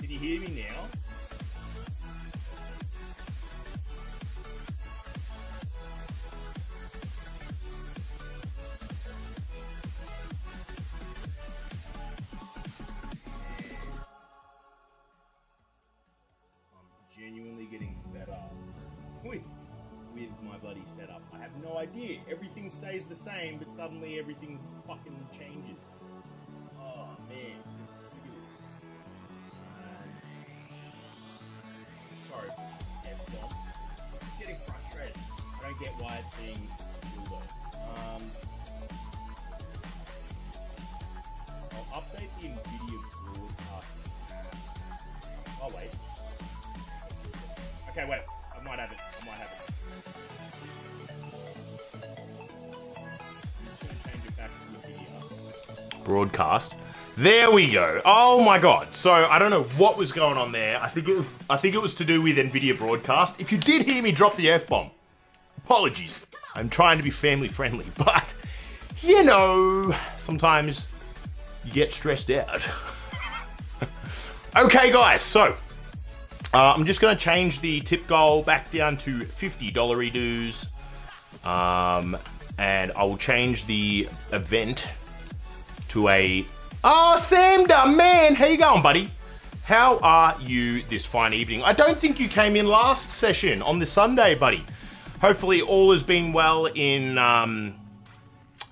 Can you hear me now? I'm genuinely getting fed up with my bloody setup. I have no idea. Everything stays the same, but suddenly everything fucking changes. Oh man, I'm sick of this. Sorry, F-bomb. It's getting frustrating. I don't get why it's being killed off. I'll update the NVIDIA broadcast. Oh wait. Okay, wait. I might have it. I'm just gonna change it back to NVIDIA. Broadcast. There we go. Oh my god. So I don't know what was going on there. I think it was to do with NVIDIA broadcast. If you did hear me drop the F-bomb, apologies. I'm trying to be family friendly, but you know, sometimes you get stressed out. Okay guys, so I'm just going to change the tip goal back down to $50 dues. And I will change the event to a... Oh, Sam Dumb, man, how you going, buddy? How are you this fine evening? I don't think you came in last session on the Sunday, buddy. Hopefully all has been well in... Are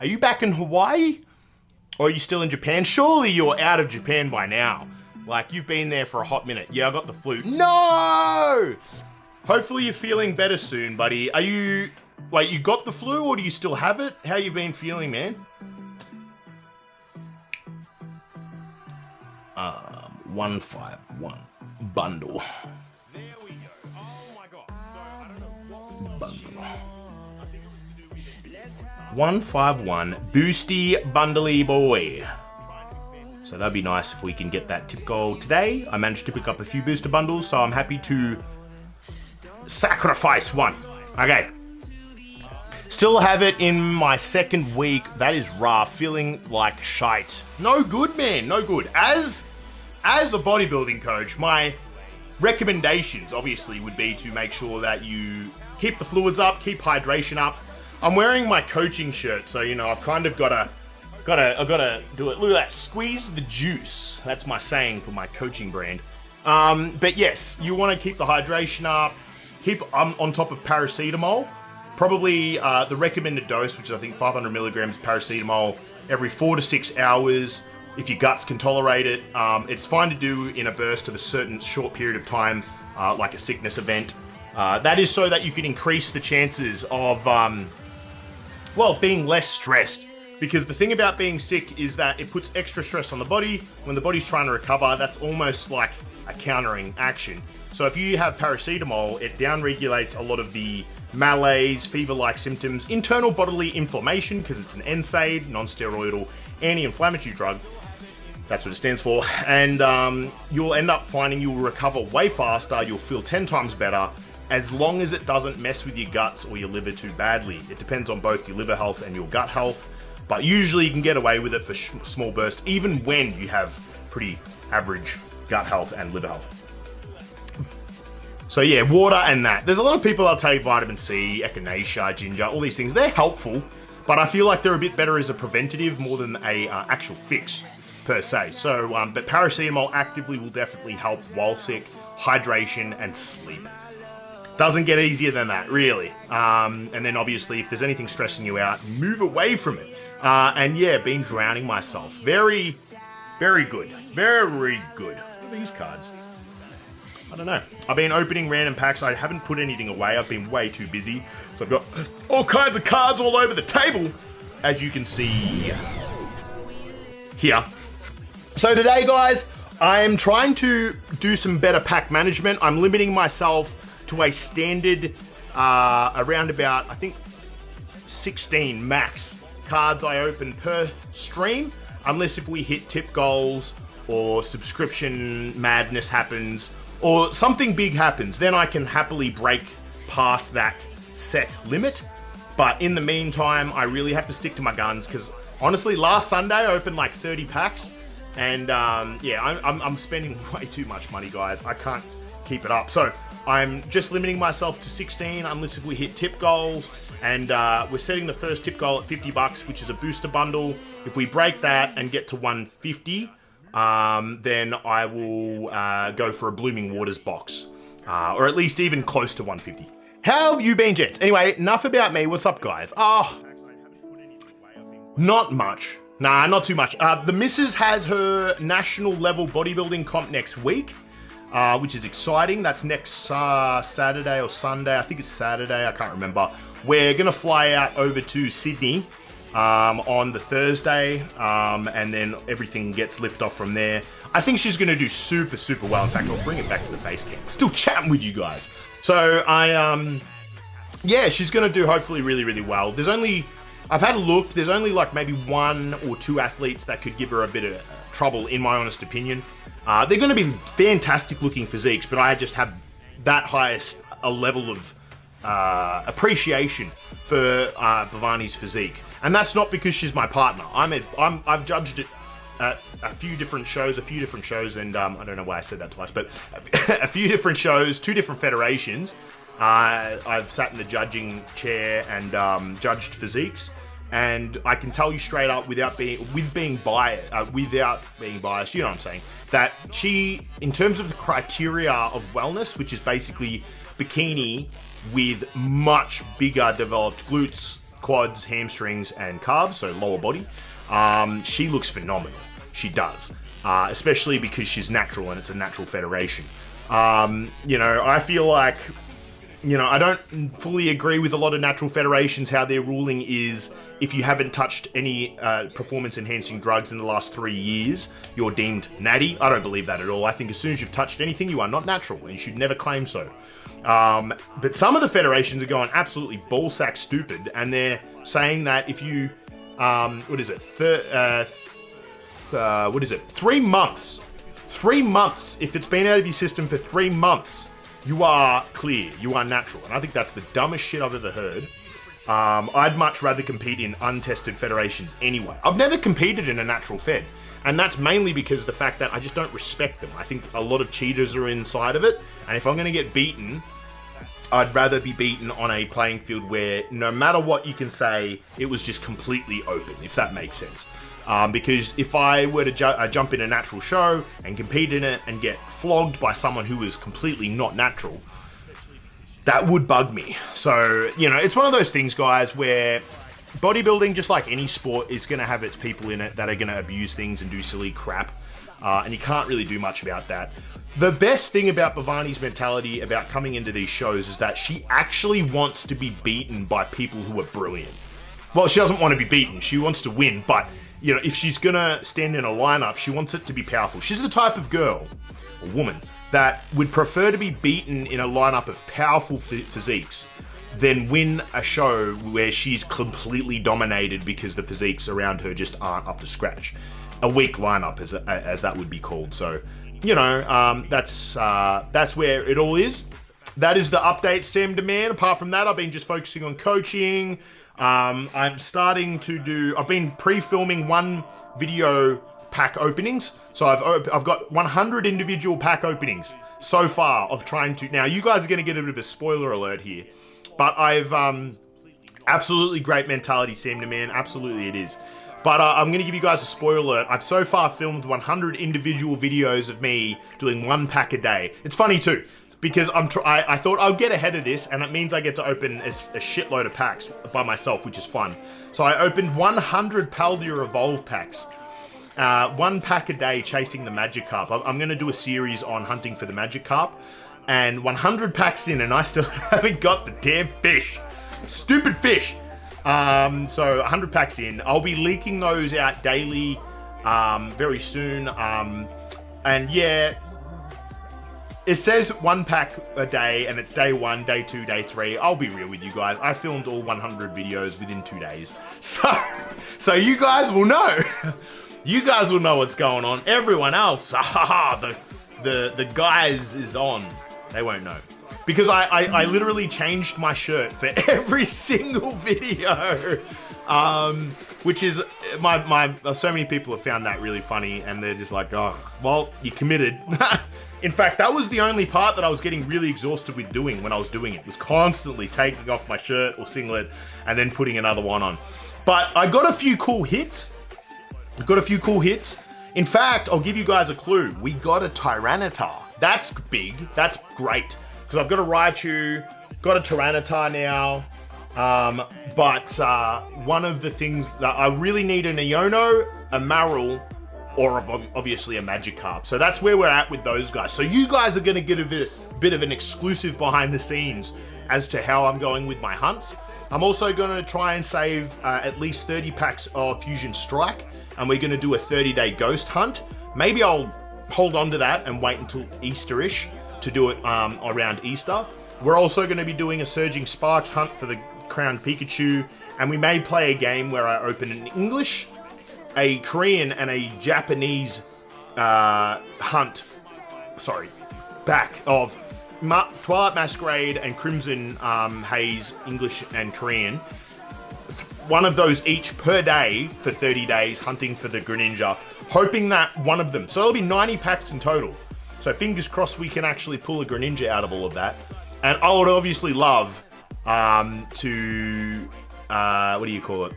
you back in Hawaii? Or are you still in Japan? Surely you're out of Japan by now. Like, you've been there for a hot minute. Yeah, I got the flu. No! Hopefully you're feeling better soon, buddy. Are you... Wait, you got the flu or do you still have it? How you been feeling, man? 151 bundle. There we go. Oh my god. So I don't know what was bundle. I think it was to do with 151 boosty bundly boy. So that'd be nice if we can get that tip goal today. I managed to pick up a few booster bundles, so I'm happy to sacrifice one. Okay. Still have it in my second week. That is rough. Feeling like shite. No good, man. No good. As a bodybuilding coach, my recommendations obviously would be to make sure that you keep the fluids up, keep hydration up. I'm wearing my coaching shirt, so you know I've kind of I've gotta do it. Look at that. Squeeze the juice. That's my saying for my coaching brand. But yes, you want to keep the hydration up. Keep on top of paracetamol. Probably the recommended dose, which is I think 500 milligrams paracetamol every 4 to 6 hours. If your guts can tolerate it, it's fine to do in a burst of a certain short period of time, like a sickness event. That is so that you can increase the chances of well, being less stressed. Because the thing about being sick is that it puts extra stress on the body. When the body's trying to recover, that's almost like a countering action. So if you have paracetamol, it downregulates a lot of the malaise, fever-like symptoms, internal bodily inflammation, because it's an NSAID, non-steroidal anti-inflammatory drug. That's what it stands for. And you'll end up finding you'll recover way faster, you'll feel 10 times better, as long as it doesn't mess with your guts or your liver too badly. It depends on both your liver health and your gut health. But usually you can get away with it for small bursts, even when you have pretty average gut health and liver health. So yeah, water and that. There's a lot of people that'll take vitamin C, echinacea, ginger, all these things. They're helpful, but I feel like they're a bit better as a preventative more than a actual fix per se. So, but paracetamol actively will definitely help while sick, hydration and sleep. Doesn't get easier than that, really. And then obviously, if there's anything stressing you out, move away from it. And yeah, been drowning myself. Very, very good. Very good. What are these cards? I don't know. I've been opening random packs. I haven't put anything away. I've been way too busy. So I've got all kinds of cards all over the table, as you can see here. So today, guys, I am trying to do some better pack management. I'm limiting myself to a standard around about, I think, 16 max cards I open per stream, unless if we hit tip goals or subscription madness happens or something big happens, then I can happily break past that set limit. But in the meantime, I really have to stick to my guns because honestly, last Sunday I opened like 30 packs and yeah, I'm spending way too much money, guys. I can't keep it up. So I'm just limiting myself to 16 unless if we hit tip goals. And we're setting the first tip goal at $50, which is a booster bundle. If we break that and get to 150, then I will go for a Blooming Waters box. Or at least even close to 150. How have you been, gents? Anyway, enough about me. What's up, guys? Not much. Nah, not too much. The missus has her national level bodybuilding comp next week. Which is exciting. That's next Saturday or Sunday. I think it's Saturday. I can't remember. We're going to fly out over to Sydney on the Thursday, and then everything gets lifted off from there. I think she's going to do super, super well. In fact, I'll bring it back to the face cam. Still chatting with you guys. So, yeah, she's going to do hopefully really, really well. I've had a look. There's only like maybe 1 or 2 athletes that could give her a bit of trouble, in my honest opinion. They're going to be fantastic looking physiques, but I just have that highest a level of appreciation for Bhavani's physique. And that's not because she's my partner. I've judged it at a few different shows, and I don't know why I said that twice, but a few different shows, 2 different federations. I've sat in the judging chair and judged physiques. And I can tell you straight up, without being biased, you know what I'm saying, that she, in terms of the criteria of wellness, which is basically bikini with much bigger developed glutes, quads, hamstrings, and calves, so lower body, she looks phenomenal. She does, especially because she's natural and it's a natural federation. You know, I feel like, you know, I don't fully agree with a lot of natural federations, how their ruling is if you haven't touched any performance-enhancing drugs in the last 3 years, you're deemed natty. I don't believe that at all. I think as soon as you've touched anything, you are not natural, and you should never claim so. But some of the federations are going absolutely ballsack stupid, and they're saying that if you, 3 months, if it's been out of your system for 3 months, you are clear, you are natural. And I think that's the dumbest shit I've ever heard. I'd much rather compete in untested federations anyway. I've never competed in a natural fed, and that's mainly because the fact that I just don't respect them. I think a lot of cheaters are inside of it, and if I'm going to get beaten, I'd rather be beaten on a playing field where no matter what you can say, it was just completely open, if that makes sense. Because if I were to jump in a natural show and compete in it and get flogged by someone who is completely not natural, that would bug me. So, you know, it's one of those things, guys, where bodybuilding, just like any sport, is going to have its people in it that are going to abuse things and do silly crap. And you can't really do much about that. The best thing about Bhavani's mentality about coming into these shows is that she actually wants to be beaten by people who are brilliant. well, she doesn't want to be beaten. She wants to win, but, you know, if she's going to stand in a lineup, she wants it to be powerful. She's the type of girl, or woman, that would prefer to be beaten in a lineup of powerful physiques than win a show where she's completely dominated because the physiques around her just aren't up to scratch. A weak lineup, as that would be called. So, you know, that's where it all is. That is the update, Sam Demand. Apart from that, I've been just focusing on coaching. I've been pre-filming one video pack openings. So I've got 100 individual pack openings so far of trying to... Now, you guys are going to get a bit of a spoiler alert here. But I've... absolutely great mentality, Sam Demand. Absolutely it is. But I'm going to give you guys a spoiler alert. I've so far filmed 100 individual videos of me doing one pack a day. It's funny too, because I thought I'll get ahead of this, and it means I get to open a shitload of packs by myself, which is fun. So I opened 100 Paldea Evolve packs. One pack a day chasing the Magikarp. I'm going to do a series on hunting for the Magikarp. And 100 packs in, and I still haven't got the damn fish. Stupid fish. So 100 packs in. I'll be leaking those out daily very soon. And yeah, it says one pack a day, and it's day 1, day 2, day 3. I'll be real with you guys. I filmed all 100 videos within 2 days. So you guys will know. You guys will know what's going on. Everyone else, the guys is on. They won't know. Because I literally changed my shirt for every single video. Which is, so many people have found that really funny, and they're just like, oh, well, you committed. In fact, that was the only part that I was getting really exhausted with doing when I was doing it. Was constantly taking off my shirt or singlet and then putting another one on. But I got a few cool hits. In fact, I'll give you guys a clue. We got a Tyranitar. That's big. That's great. Because I've got a Raichu, got a Tyranitar now. But one of the things that I really need an Iono, a Marill, or obviously a Magikarp. So that's where we're at with those guys. So you guys are going to get a bit of an exclusive behind the scenes as to how I'm going with my hunts. I'm also going to try and save at least 30 packs of Fusion Strike, and we're going to do a 30-day ghost hunt. Maybe I'll hold on to that and wait until Easter-ish to do it around Easter. We're also going to be doing a Surging Sparks hunt for the Crowned Pikachu, and we may play a game where I open an English, a Korean, and a Japanese back of Twilight Masquerade and Crimson Haze, English and Korean. One of those each per day for 30 days, hunting for the Greninja, hoping that one of them, so there'll be 90 packs in total. So fingers crossed we can actually pull a Greninja out of all of that. And I would obviously love what do you call it?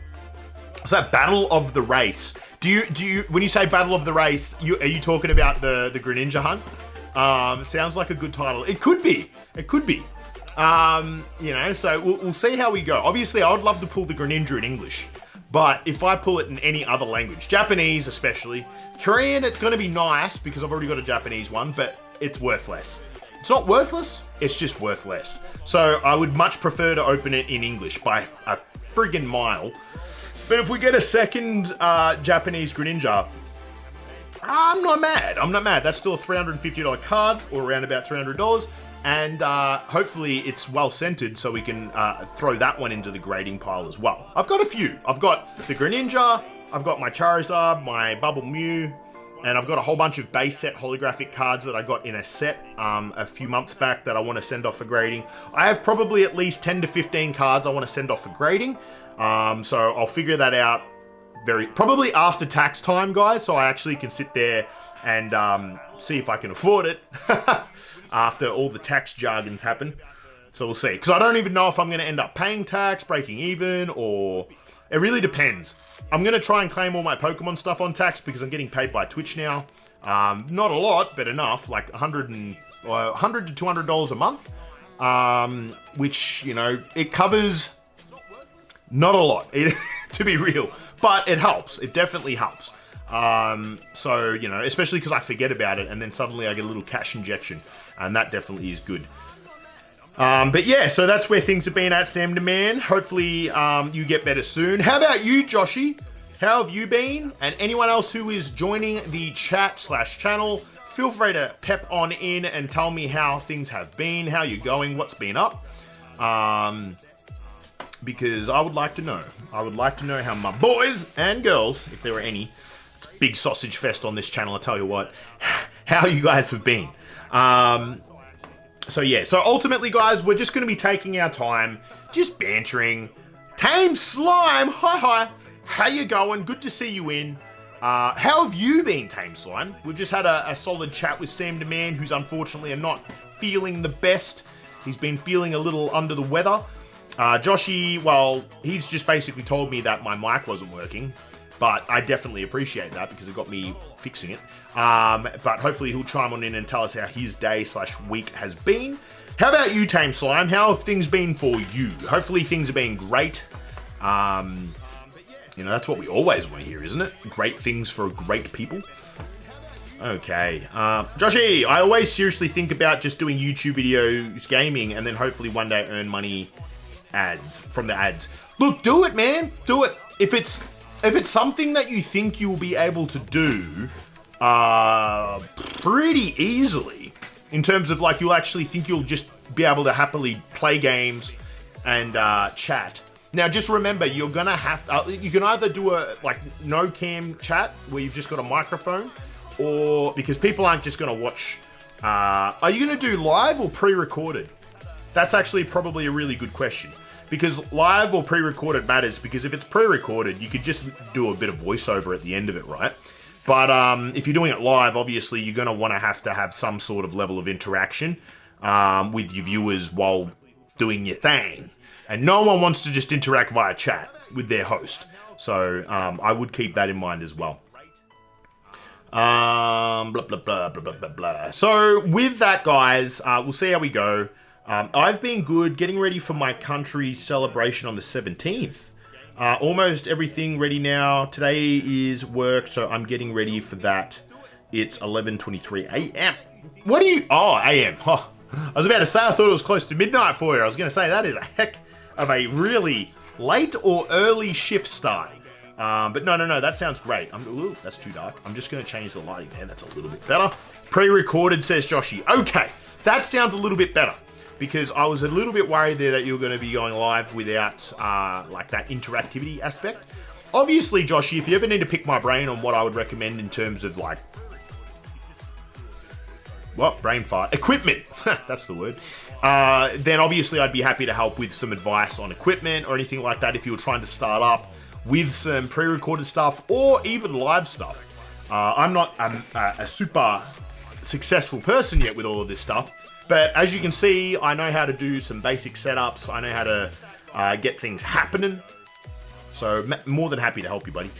It's that Battle of the Race. Do you when you say Battle of the Race, are you talking about the Greninja hunt? Sounds like a good title. It could be. So we'll see how we go. Obviously, I would love to pull the Greninja in English, but if I pull it in any other language, Japanese especially, Korean, it's going to be nice because I've already got a Japanese one, but it's worth less. It's not worthless, it's just worth less. So I would much prefer to open it in English by a friggin' mile. But if we get a second Japanese Greninja, I'm not mad. That's still a $350 card, or around about $300. And hopefully it's well scented so we can throw that one into the grading pile as well. I've got a few. I've got the Greninja, I've got my Charizard, my Bubble Mew, and I've got a whole bunch of base set holographic cards that I got in a set a few months back that I want to send off for grading. I have probably at least 10 to 15 cards I want to send off for grading. So I'll figure that out probably after tax time, guys, so I actually can sit there and see if I can afford it after all the tax jargons happen. So we'll see. Because I don't even know if I'm going to end up paying tax, breaking even, or... It really depends. I'm going to try and claim all my Pokemon stuff on tax because I'm getting paid by Twitch now. Not a lot, but enough. Like $100 to $200 a month. Which, it covers... Not a lot, to be real. But it helps. It definitely helps. So, especially because I forget about it and then suddenly I get a little cash injection. And that definitely is good. But yeah, so that's where things have been at, Sam the Man. Hopefully you get better soon. How about you, Joshy? How have you been? And anyone else who is joining the chat/channel, feel free to pep on in and tell me how things have been, how you're going, what's been up. Because I would like to know. I would like to know how my boys and girls, if there are any, it's a big sausage fest on this channel, I tell you what, how you guys have been. So yeah, so ultimately, guys, we're just going to be taking our time, just bantering. Tame Slime, hi. How you going? Good to see you in. How have you been, Tame Slime? We've just had a solid chat with Sam the Man, who's unfortunately not feeling the best. He's been feeling a little under the weather. Joshy, well, he's just basically told me that my mic wasn't working, but I definitely appreciate that because it got me fixing it. But hopefully he'll chime on in and tell us how his day/week has been. How about you, Tame Slime? How have things been for you? Hopefully things have been great. You know, that's what we always want to hear, isn't it? Great things for great people. Okay. Joshy, I always seriously think about just doing YouTube videos, gaming, and then hopefully one day earn money from the ads. Look, do it, man. Do it. If it's something that you think you will be able to do pretty easily, in terms of like you'll actually think you'll just be able to happily play games and chat. Now, just remember, you're gonna have to, you can either do a like no cam chat where you've just got a microphone, or because people aren't just gonna watch. Are you gonna do live or pre-recorded? That's actually probably a really good question, because live or pre-recorded matters, because if it's pre-recorded, you could just do a bit of voiceover at the end of it, right? But if you're doing it live, obviously you're gonna want to have some sort of level of interaction with your viewers while doing your thing. And no one wants to just interact via chat with their host. So I would keep that in mind as well. Blah, blah, blah, blah, blah, blah, blah. So with that, guys, we'll see how we go. I've been good, getting ready for my country's celebration on the 17th. Almost everything ready now. Today is work, so I'm getting ready for that. It's 11:23 a.m. What do you... Oh, a.m. Oh, I was about to say I thought it was close to midnight for you. I was going to say that is a heck of a really late or early shift start. But no, that sounds great. Ooh, that's too dark. I'm just going to change the lighting there. That's a little bit better. Pre-recorded, says Joshy. Okay, that sounds a little bit better, because I was a little bit worried there that you were going to be going live without like that interactivity aspect. Obviously, Joshy, if you ever need to pick my brain on what I would recommend in terms of like, what? Brain fart. Equipment. That's the word. Then obviously I'd be happy to help with some advice on equipment or anything like that if you were trying to start up with some pre-recorded stuff or even live stuff. I'm not a super successful person yet with all of this stuff, but as you can see, I know how to do some basic setups. I know how to get things happening. So more than happy to help you, buddy.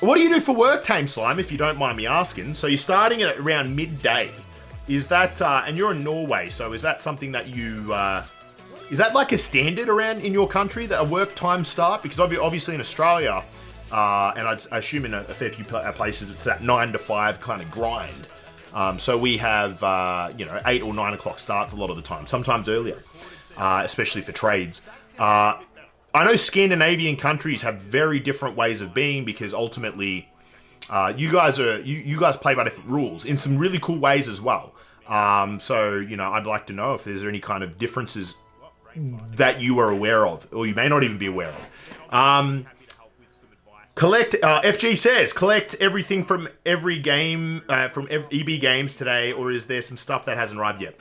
What do you do for work, Tame Slime, if you don't mind me asking? So you're starting at around midday. Is that, and you're in Norway, so is that something that you, is that like a standard around in your country, that a work time start? Because obviously in Australia, and I assume in a fair few places, it's that 9 to 5 kind of grind. So we have, 8 or 9 o'clock starts a lot of the time, sometimes earlier, especially for trades. I know Scandinavian countries have very different ways of being, because ultimately, you guys play by different rules in some really cool ways as well. So I'd like to know if there's any kind of differences that you are aware of, or you may not even be aware of. FG says, collect everything from every game, from EB Games today, or is there some stuff that hasn't arrived yet?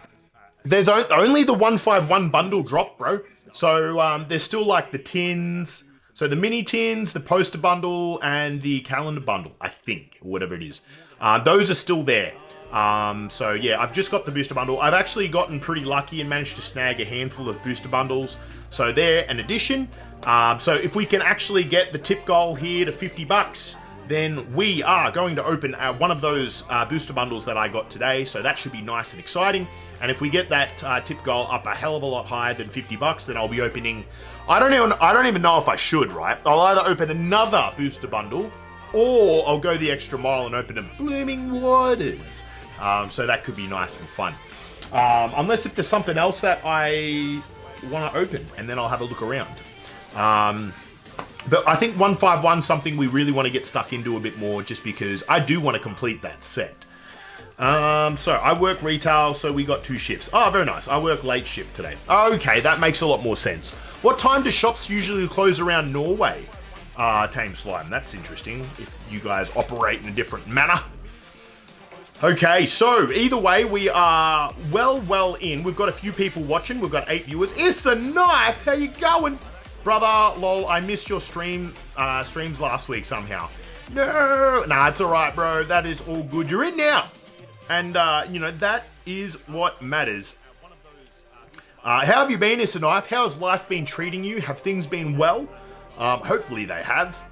There's only the 151 bundle drop, bro. So there's still like the tins, so the mini tins, the poster bundle, and the calendar bundle, I think, or whatever it is. Those are still there. So yeah, I've just got the booster bundle. I've actually gotten pretty lucky and managed to snag a handful of booster bundles. So they're an addition. So if we can actually get the tip goal here to $50, then we are going to open one of those booster bundles that I got today. So that should be nice and exciting. And if we get that tip goal up a hell of a lot higher than $50, then I'll be opening, I don't even know if I should, right? I'll either open another booster bundle, or I'll go the extra mile and open a Blooming Waters. So that could be nice and fun. Unless if there's something else that I want to open, and then I'll have a look around. But I think 151 something we really want to get stuck into a bit more, just because I do want to complete that set. So I work retail, so we got 2 shifts. Oh, very nice. I work late shift today. Okay, that makes a lot more sense. What time do shops usually close around Norway? Tame Slime. That's interesting, if you guys operate in a different manner. Okay, so either way, we are well in. We've got a few people watching. We've got 8 viewers. It's a knife. How you going? Brother, lol, I missed your streams last week somehow. No, nah, it's all right, bro. That is all good. You're in now. And, you know, that is what matters. How have you been, It's a Knife? How's life been treating you? Have things been well? Hopefully they have.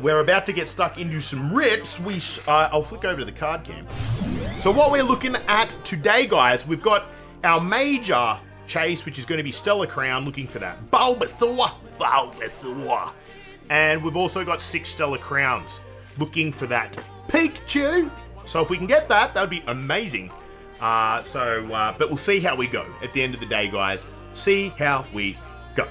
We're about to get stuck into some rips. I'll flick over to the card cam. So what we're looking at today, guys, we've got our major chase, which is going to be Stellar Crown, looking for that Bulbasaur. And we've also got 6 Stellar Crowns, looking for that Pikachu. So if we can get that, that would be amazing. But we'll see how we go at the end of the day, guys. See how we go.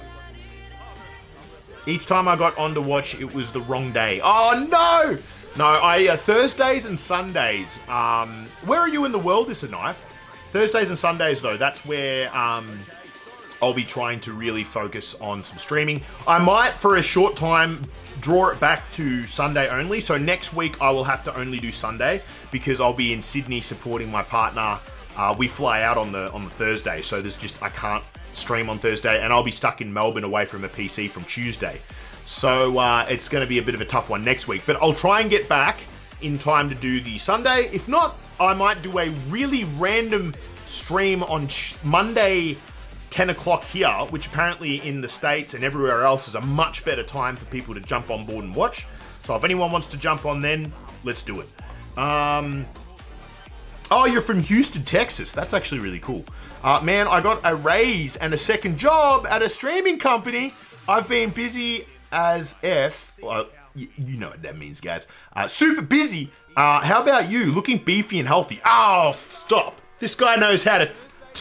Each time I got on to watch, it was the wrong day. Oh, no! No, Thursdays and Sundays. Where are you in the world, It's a Knife? Thursdays and Sundays, though, that's where I'll be trying to really focus on some streaming. I might, for a short time, draw it back to Sunday only. So next week, I will have to only do Sunday because I'll be in Sydney supporting my partner. We fly out on the Thursday, so I can't stream on Thursday, and I'll be stuck in Melbourne away from a PC from Tuesday. So it's going to be a bit of a tough one next week, but I'll try and get back in time to do the Sunday. If not, I might do a really random stream on Monday, 10 o'clock here, which apparently in the States and everywhere else is a much better time for people to jump on board and watch. So if anyone wants to jump on then, let's do it. Oh, you're from Houston, Texas. That's actually really cool. Man, I got a raise and a second job at a streaming company. I've been busy as F. You know what that means, guys. Super busy. How about you? Looking beefy and healthy. Oh, stop. This guy knows how to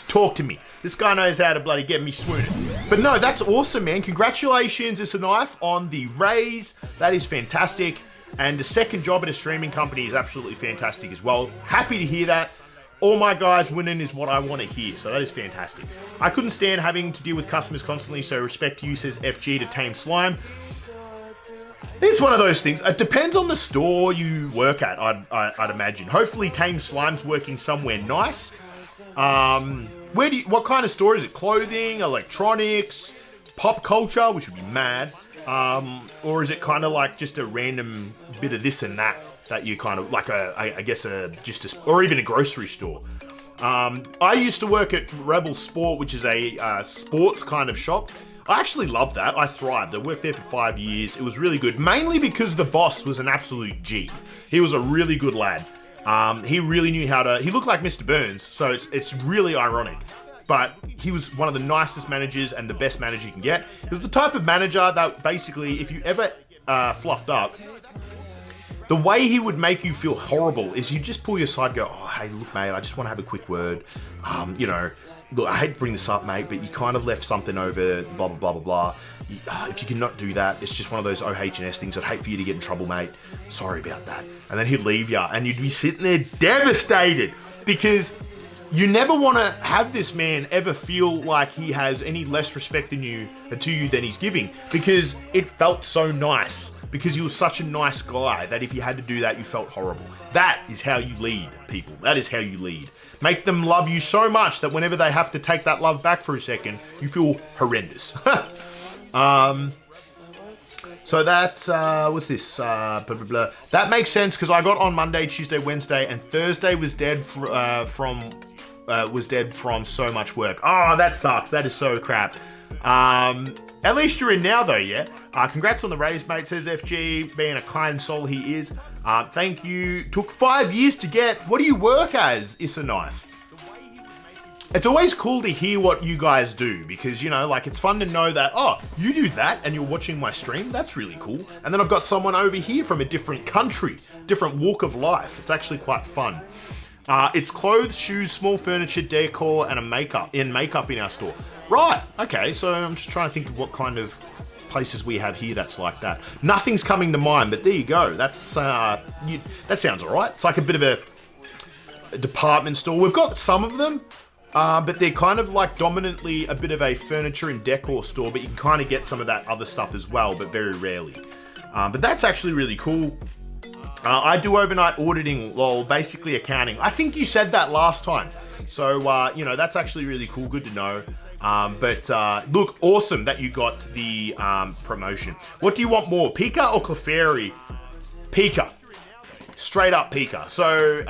talk to me. This guy knows how to bloody get me swooning. But no, that's awesome, man. Congratulations, It's a Knife, on the raise. That is fantastic. And the second job at a streaming company is absolutely fantastic as well. Happy to hear that. All my guys winning is what I want to hear, so that is fantastic. I couldn't stand having to deal with customers constantly, so respect to you, says FG to Tame Slime. It's one of those things. It depends on the store you work at, I'd imagine. Hopefully Tame Slime's working somewhere nice. What kind of store is it? Clothing, electronics, pop culture, which would be mad. Or is it kind of like just a random bit of this and that you kind of like or even a grocery store? I used to work at Rebel Sport, which is a sports kind of shop. I actually loved that. I thrived. I worked there for 5 years. It was really good, mainly because the boss was an absolute G. He was a really good lad. He really knew he looked like Mr. Burns, so it's really ironic. But he was one of the nicest managers and the best manager you can get. He was the type of manager that basically, if you ever fluffed up, the way he would make you feel horrible is he'd just pull you aside and go, oh, hey, look, mate, I just want to have a quick word. Look, I hate to bring this up, mate, but you kind of left something over blah, blah, blah, blah, blah. If you cannot do that, it's just one of those OH&S things. I'd hate for you to get in trouble, mate. Sorry about that. And then he'd leave you, and you'd be sitting there devastated because you never want to have this man ever feel like he has any less respect to you than he's giving, because it felt so nice, because he was such a nice guy that if you had to do that, you felt horrible. That is how you lead, people. That is how you lead. Make them love you so much that whenever they have to take that love back for a second, you feel horrendous. So that's, what's this? Blah, blah, blah. That makes sense, because I got on Monday, Tuesday, Wednesday, and Thursday was dead from so much work. Oh, that sucks. That is so crap. At least you're in now, though, yeah? Congrats on the raise, mate, says FG, being a kind soul he is. Thank you. Took 5 years to get. What do you work as, It's a Knife? It's always cool to hear what you guys do, because, it's fun to know that, oh, you do that and you're watching my stream. That's really cool. And then I've got someone over here from a different country, different walk of life. It's actually quite fun. It's clothes, shoes, small furniture, decor, and makeup in our store. Right. Okay. So I'm just trying to think of what kind of places we have here that's like that. Nothing's coming to mind, but there you go. That's that sounds alright. It's like a bit of a department store. We've got some of them, but they're kind of like dominantly a bit of a furniture and decor store, but you can kind of get some of that other stuff as well, but very rarely. But that's actually really cool. I do overnight auditing, lol, basically accounting. I think you said that last time. So, that's actually really cool. Good to know. But look, awesome that you got the promotion. What do you want more, Pika or Clefairy? Pika. Straight up Pika. So,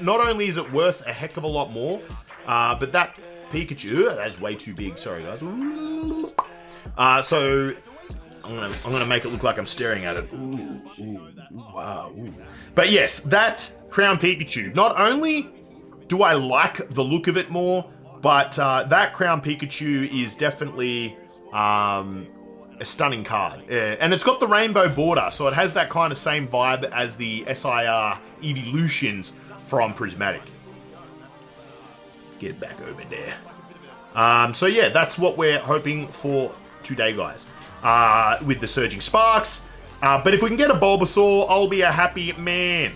not only is it worth a heck of a lot more, but that Pikachu, that's way too big. Sorry, guys. So, I'm gonna make it look like I'm staring at it. Wow. But yes, that Crown Pikachu. Not only do I like the look of it more, but that Crown Pikachu is definitely a stunning card. And it's got the rainbow border, so it has that kind of same vibe as the SIR Evolutions from Prismatic. Get back over there. So yeah, that's what we're hoping for today, guys. With the Surging Sparks. But if we can get a Bulbasaur, I'll be a happy man.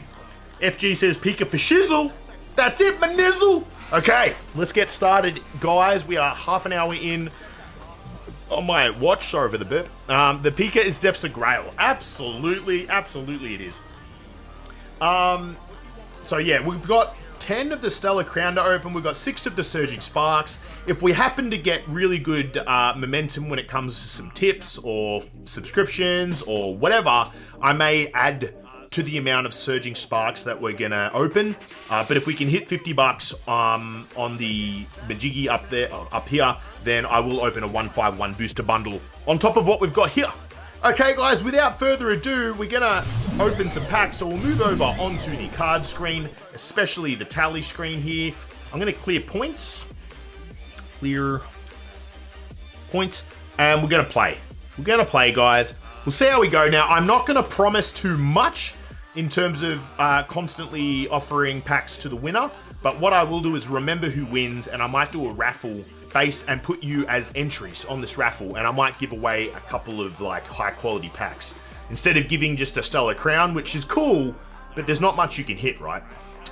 FG says Pika for shizzle. That's it, my nizzle. Okay, let's get started, guys. We are half an hour in on my watch. Sorry for the burp. The Pika is Def's a Grail. Absolutely it is. So yeah, we've got 10 of the Stellar Crown to open. We've got 6 of the Surging Sparks. If we happen to get really good momentum when it comes to some tips or subscriptions or whatever, I may add to the amount of Surging Sparks that we're gonna open. But if we can hit $50 on the Majiggy up here, then I will open a 151 booster bundle on top of what we've got here. Okay, guys, without further ado, we're gonna open some packs, so we'll move over onto the card screen, especially the tally screen here. I'm gonna clear points, and we're gonna play. We're gonna play, guys. We'll see how we go. Now, I'm not gonna promise too much in terms of constantly offering packs to the winner, but what I will do is remember who wins, and I might do a raffle base and put you as entries on this raffle, and I might give away a couple of like high quality packs instead of giving just a Stellar Crown, which is cool, but there's not much you can hit, right?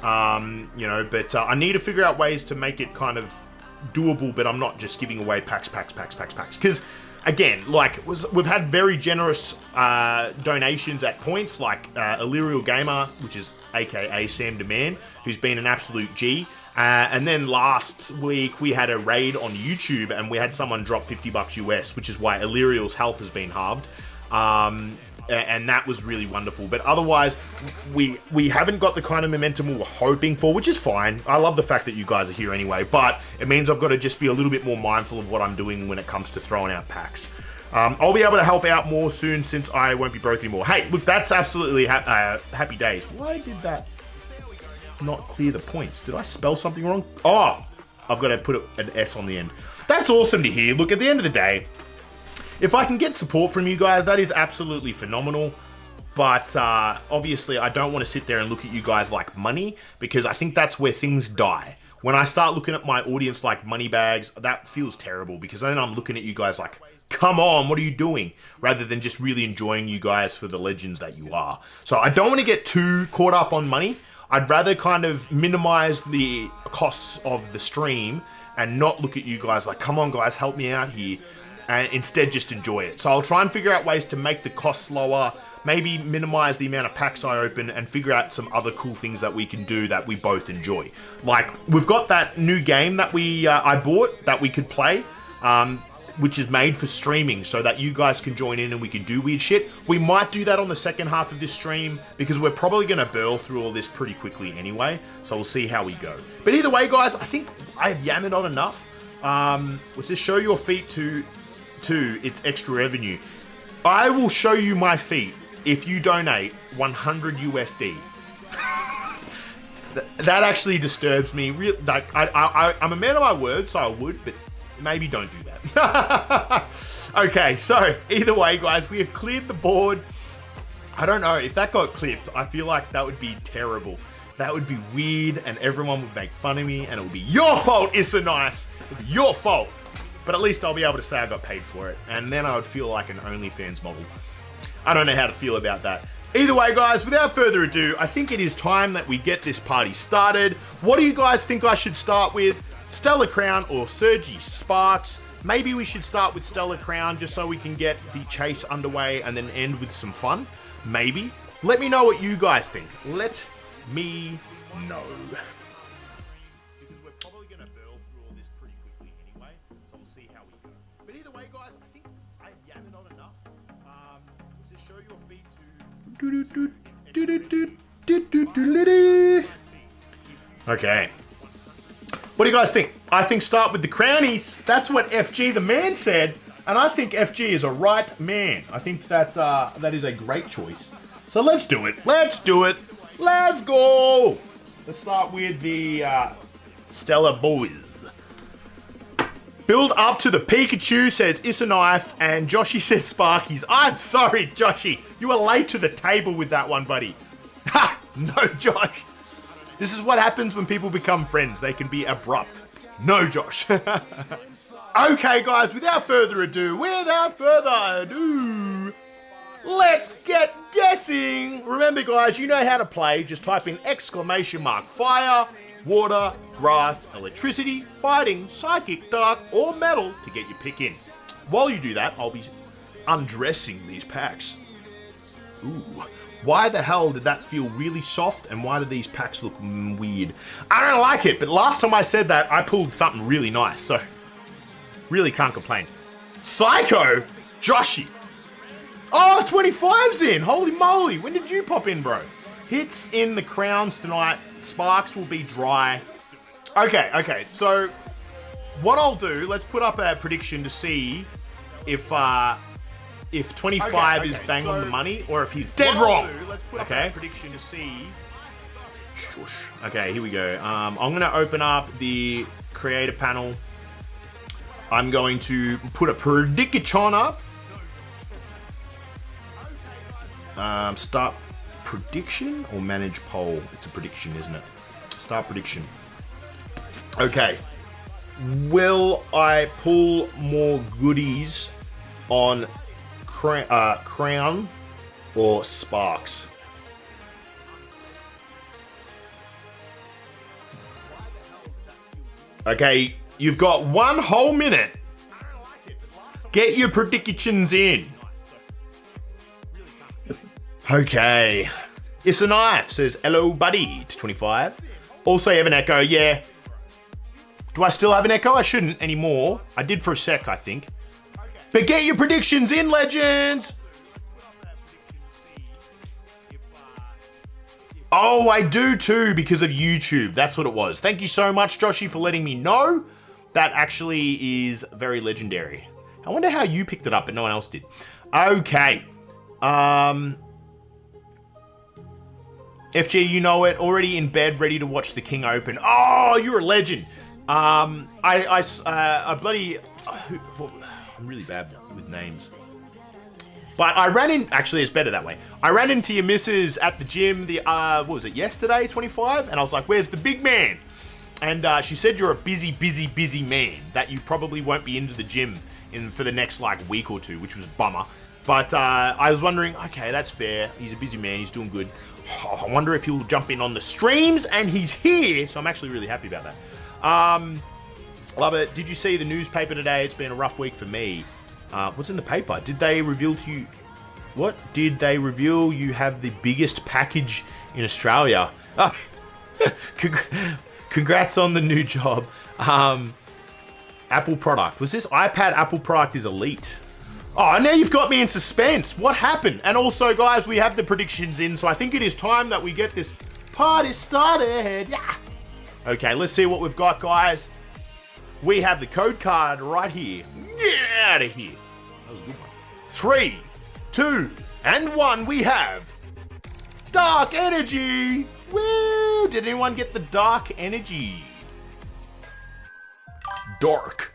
But I need to figure out ways to make it kind of doable, but I'm not just giving away packs, because again, like we've had very generous donations at points, like Illyrial Gamer, which is aka Sam Demand, who's been an absolute G. And then last week we had a raid on YouTube and we had someone drop $50 US, which is why Illyrial's health has been halved. And that was really wonderful. But otherwise, we haven't got the kind of momentum we were hoping for, which is fine. I love the fact that you guys are here anyway, but it means I've got to just be a little bit more mindful of what I'm doing when it comes to throwing out packs. I'll be able to help out more soon since I won't be broke anymore. Hey, look, that's absolutely happy days. Why did that not clear the points? Did I spell something wrong? Oh, I've got to put an S on the end. That's awesome to hear. Look, at the end of the day, if I can get support from you guys, that is absolutely phenomenal. But obviously, I don't want to sit there and look at you guys like money, because I think that's where things die. When I start looking at my audience like money bags, that feels terrible, because then I'm looking at you guys like, come on, what are you doing? Rather than just really enjoying you guys for the legends that you are. So I don't want to get too caught up on money. I'd rather kind of minimize the costs of the stream and not look at you guys like, come on guys, help me out here, and instead just enjoy it. So I'll try and figure out ways to make the costs lower, maybe minimize the amount of packs I open, and figure out some other cool things that we can do that we both enjoy. Like, we've got that new game that I bought that we could play, which is made for streaming so that you guys can join in and we can do weird shit. We might do that on the second half of this stream, because we're probably going to burl through all this pretty quickly anyway, so we'll see how we go. But either way, guys, I think I've yammered on enough. Let's just show your feet to its extra revenue. I will show you my feet if you donate 100 USD. That actually disturbs me. I'm a man of my word, so I would, but maybe don't do that. Okay, so either way, guys, we have cleared the board. I don't know if that got clipped. I feel like that would be terrible. That would be weird, and everyone would make fun of me, and it would be your fault, It's a Knife. It would be your fault. But at least I'll be able to say I got paid for it, and then I would feel like an OnlyFans model. I don't know how to feel about that. Either way, guys, without further ado, I think it is time that we get this party started. What do you guys think I should start with? Stellar Crown or Sergi Sparks? Maybe we should start with Stellar Crown just so we can get the chase underway and then end with some fun. Maybe. Let me know what you guys think. Let me know. Because we're probably going to burl through all this pretty quickly anyway, so we'll see how we go. But either way, guys, I think I yammered on enough. To show your feet to... Okay. What do you guys think? I think start with the crownies. That's what FG the man said, and I think FG is a right man. I think that that is a great choice. So let's do it. Let's do it. Let's go. Let's start with the Stellar Boys. Build up to the Pikachu, says It's a Knife, and Joshy says Sparkies. I'm sorry, Joshy. You were late to the table with that one, buddy. Ha! No, Josh. This is what happens when people become friends. They can be abrupt. No, Josh. Okay, guys, without further ado, let's get guessing. Remember, guys, you know how to play. Just type in ! fire, water, grass, electricity, fighting, psychic, dark, or metal to get your pick in. While you do that, I'll be undressing these packs. Ooh. Why the hell did that feel really soft, and why do these packs look weird? I don't like it, but last time I said that, I pulled something really nice, so really can't complain. Psycho? Joshy. Oh, 25's in. Holy moly. When did you pop in, bro? Hits in the crowns tonight. Sparks will be dry. Okay. So what I'll do, let's put up a prediction to see if 25 is bang on the money, or if he's dead wrong. Let's put up a prediction to see. Shush. Okay, here we go. I'm going to open up the creator panel. I'm going to put a prediction up. Start prediction or manage poll? It's a prediction, isn't it? Start prediction. Okay. Will I pull more goodies on Crown or Sparks? Okay, you've got 1 whole minute. Get your predictions in. Okay. It's a Knife says, hello, buddy, to 25. Also, you have an echo, yeah. Do I still have an echo? I shouldn't anymore. I did for a sec, I think. But get your predictions in, legends! Oh, I do too, because of YouTube. That's what it was. Thank you so much, Joshy, for letting me know. That actually is very legendary. I wonder how you picked it up, but no one else did. Okay. FG, you know it. Already in bed, ready to watch the King Open. Oh, you're a legend. I bloody... I'm really bad with names. But I ran in... Actually, it's better that way. I ran into your missus at the gym, what was it, yesterday, 25? And I was like, where's the big man? And she said you're a busy man, that you probably won't be into the gym for the next, week or two, which was a bummer. But I was wondering, okay, that's fair. He's a busy man. He's doing good. Oh, I wonder if he'll jump in on the streams, and he's here. So I'm actually really happy about that. Love it. Did you see the newspaper today? It's been a rough week for me. What's in the paper? Did they reveal to you... What? Did they reveal you have the biggest package in Australia? Oh, congrats on the new job. Apple product. Was this iPad Apple product is elite? Oh, now you've got me in suspense. What happened? And also, guys, we have the predictions in, so I think it is time that we get this party started. Yeah. Okay, let's see what we've got, guys. We have the code card right here. Get out of here. That was a good one. 3, 2, and 1. We have Dark Energy. Woo! Did anyone get the Dark Energy? Dark.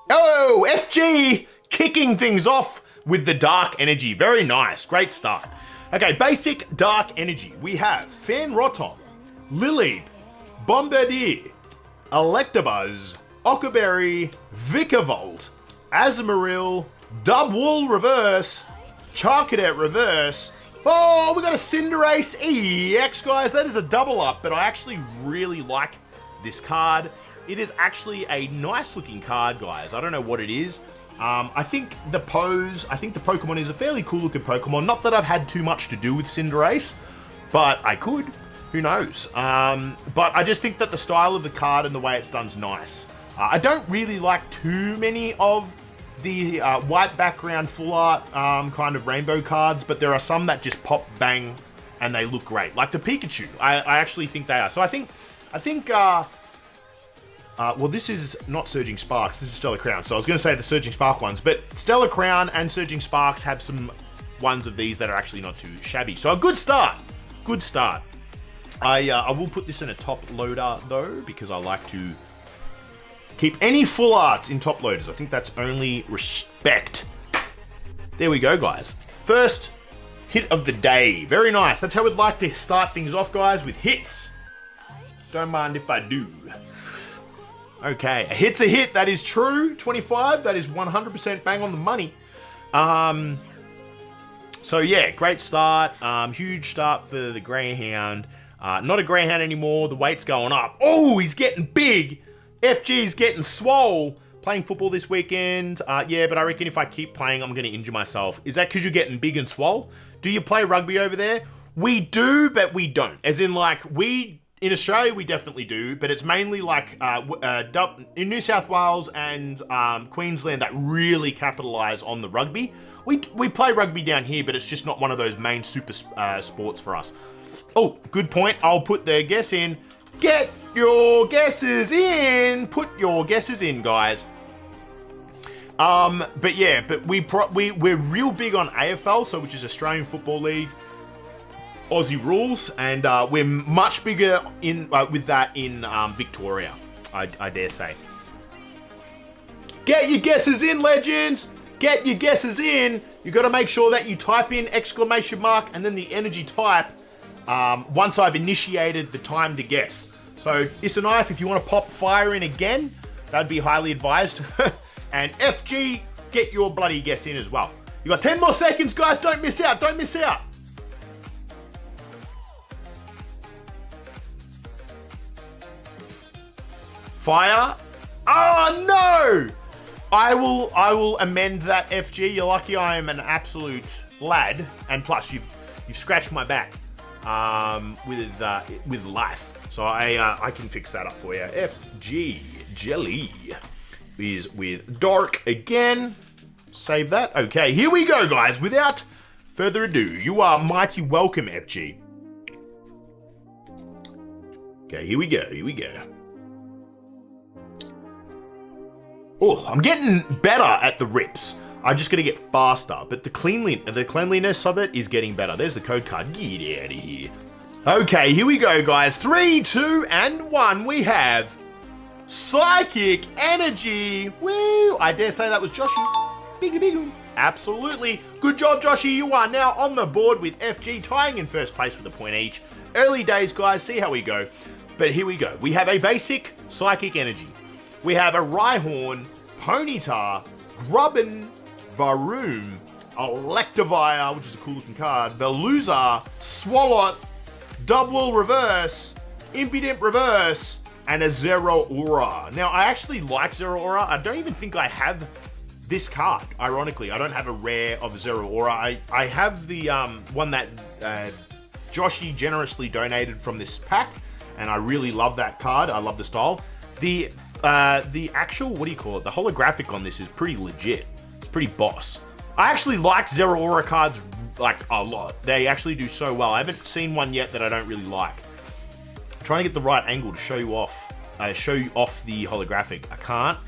Oh, FG kicking things off with the Dark Energy. Very nice. Great start. Okay, basic Dark Energy. We have Fan Rotom, Lileep, Bombardier, Electabuzz, Ockerberry, Vikavolt, Azumarill, Dubwool Reverse, Charcadet Reverse. Oh, we got a Cinderace EX, guys. That is a double up, but I actually really like this card. It is actually a nice looking card, guys. I don't know what it is. I think the Pokemon is a fairly cool looking Pokemon. Not that I've had too much to do with Cinderace, but I could. Who knows? But I just think that the style of the card and the way it's done is nice. I don't really like too many of the white background full art kind of rainbow cards, but there are some that just pop bang and they look great. Like the Pikachu, I actually think they are. So I think well, this is not Surging Sparks, this is Stellar Crown. So I was going to say the Surging Spark ones, but Stellar Crown and Surging Sparks have some ones of these that are actually not too shabby. So a good start. Good start. I will put this in a top loader though, because I like to keep any full arts in top loaders. I think that's only respect. There we go, guys. First hit of the day. Very nice. That's how we'd like to start things off, guys, with hits. Don't mind if I do. Okay, a hit's a hit. That is true. 25. That is 100% bang on the money. So yeah, great start. Huge start for the Greyhound. Not a Greyhound anymore. The weight's going up. Oh, he's getting big. FG's getting swole. Playing football this weekend. Yeah, but I reckon if I keep playing, I'm going to injure myself. Is that because you're getting big and swole? Do you play rugby over there? We do, but we don't. As in, like, in Australia, we definitely do, but it's mainly like in New South Wales and Queensland that really capitalise on the rugby. We play rugby down here, but it's just not one of those main super sports for us. Oh, good point. I'll put the guess in. Get your guesses in. Put your guesses in, guys. But yeah, but we're real big on AFL, so which is Australian Football League. Aussie rules, and we're much bigger in with that in Victoria, I dare say. Get your guesses in, legends! Get your guesses in! You got to make sure that you type in exclamation mark and then the energy type once I've initiated the time to guess. So, Isanif, if you want to pop fire in again, that'd be highly advised. And FG, get your bloody guess in as well. You got 10 more seconds, guys. Don't miss out. Don't miss out. Fire. Oh no! I will amend that, FG. You're lucky I am an absolute lad, and plus you've scratched my back with life, so I can fix that up for you. FG Jelly is with Dark again. Save that. Okay, here we go, guys. Without further ado, you are mighty welcome, FG. Okay, here we go. Here we go. Oh, I'm getting better at the rips. I'm just gonna get faster, but the cleanliness of it is getting better. There's the code card. Get out of here. Okay, here we go, guys. 3, 2, and 1. We have Psychic Energy. Woo! I dare say that was Joshy. Biggie. Absolutely. Good job, Joshy. You are now on the board with FG, tying in first place with a point each. Early days, guys. See how we go. But here we go. We have a basic Psychic Energy. We have a Rhyhorn, Ponyta, Grubbin, Varoom, Electivire, which is a cool looking card, Veluza, Swalot, Dubwool Reverse, Impidimp Reverse, and a Zeraora. Now, I actually like Zeraora. I don't even think I have this card, ironically. I don't have a rare of Zeraora. I have the one that Joshy generously donated from this pack, and I really love that card. I love the style. The actual, what do you call it? The holographic on this is pretty legit. It's pretty boss. I actually like Zeraora cards like a lot. They actually do so well. I haven't seen one yet that I don't really like. I'm trying to get the right angle to show you off the holographic. I can't.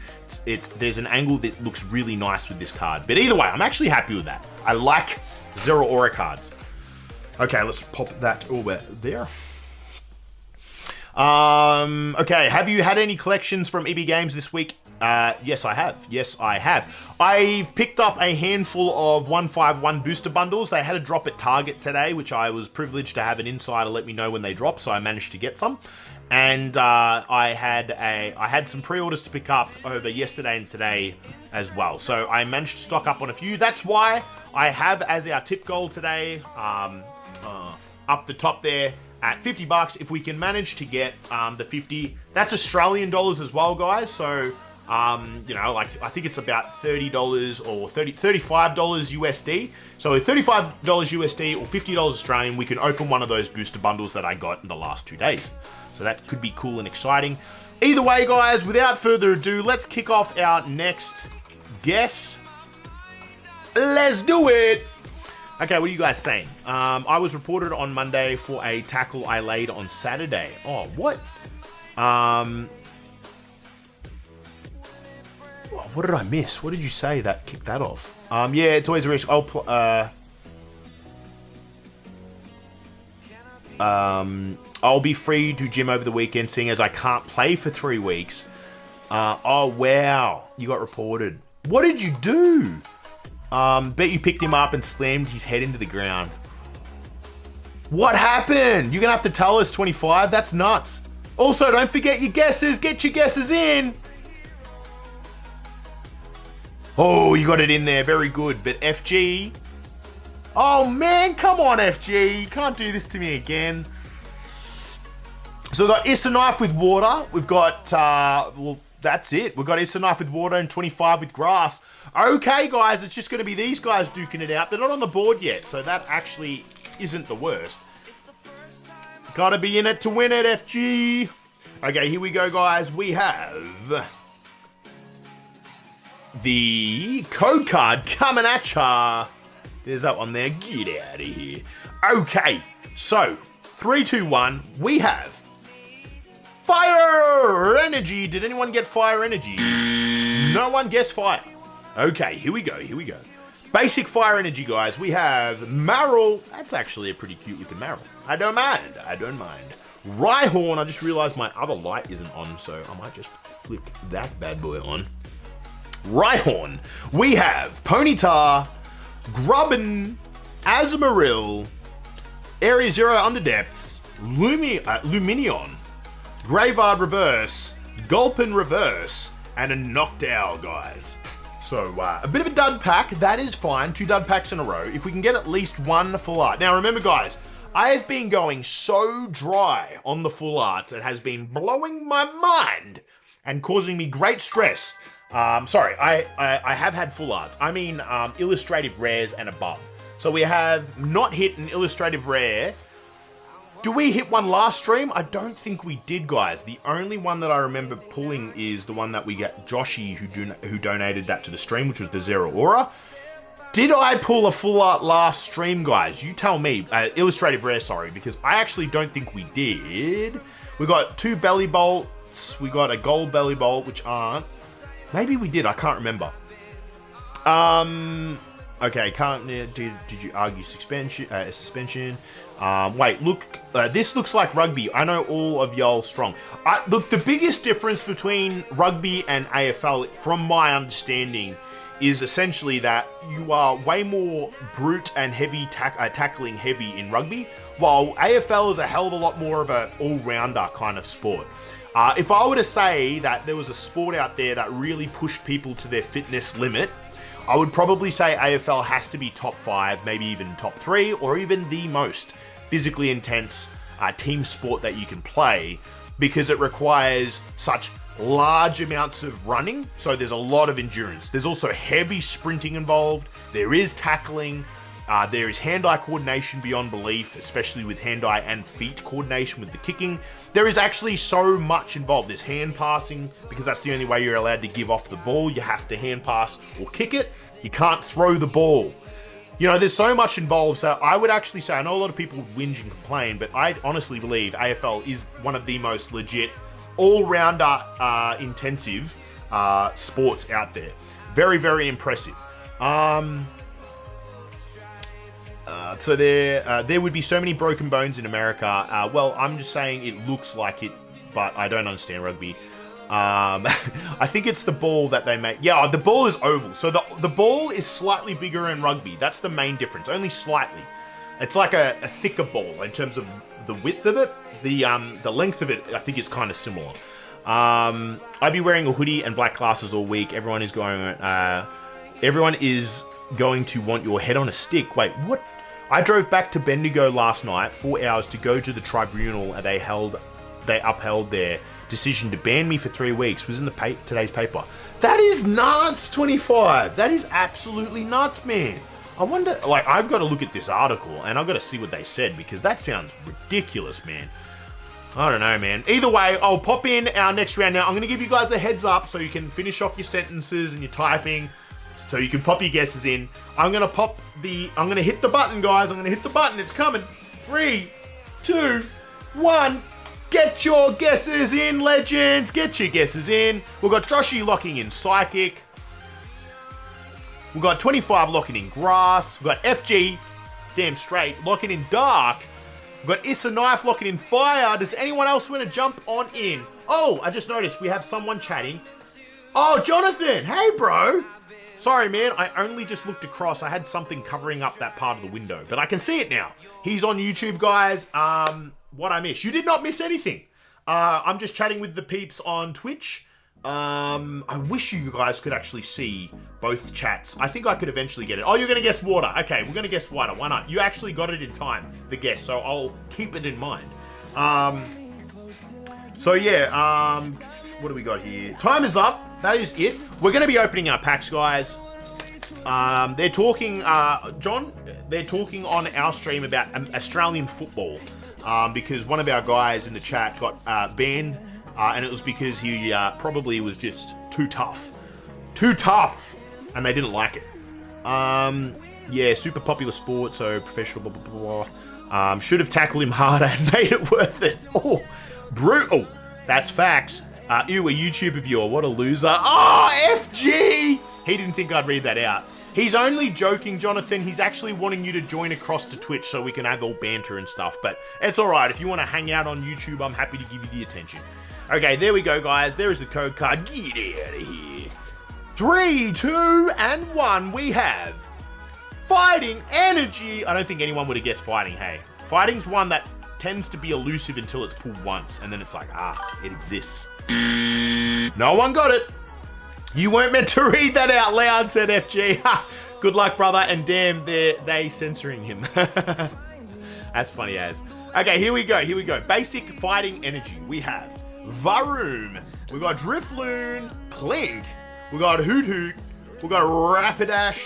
There's an angle that looks really nice with this card. But either way, I'm actually happy with that. I like Zeraora cards. Okay, let's pop that over there. Okay, have you had any collections from EB Games this week? Yes, I have. Yes, I have. I've picked up a handful of 151 booster bundles. They had a drop at Target today, which I was privileged to have an insider let me know when they drop, so I managed to get some. And I had some pre-orders to pick up over yesterday and today as well. So I managed to stock up on a few. That's why I have as our tip goal today, up the top there, at $50, if we can manage to get the 50, that's Australian dollars as well, guys. So, like I think it's about $30 or $35 USD. So $35 USD or $50 Australian, we can open one of those booster bundles that I got in the last 2 days. So that could be cool and exciting. Either way, guys, without further ado, let's kick off our next guess. Let's do it. Okay, what are you guys saying? I was reported on Monday for a tackle I laid on Saturday. Oh, what? What did I miss? What did you say that kicked that off? Yeah, it's always a risk. I'll be free to gym over the weekend, seeing as I can't play for 3 weeks. Oh, wow. You got reported. What did you do? Bet you picked him up and slammed his head into the ground. What happened? You're going to have to tell us, 25. That's nuts. Also, don't forget your guesses. Get your guesses in. Oh, you got it in there. Very good. But FG. Oh, man. Come on, FG. You can't do this to me again. So we've got Issa Knife with water. We've got, that's it. We've got Issa Knife with water and 25 with grass. Okay, guys, it's just going to be these guys duking it out. They're not on the board yet, so that actually isn't the worst. Gotta be in it to win it, FG. Okay, here we go, guys. We have the code card coming at ya. There's that one there. Get out of here. Okay, so 3, 2, 1. We have Fire Energy. Did anyone get Fire Energy? No one guessed Fire. Okay, here we go. Basic Fire Energy, guys. We have Marill. That's actually a pretty cute looking Marill. I don't mind. Rhyhorn. I just realized my other light isn't on, so I might just flick that bad boy on. Rhyhorn. We have Ponyta, Grubbin, Azumarill, Area Zero Underdepths, Luminion, Graveyard Reverse, Gulpin Reverse, and a Noctowl, guys. So, a bit of a dud pack. That is fine. 2 dud packs in a row. If we can get at least 1 full art. Now, remember, guys, I have been going so dry on the full arts. It has been blowing my mind and causing me great stress. Sorry, I have had full arts. I mean, illustrative rares and above. So we have not hit an illustrative rare. Do we hit one last stream? I don't think we did, guys. The only one that I remember pulling is the one that we get Joshy, who donated that to the stream, which was the Zero Aura. Did I pull a full art last stream, guys? You tell me. Illustrative rare, sorry, because I actually don't think we did. We got 2 belly bolts. We got a gold belly bolt, which aren't. Maybe we did. I can't remember. Okay, did you argue suspension? Wait, look, this looks like rugby. I know all of y'all strong. Look, the biggest difference between rugby and AFL, from my understanding, is essentially that you are way more brute and heavy tackling heavy in rugby, while AFL is a hell of a lot more of an all-rounder kind of sport. If I were to say that there was a sport out there that really pushed people to their fitness limit, I would probably say AFL has to be top 5, maybe even top 3, or even the most physically intense team sport that you can play, because it requires such large amounts of running, so there's a lot of endurance. There's also heavy sprinting involved, there is tackling, there is hand-eye coordination beyond belief, especially with hand-eye and feet coordination with the kicking. There is actually so much involved. There's hand passing, because that's the only way you're allowed to give off the ball. You have to hand pass or kick it. You can't throw the ball. You know, there's so much involved. So I would actually say, I know a lot of people whinge and complain, but I honestly believe AFL is one of the most legit, all-rounder intensive sports out there. Very, very impressive. So there would be so many broken bones in America. Well, I'm just saying it looks like it, but I don't understand rugby. I think it's the ball that they make. Yeah, the ball is oval. So the ball is slightly bigger in rugby. That's the main difference, only slightly. It's like a thicker ball in terms of the width of it. The length of it, I think, is kind of similar. I'd be wearing a hoodie and black glasses all week. Everyone is going to want your head on a stick. Wait, what? I drove back to Bendigo last night, 4 hours to go to the tribunal, and they upheld their decision to ban me for 3 weeks. Was in the today's paper. That is nuts, 25. That is absolutely nuts, man. I wonder, like, I've got to look at this article and I've got to see what they said, because that sounds ridiculous, man. I don't know, man. Either way, I'll pop in our next round now. I'm going to give you guys a heads up so you can finish off your sentences and your typing, so you can pop your guesses in. I'm going to hit the button, guys. I'm going to hit the button. It's coming. 3, 2, 1. Get your guesses in, legends. Get your guesses in. We've got Joshy locking in psychic. We've got 25 locking in grass. We've got FG, damn straight, locking in dark. We've got Issa Knife locking in fire. Does anyone else want to jump on in? Oh, I just noticed we have someone chatting. Oh, Jonathan. Hey, bro. Sorry, man. I only just looked across. I had something covering up that part of the window, but I can see it now. He's on YouTube, guys. What I missed? You did not miss anything. I'm just chatting with the peeps on Twitch. I wish you guys could actually see both chats. I think I could eventually get it. Oh, you're going to guess water. Okay, we're going to guess water. Why not? You actually got it in time, the guess, so I'll keep it in mind. So yeah, what do we got here? Time is up. That is it. We're going to be opening our packs, guys. They're talking, John, they're talking on our stream about Australian football, because one of our guys in the chat got banned, and it was because he probably was just too tough. Too tough! And they didn't like it. Yeah, super popular sport, so professional, blah, blah, blah. Should have tackled him harder and made it worth it. Oh, brutal. That's facts. Ew, a YouTuber viewer, what a loser. Oh, FG! He didn't think I'd read that out. He's only joking, Jonathan. He's actually wanting you to join across to Twitch so we can have all banter and stuff. But it's alright. If you want to hang out on YouTube, I'm happy to give you the attention. Okay, there we go, guys. There is the code card. Get out of here. 3, 2, and 1. We have Fighting Energy. I don't think anyone would have guessed Fighting, hey. Fighting's one that tends to be elusive until it's pulled once, and then it's like, it exists. No one got it. You weren't meant to read that out loud, said FG. Good luck, brother, and damn, they censoring him. That's funny as. Okay, here we go. Basic Fighting Energy. We have Varoom. We got Drifloon, Clink. We got Hoot Hoot. We got Rapidash,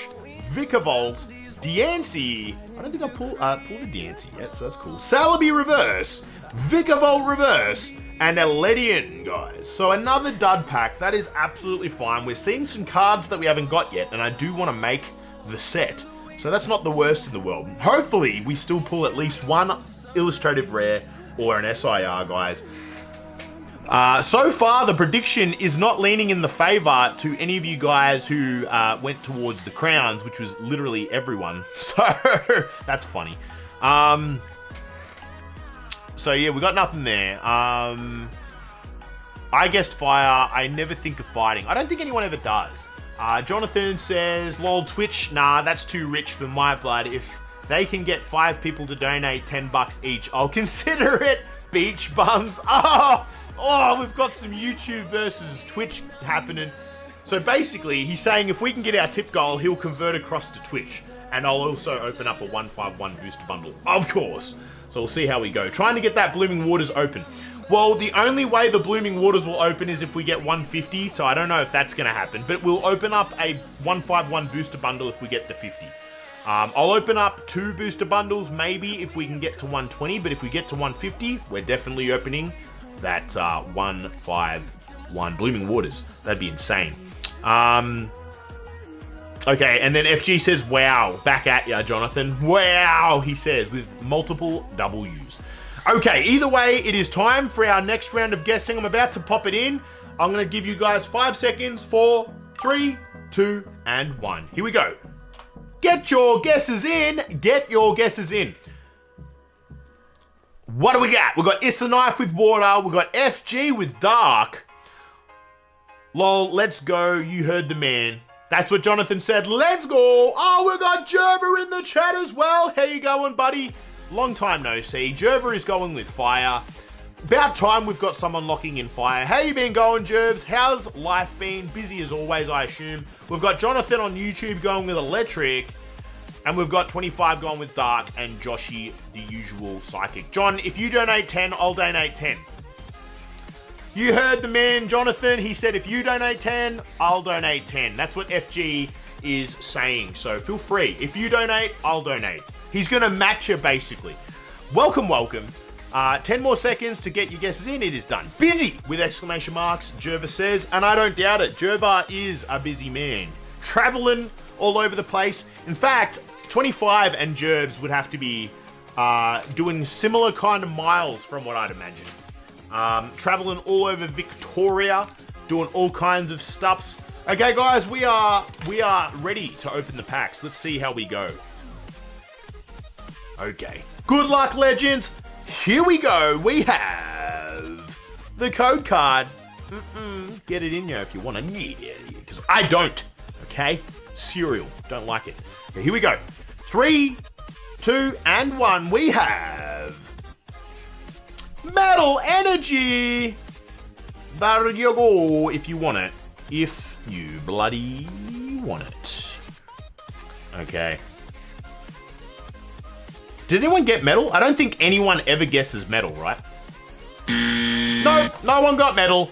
Vicavolt, Diancie. I don't think I pulled a Diancie yet, so that's cool. Celebi Reverse, Vicavolt Reverse, and Eledian, guys. So another dud pack. That is absolutely fine. We're seeing some cards that we haven't got yet, and I do want to make the set. So that's not the worst in the world. Hopefully, we still pull at least one illustrative rare or an SIR, guys. So far, the prediction is not leaning in the favor to any of you guys who went towards the crowns, which was literally everyone. So that's funny. So yeah, we got nothing there. I guessed fire. I never think of fighting. I don't think anyone ever does. Jonathan says, lol, Twitch, nah, that's too rich for my blood. If they can get 5 people to donate $10 each, I'll consider it. Beach bums. Oh, we've got some YouTube versus Twitch happening. So basically, he's saying if we can get our tip goal, he'll convert across to Twitch. And I'll also open up a 151 booster bundle, of course. So we'll see how we go. Trying to get that Blooming Waters open. Well, the only way the Blooming Waters will open is if we get 150, so I don't know if that's going to happen. But we'll open up a 151 booster bundle if we get the 50. I'll open up 2 booster bundles, maybe, if we can get to 120. But if we get to 150, we're definitely opening that 151 Blooming Waters. That'd be insane. Okay, and then FG says, wow, back at ya, Jonathan. Wow, he says, with multiple W's. Okay, either way, it is time for our next round of guessing. I'm about to pop it in. I'm going to give you guys 5 seconds. 4, 3, 2, and 1. Here we go. Get your guesses in. Get your guesses in. What do we got? We've got Issa Knife with water. We've got FG with dark. Lol, let's go. You heard the man. That's what Jonathan said. Let's go. Oh, we got Jerva in the chat as well. How you going, buddy? Long time no see. Jerva is going with fire. About time we've got someone locking in fire. How you been going, Jervs? How's life been? Busy as always, I assume. We've got Jonathan on YouTube going with electric. And we've got 25 going with dark. And Joshy, the usual psychic. John, if you donate 10, I'll donate 10. You heard the man, Jonathan. He said, if you donate 10, I'll donate 10. That's what FG is saying. So feel free. If you donate, I'll donate. He's going to match you, basically. Welcome, welcome. 10 more seconds to get your guesses in. It is done. Busy with exclamation marks, Jerva says. And I don't doubt it. Jerva is a busy man. Traveling all over the place. In fact, 25 and Jerbs would have to be doing similar kind of miles from what I'd imagine. Traveling all over Victoria, doing all kinds of stuffs. Okay, guys, we are ready to open the packs. Let's see how we go. Okay. Good luck, legends. Here we go. We have the code card. Get it in there if you want to. Yeah, because I don't. Okay? Cereal. Don't like it. Okay, here we go. 3, 2, and 1. We have Metal Energy! There you go, if you want it. If you bloody want it. Okay. Did anyone get metal? I don't think anyone ever guesses metal, right? No, no one got metal.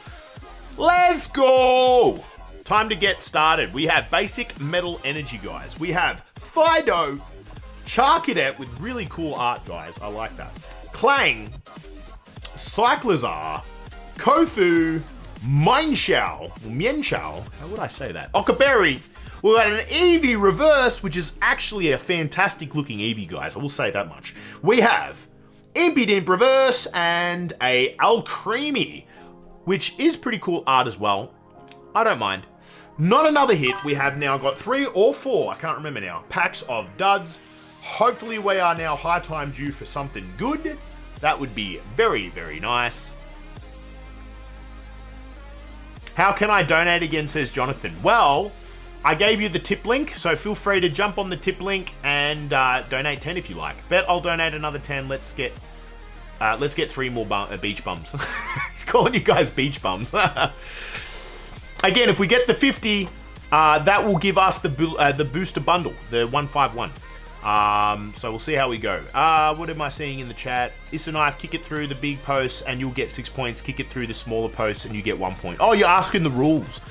Let's go! Time to get started. We have basic Metal Energy, guys. We have Fido, Charcadet with really cool art, guys. I like that. Clang, Cyclizar, Kofu, Mienshao, how would I say that? Okaberry. We've got an Eevee reverse, which is actually a fantastic looking Eevee, guys. I will say that much. We have Impidimp reverse and a Alcremie, which is pretty cool art as well. I don't mind. Not another hit. We have now got 3 or 4, I can't remember now, packs of duds. Hopefully we are now high time due for something good. That would be very, very nice. How can I donate again, says Jonathan? Well, I gave you the tip link, so feel free to jump on the tip link and donate 10 if you like. Bet I'll donate another 10. Let's get 3 more beach bums. He's calling you guys beach bums. Again, if we get the 50, that will give us the booster bundle, the 151. So we'll see how we go. What am I seeing in the chat? It's a knife, kick it through the big posts and you'll get 6 points. Kick it through the smaller posts and you get 1 point. Oh, you're asking the rules.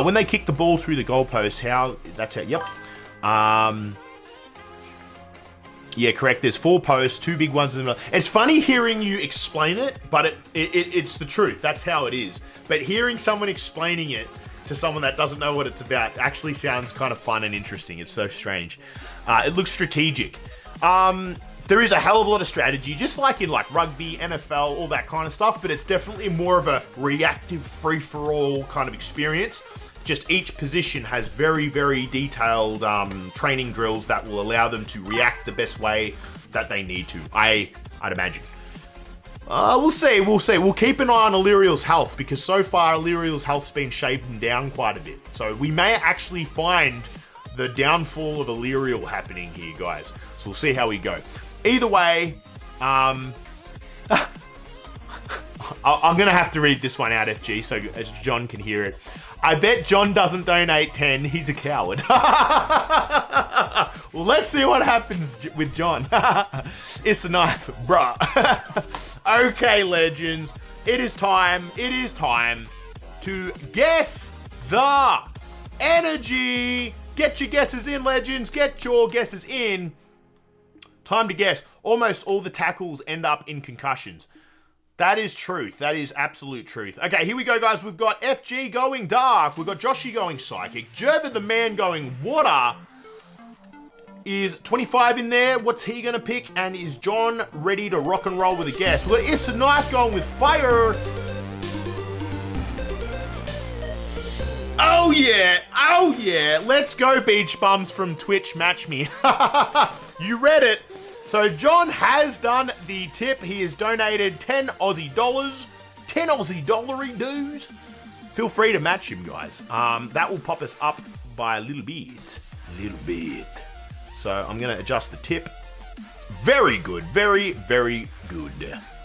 When they kick the ball through the goal post, how... That's it, yep. Yeah, correct. There's 4 posts, 2 big ones in the middle. It's funny hearing you explain it, but it's the truth. That's how it is. But hearing someone explaining it to someone that doesn't know what it's about actually sounds kind of fun and interesting. It's so strange. It looks strategic. There is a hell of a lot of strategy, just like in rugby, NFL, all that kind of stuff, but it's definitely more of a reactive free-for-all kind of experience. Just each position has very, very detailed training drills that will allow them to react the best way that they need to, I'd imagine. We'll see. We'll keep an eye on Illyrial's health, because so far Illyrial's health's been shaved down quite a bit. So we may actually find the downfall of Illyrial happening here, guys. So we'll see how we go. Either way, I'm going to have to read this one out, FG, so as John can hear it. I bet John doesn't donate 10. He's a coward. Well, let's see what happens with John. It's a knife, bruh. Okay, legends. It is time to guess the energy. Get your guesses in, legends. Get your guesses in. Time to guess. Almost all the tackles end up in concussions. That is truth. That is absolute truth. Okay, here we go, guys. We've got FG going dark. We've got Joshy going psychic. Jerva the man going water. Is 25 in there? What's he going to pick? And is John ready to rock and roll with a guess? Well, it's a knife going with fire. Oh, yeah. Oh, yeah. Let's go, beach bums from Twitch. Match me. You read it. So John has done the tip. He has donated 10 Aussie dollars. 10 Aussie dollary dues. feel free to match him, guys. That will pop us up by a little bit. So I'm going to adjust the tip. Very good. Very, very good.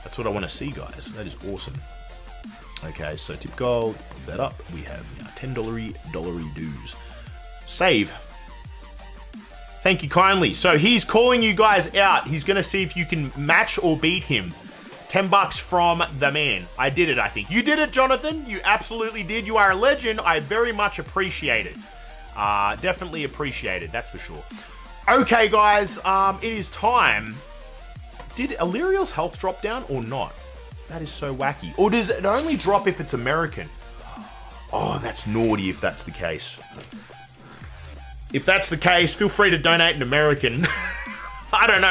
That's what I want to see, guys. That is awesome. Okay, so tip goal. Let's put that up. We have $10 dues. Save. Thank you kindly. So he's calling you guys out. He's going to see if you can match or beat him. $10 from the man. I did it, I think. You did it, Jonathan. You absolutely did. You are a legend. I very much appreciate it. Definitely appreciate it. That's for sure. Okay, guys. It is time. Did Illyriel's health drop down or not? That is so wacky. Or does it only drop if it's American? Oh, that's naughty if that's the case. If that's the case, feel free to donate in American. I don't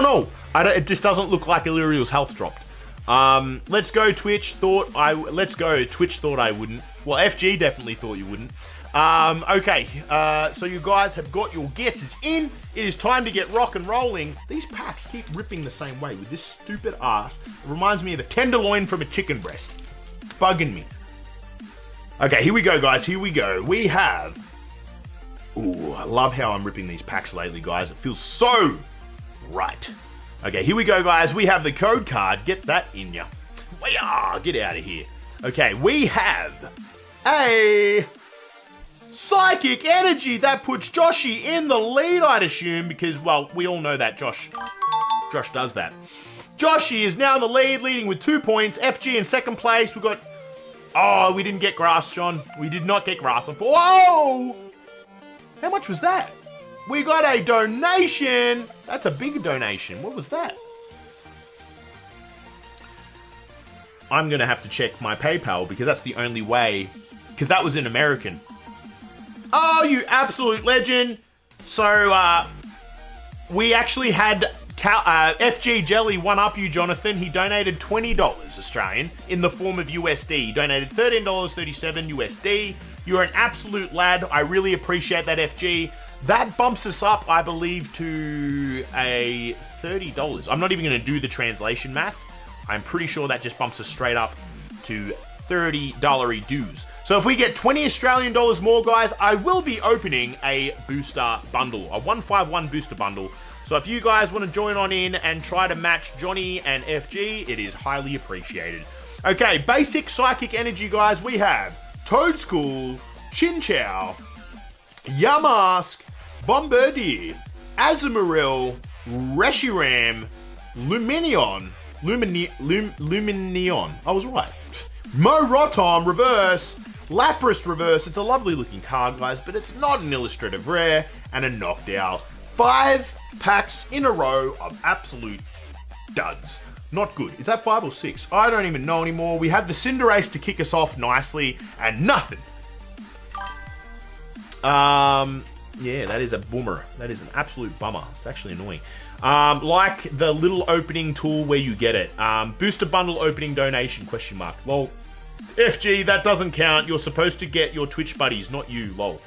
know. It just doesn't look like Illyriel's health dropped. Let's go Twitch. Let's go Twitch. Thought I wouldn't. Well, FG definitely thought you wouldn't. Okay. So you guys have got your guesses in. It is time to get rock and rolling. These packs keep ripping the same way with this stupid ass. It reminds me of a tenderloin from a chicken breast. It's bugging me. Okay, here we go, guys. Here we go. We have... Ooh, I love how I'm ripping these packs lately, guys. It feels so right. Okay, here we go, guys. We have the code card. Get that in ya. Get out of here. Okay, we have a psychic energy that puts Joshy in the lead, I'd assume, because, well, we all know that Josh does that. Joshy is now in the lead, leading with 2 points. FG in second place. We've got... Oh, we didn't get grass, John. We did not get grass. Whoa! How much was that? We got a donation. That's a big donation. What was that? I'm going to have to check my PayPal because that's the only way. Because that was in American. Oh, you absolute legend. So, we actually had FG Jelly one up you, Jonathan. He donated $20 Australian in the form of USD. He donated $13.37 USD. You're an absolute lad. I really appreciate that, FG. That bumps us up, I believe, to a $30. I'm not even going to do the translation math. I'm pretty sure that just bumps us straight up to $30 dues. So if we get 20 Australian dollars more, guys, I will be opening a booster bundle, a 151 booster bundle. So if you guys want to join on in and try to match Johnny and FG, it is highly appreciated. Okay, basic psychic energy, guys. We have Toad School, Chinchou, Yamask, Bombardier, Azumarill, Reshiram, Luminion. I was right. Morotom reverse, Lapras reverse. It's a lovely looking card, guys, but it's not an illustrative rare, and a knocked out. 5 packs in a row of absolute duds. Not good. Is that 5 or 6? I don't even know anymore. We have the Cinderace to kick us off nicely, and nothing. Yeah, that is a boomer. That is an absolute bummer. It's actually annoying. Like the little opening tool where you get it. Booster bundle opening donation, question mark. Lol. FG, that doesn't count. You're supposed to get your Twitch buddies, not you, lol.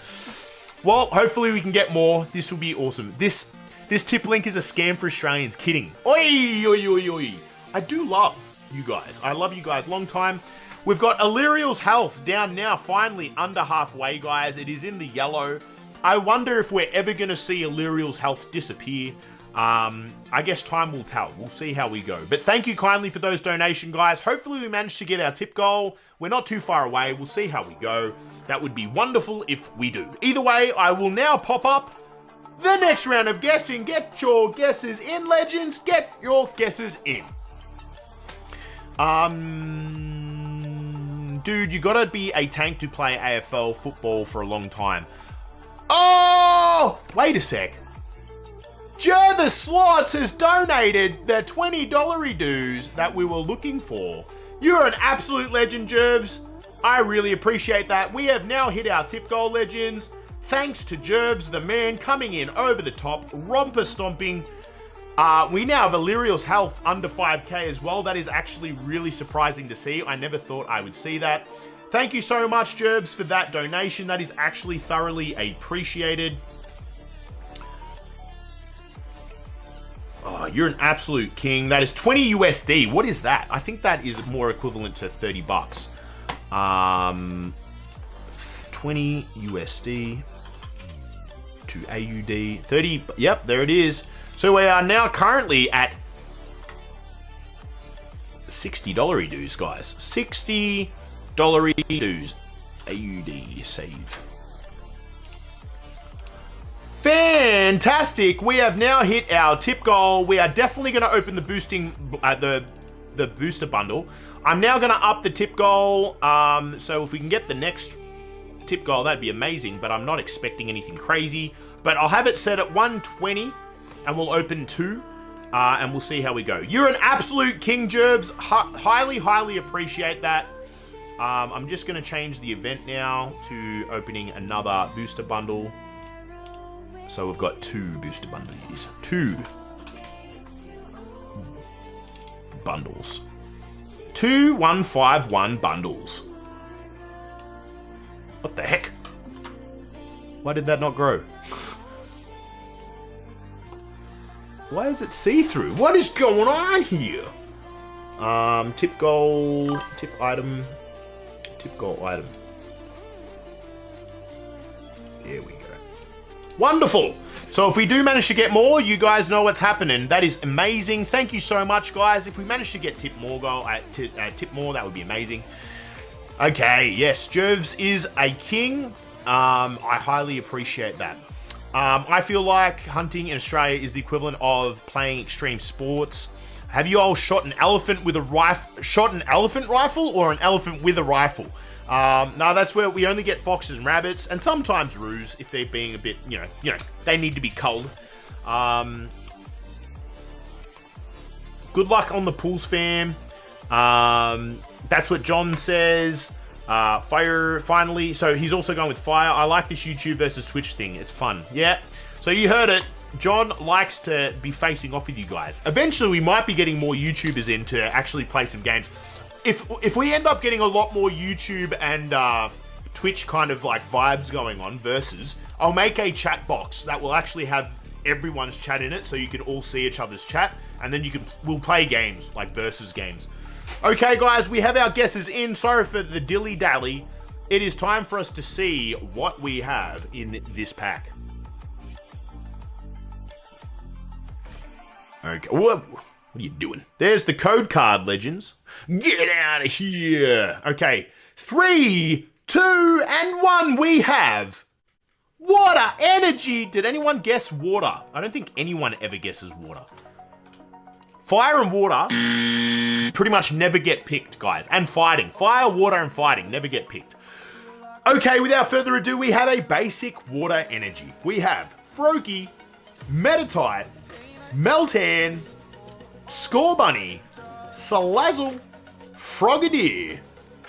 Well, hopefully we can get more. This will be awesome. This tip link is a scam for Australians. Kidding. Oi, oi, oi, oi. I do love you guys. I love you guys. Long time. We've got Illyriel's health down now, finally under halfway, guys. It is in the yellow. I wonder if we're ever going to see Illyriel's health disappear. I guess time will tell. We'll see how we go. But thank you kindly for those donations, guys. Hopefully we managed to get our tip goal. We're not too far away. We'll see how we go. That would be wonderful if we do. Either way, I will now pop up the next round of guessing. Get your guesses in, legends. Get your guesses in. Dude, you gotta be a tank to play AFL football for a long time. Oh! Wait a sec. Jervis Slots has donated the $20 dues that we were looking for. You're an absolute legend, Jervs. I really appreciate that. We have now hit our tip goal, legends. Thanks to Jervs, the man, coming in over the top, romper stomping. We now have Illyriel's health under 5k as well. That is actually really surprising to see. I never thought I would see that. Thank you so much, Jervs, for that donation. That is actually thoroughly appreciated. Oh, you're an absolute king. That is 20 USD. What is that? I think that is more equivalent to 30 bucks. 20 USD to AUD. 30. Yep, there it is. So we are now currently at $60 dues, guys. $60 dues. AUD save. Fantastic! We have now hit our tip goal. We are definitely going to open the boosting, the booster bundle. I'm now going to up the tip goal. So if we can get the next tip goal, that'd be amazing. But I'm not expecting anything crazy. But I'll have it set at 120, and we'll open 2, and we'll see how we go. You're an absolute king, Jervs. Highly appreciate that. I'm just going to change the event now to opening another booster bundle. So we've got 2 booster bundles. 2 bundles. 2151 bundles. What the heck? Why did that not grow? Why is it see-through? What is going on here? Tip goal, tip item, tip goal item. There we go. Wonderful. So if we do manage to get more, you guys know what's happening. That is amazing. Thank you so much, guys. If we manage to get tip more, that would be amazing. Okay, yes, Jervs is a king. I highly appreciate that. I feel like hunting in Australia is the equivalent of playing extreme sports. Have you all shot an elephant with a rifle? Shot an elephant rifle or an elephant with a rifle? No, that's where we only get foxes and rabbits, and sometimes roos if they're being a bit, you know, they need to be culled. Good luck on the pools, fam. That's what John says. Fire, finally. So he's also going with fire. I like this YouTube versus Twitch thing. It's fun. Yeah. So you heard it. John likes to be facing off with you guys. Eventually, we might be getting more YouTubers in to actually play some games. If we end up getting a lot more YouTube and Twitch kind of like vibes going on versus, I'll make a chat box that will actually have everyone's chat in it, so you can all see each other's chat, and then we'll play games like versus games. Okay, guys, we have our guesses in. Sorry for the dilly-dally. It is time for us to see what we have in this pack. Okay, what are you doing? There's the code card, legends. Get out of here. Okay, 3, 2, and 1, we have water energy. Did anyone guess water? I don't think anyone ever guesses water. Fire and water pretty much never get picked, guys. And fighting. Fire, water, and fighting never get picked. Okay, without further ado, we have a basic water energy. We have Froakie, Metatite, Meltan, Scorbunny, Salazzle, Frogadier.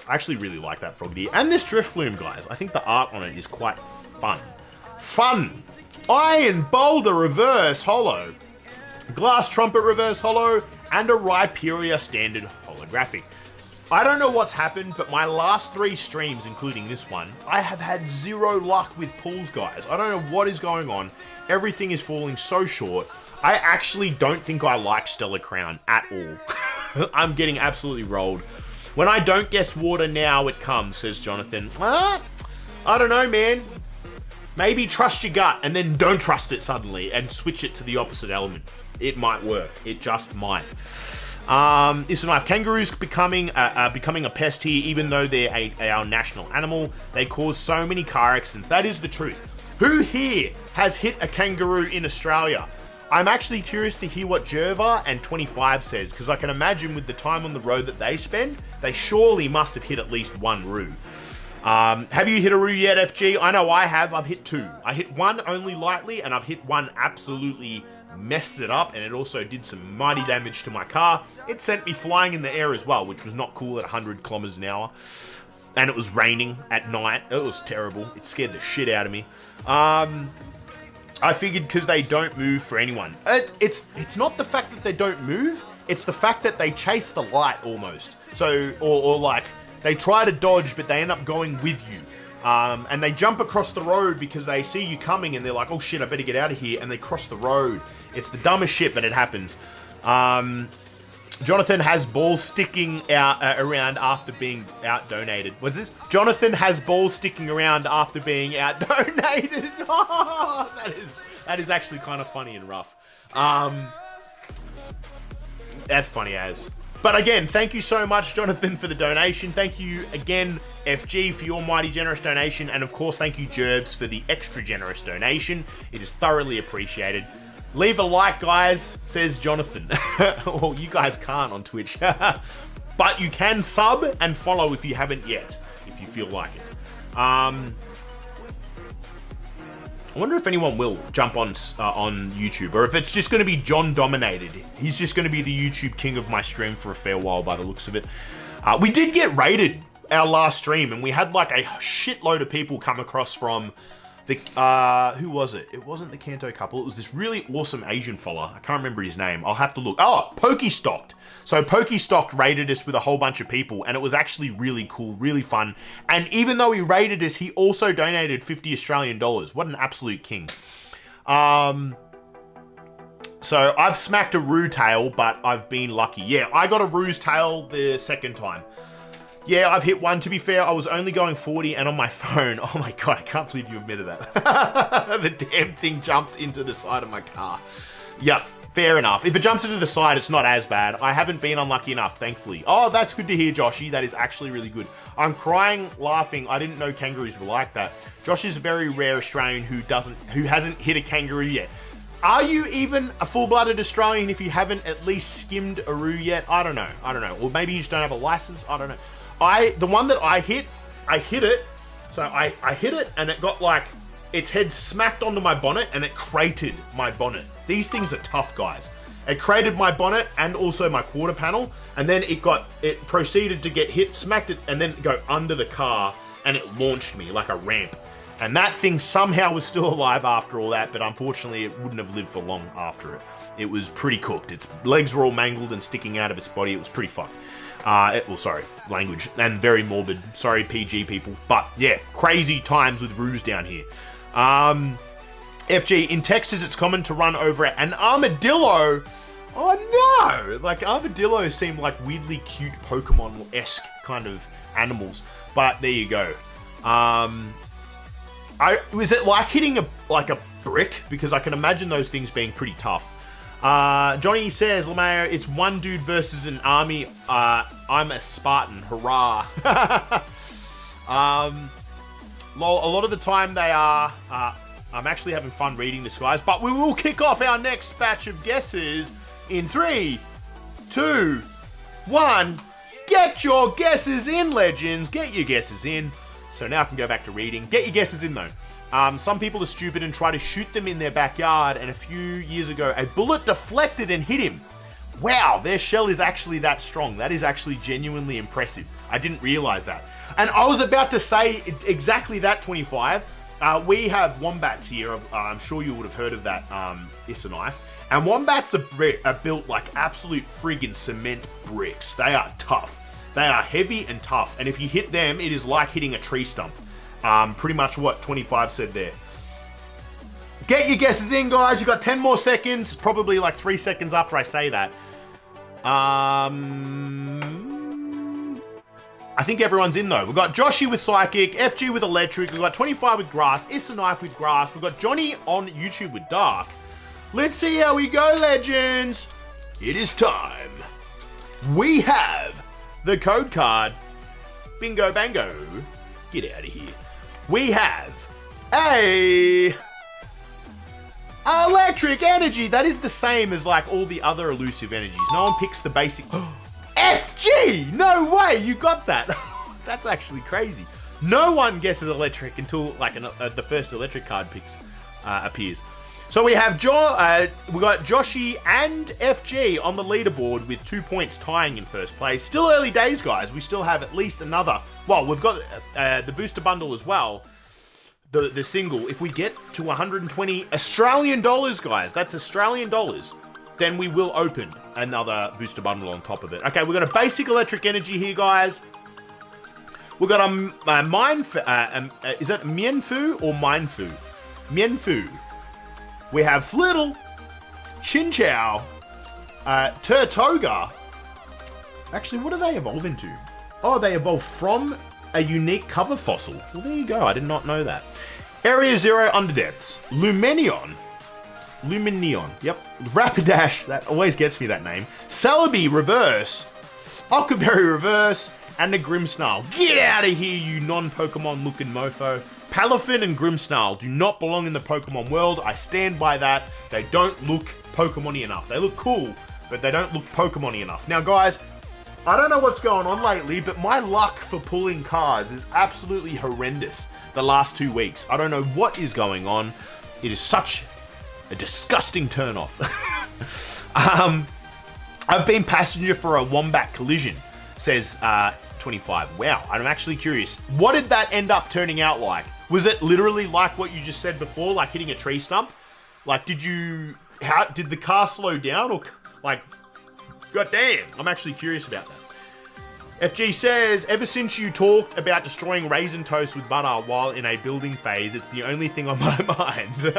I actually really like that Frogadier. And this Driftbloom, guys. I think the art on it is quite fun. Fun. Iron Boulder Reverse Holo. Glass Trumpet Reverse Holo, and a Rhyperior Standard Holographic. I don't know what's happened, but my last 3 streams, including this one, I have had 0 luck with pulls, guys. I don't know what is going on. Everything is falling so short. I actually don't think I like Stellar Crown at all. I'm getting absolutely rolled. When I don't guess water now, it comes, says Jonathan. I don't know, man. Maybe trust your gut and then don't trust it suddenly and switch it to the opposite element. It might work. It just might. Is a knife. Kangaroos becoming a pest here, even though they're our national animal. They cause so many car accidents. That is the truth. Who here has hit a kangaroo in Australia? I'm actually curious to hear what Jerva and 25 says, because I can imagine with the time on the road that they spend, they surely must have hit at least 1 roo. Have you hit a roo yet, FG? I know I have. I've hit 2. I hit 1 only lightly, and I've hit 1 absolutely messed it up, and it also did some mighty damage to my car. It sent me flying in the air as well, which was not cool at 100 kilometers an hour. And it was raining at night. It was terrible. It scared the shit out of me. I figured because they don't move for anyone. It's not the fact that they don't move, it's the fact that they chase the light almost. So, or like, they try to dodge, but they end up going with you. And they jump across the road because they see you coming and they're like, oh shit, I better get out of here. And they cross the road. It's the dumbest shit, but it happens. Jonathan has balls sticking out around after being out donated. Was this? Jonathan has balls sticking around after being out donated. Oh, that is actually kind of funny and rough. That's funny as. But again, thank you so much, Jonathan, for the donation. Thank you again, FG, for your mighty generous donation. And of course, thank you, Jerbs, for the extra generous donation. It is thoroughly appreciated. Leave a like, guys, says Jonathan. Well, you guys can't on Twitch. But you can sub and follow if you haven't yet, if you feel like it. I wonder if anyone will jump on YouTube, or if it's just going to be John dominated. He's just going to be the YouTube king of my stream for a fair while by the looks of it. We did get raided our last stream, and we had like a shitload of people come across from the, who was it? It wasn't the Kanto couple. It was this really awesome Asian fella. I can't remember his name. I'll have to look. Oh, Pokestocked. So Pokestocked raided us with a whole bunch of people, and it was actually really cool, really fun. And even though he raided us, he also donated 50 Australian dollars. What an absolute king. So I've smacked a Roo tail, but I've been lucky. Yeah, I got a Roo's tail the second time. Yeah, I've hit one. To be fair, I was only going 40 and on my phone. Oh my God, I can't believe you admitted that. The damn thing jumped into the side of my car. Yep, fair enough. If it jumps into the side, it's not as bad. I haven't been unlucky enough, thankfully. Oh, that's good to hear, Joshy. That is actually really good. I'm crying, laughing. I didn't know kangaroos were like that. Josh is a very rare Australian who hasn't hit a kangaroo yet. Are you even a full-blooded Australian if you haven't at least skimmed a roo yet? I don't know. Or maybe you just don't have a license. I don't know. The one that I hit it. So I hit it and it got like, its head smacked onto my bonnet and it cratered my bonnet. These things are tough, guys. It cratered my bonnet and also my quarter panel, and then it proceeded to get hit, smacked it, and then go under the car, and it launched me like a ramp. And that thing somehow was still alive after all that, but unfortunately it wouldn't have lived for long after it. It was pretty cooked. Its legs were all mangled and sticking out of its body. It was pretty fucked. Sorry, language, and very morbid. Sorry, PG people. But yeah, crazy times with roos down here. FG, in Texas, it's common to run over an armadillo. Oh no! Like, armadillos seem like weirdly cute Pokemon-esque kind of animals. But there you go. Was it like hitting a brick? Because I can imagine those things being pretty tough. Johnny says, LeMayo, it's one dude versus an army. I'm a Spartan. Hurrah. Lol, a lot of the time they are. I'm actually having fun reading this, guys. But we will kick off our next batch of guesses in 3, 2, 1. Get your guesses in, legends. Get your guesses in. So now I can go back to reading. Get your guesses in, though. Some people are stupid and try to shoot them in their backyard, and a few years ago, a bullet deflected and hit him. Wow, their shell is actually that strong. That is actually genuinely impressive. I didn't realize that. And I was about to say exactly that, 25. We have wombats here. I'm sure you would have heard of that, Issa knife. And wombats are built like absolute friggin' cement bricks. They are tough. They are heavy and tough. And if you hit them, it is like hitting a tree stump. Pretty much what 25 said there. Get your guesses in, guys. You got 10 more seconds. Probably like 3 seconds after I say that. I think everyone's in though. We've got Joshy with Psychic, FG with Electric, we've got 25 with Grass, Issa Knife with Grass, we've got Johnny on YouTube with Dark. Let's see how we go, legends. It is time. We have the code card. Bingo bango. Get out of here. We have a electric energy. That is the same as like all the other elusive energies. No one picks the basic. FG! No way, you got that. That's actually crazy. No one guesses electric until like the first electric card appears. So we have we got Joshy and FG on the leaderboard with 2 points tying in first place. Still early days, guys. We still have at least another. Well, we've got the booster bundle as well. The single. If we get to 120 Australian dollars, guys, that's Australian dollars, then we will open another booster bundle on top of it. Okay, we've got a basic electric energy here, guys. We've got a is that Mienfu or Minefu? Mienfu. We have Flittle, Chinchou, Turtoga, Actually, what do they evolve into? Oh, they evolve from a unique cover fossil. Well, there you go. I did not know that. Area 0 Underdepths. Luminion. Yep. Rapidash. That always gets me, that name. Celebi Reverse. Octoberry Reverse. And the Grimmsnarl. Get out of here, you non-Pokemon looking mofo. Palafin and Grimmsnarl do not belong in the Pokemon world. I stand by that. They don't look Pokemon-y enough. They look cool, but they don't look Pokemon-y enough. Now, guys, I don't know what's going on lately, but my luck for pulling cards is absolutely horrendous the last 2 weeks. I don't know what is going on. It is such a disgusting turnoff. I've been passenger for a Wombat collision, says 25. Wow, I'm actually curious. What did that end up turning out like? Was it literally like what you just said before, like hitting a tree stump? Like, did the car slow down, or like, goddamn, I'm actually curious about that. FG says, ever since you talked about destroying raisin toast with butter while in a building phase, it's the only thing on my mind.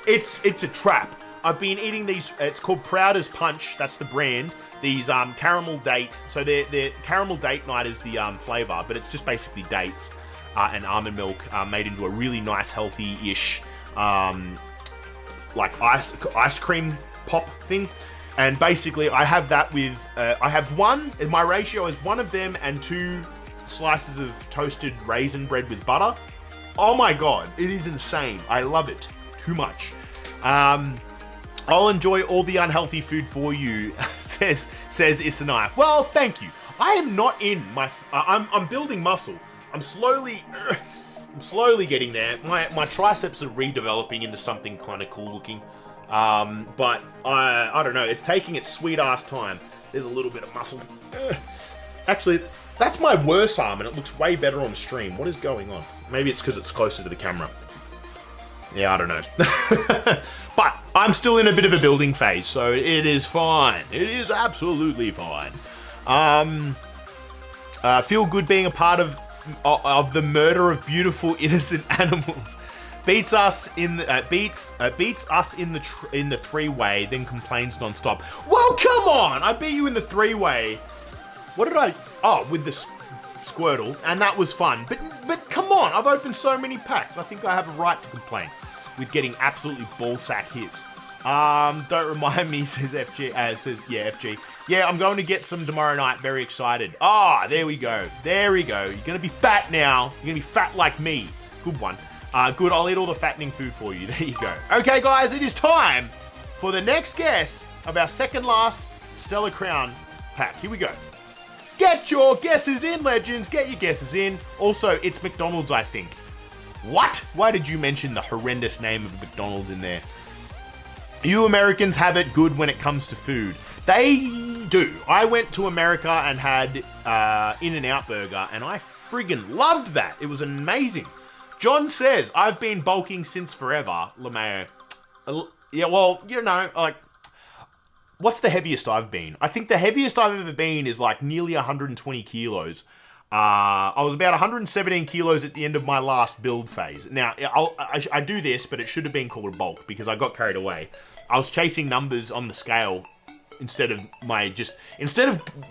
It's a trap. I've been eating these, it's called Prouder's Punch, that's the brand. These caramel date, so they're caramel date night is the flavor, but it's just basically dates and almond milk made into a really nice, healthy-ish, like ice cream pop thing. And basically, I have that with, I have one, my ratio is one of them and 2 slices of toasted raisin bread with butter. Oh my God, it is insane. I love it too much. I'll enjoy all the unhealthy food for you, says Isanif. Well, thank you. I am not in my, I'm building muscle. I'm slowly getting there. My triceps are redeveloping into something kind of cool looking. But I don't know. It's taking its sweet ass time. There's a little bit of muscle. Actually, that's my worst arm, and it looks way better on stream. What is going on? Maybe it's because it's closer to the camera. Yeah, I don't know. But I'm still in a bit of a building phase, so it is fine. It is absolutely fine. Feel good being a part of the murder of beautiful, innocent animals. Beats us in the three-way, then complains non-stop. Well, come on! I beat you in the three-way. What did I? Oh, with the Squirtle, and that was fun. But come on! I've opened so many packs. I think I have a right to complain with getting absolutely ballsack hits. Don't remind me, says FG. FG. Yeah, I'm going to get some tomorrow night. Very excited. Ah, there we go. There we go. You're gonna be fat now. You're gonna be fat like me. Good one. Good, I'll eat all the fattening food for you. There you go. Okay, guys, it is time for the next guess of our second last Stellar Crown pack. Here we go. Get your guesses in, legends. Get your guesses in. Also, it's McDonald's, I think. What? Why did you mention the horrendous name of McDonald's in there? You Americans have it good when it comes to food. They do. I went to America and had In-N-Out Burger, and I friggin' loved that. It was amazing. John says, I've been bulking since forever, LeMayo. Yeah, well, you know, like, what's the heaviest I've been? I think the heaviest I've ever been is like nearly 120 kilos. I was about 117 kilos at the end of my last build phase. Now, I do this, but it should have been called a bulk because I got carried away. I was chasing numbers on the scale instead of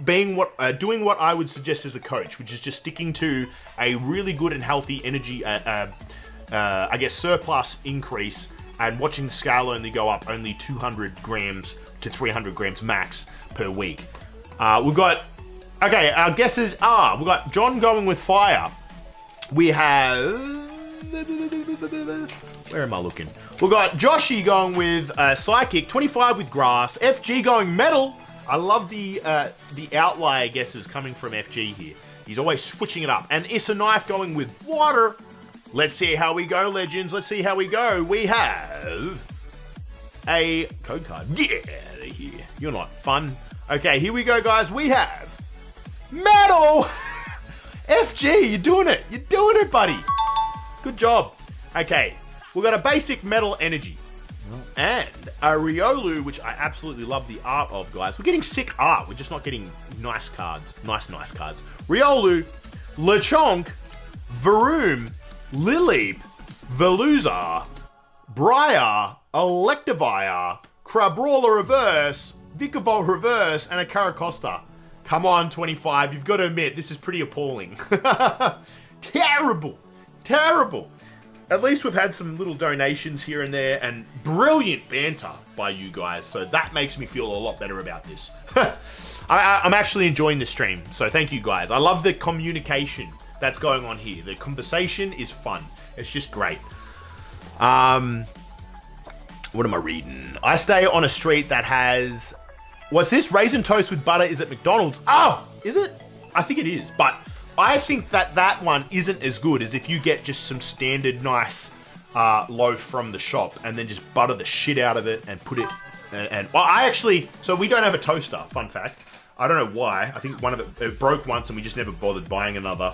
doing what I would suggest as a coach, which is just sticking to a really good and healthy energy, I guess, surplus increase and watching the scale only go up only 200 grams to 300 grams max per week. We've got, okay, our guesses are, we've got John going with fire. We have, where am I looking? We've got Joshy going with psychic, 25 with grass, FG going metal. I love the outlier guesses coming from FG here. He's always switching it up. And Issa Knife going with water. Let's see how we go, legends. Let's see how we go. We have a code card. Get out of here. You're not fun. Okay, here we go, guys. We have metal. FG, you're doing it. You're doing it, buddy. Good job. Okay, we've got a basic metal energy. And a Riolu, which I absolutely love the art of, guys. We're getting sick art. We're just not getting nice cards. Nice cards. Riolu, Lechonk, Varoom, Lileep, Veluza, Briar, Electivire, Crabrawler Reverse, Vikavolt reverse, and a Caracosta. Come on, 25. You've got to admit, this is pretty appalling. Terrible. Terrible. At least we've had some little donations here and there, and brilliant banter by you guys, so that makes me feel a lot better about this. I'm actually enjoying the stream, so thank you guys. I love the communication that's going on here. The conversation is fun. It's just great. What am I reading? I stay on a street that has... What's this? Raisin toast with butter is at McDonald's. Oh, is it? I think it is, but I think that one isn't as good as if you get just some standard nice loaf from the shop and then just butter the shit out of it and put it... Well, I actually... So we don't have a toaster, fun fact. I don't know why. I think one of it broke once and we just never bothered buying another.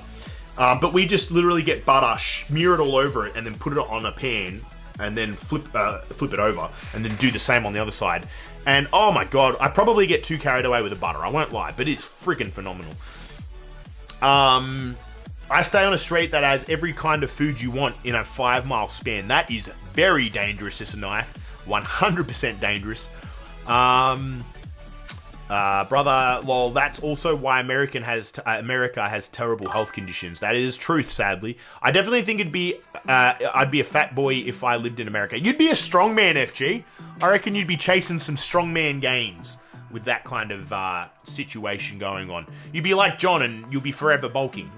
But we just literally get butter, smear it all over it, and then put it on a pan, and then flip it over, and then do the same on the other side. And oh my god, I probably get too carried away with the butter. I won't lie, but it's freaking phenomenal. I stay on a street that has every kind of food you want in a 5-mile span. That is very dangerous as a knife. 100% dangerous. Brother, lol, that's also why America has terrible health conditions. That is truth, sadly. I definitely think I'd be a fat boy if I lived in America. You'd be a strongman, FG. I reckon you'd be chasing some strongman gains with that kind of situation going on. You'd be like John and you'll be forever bulking.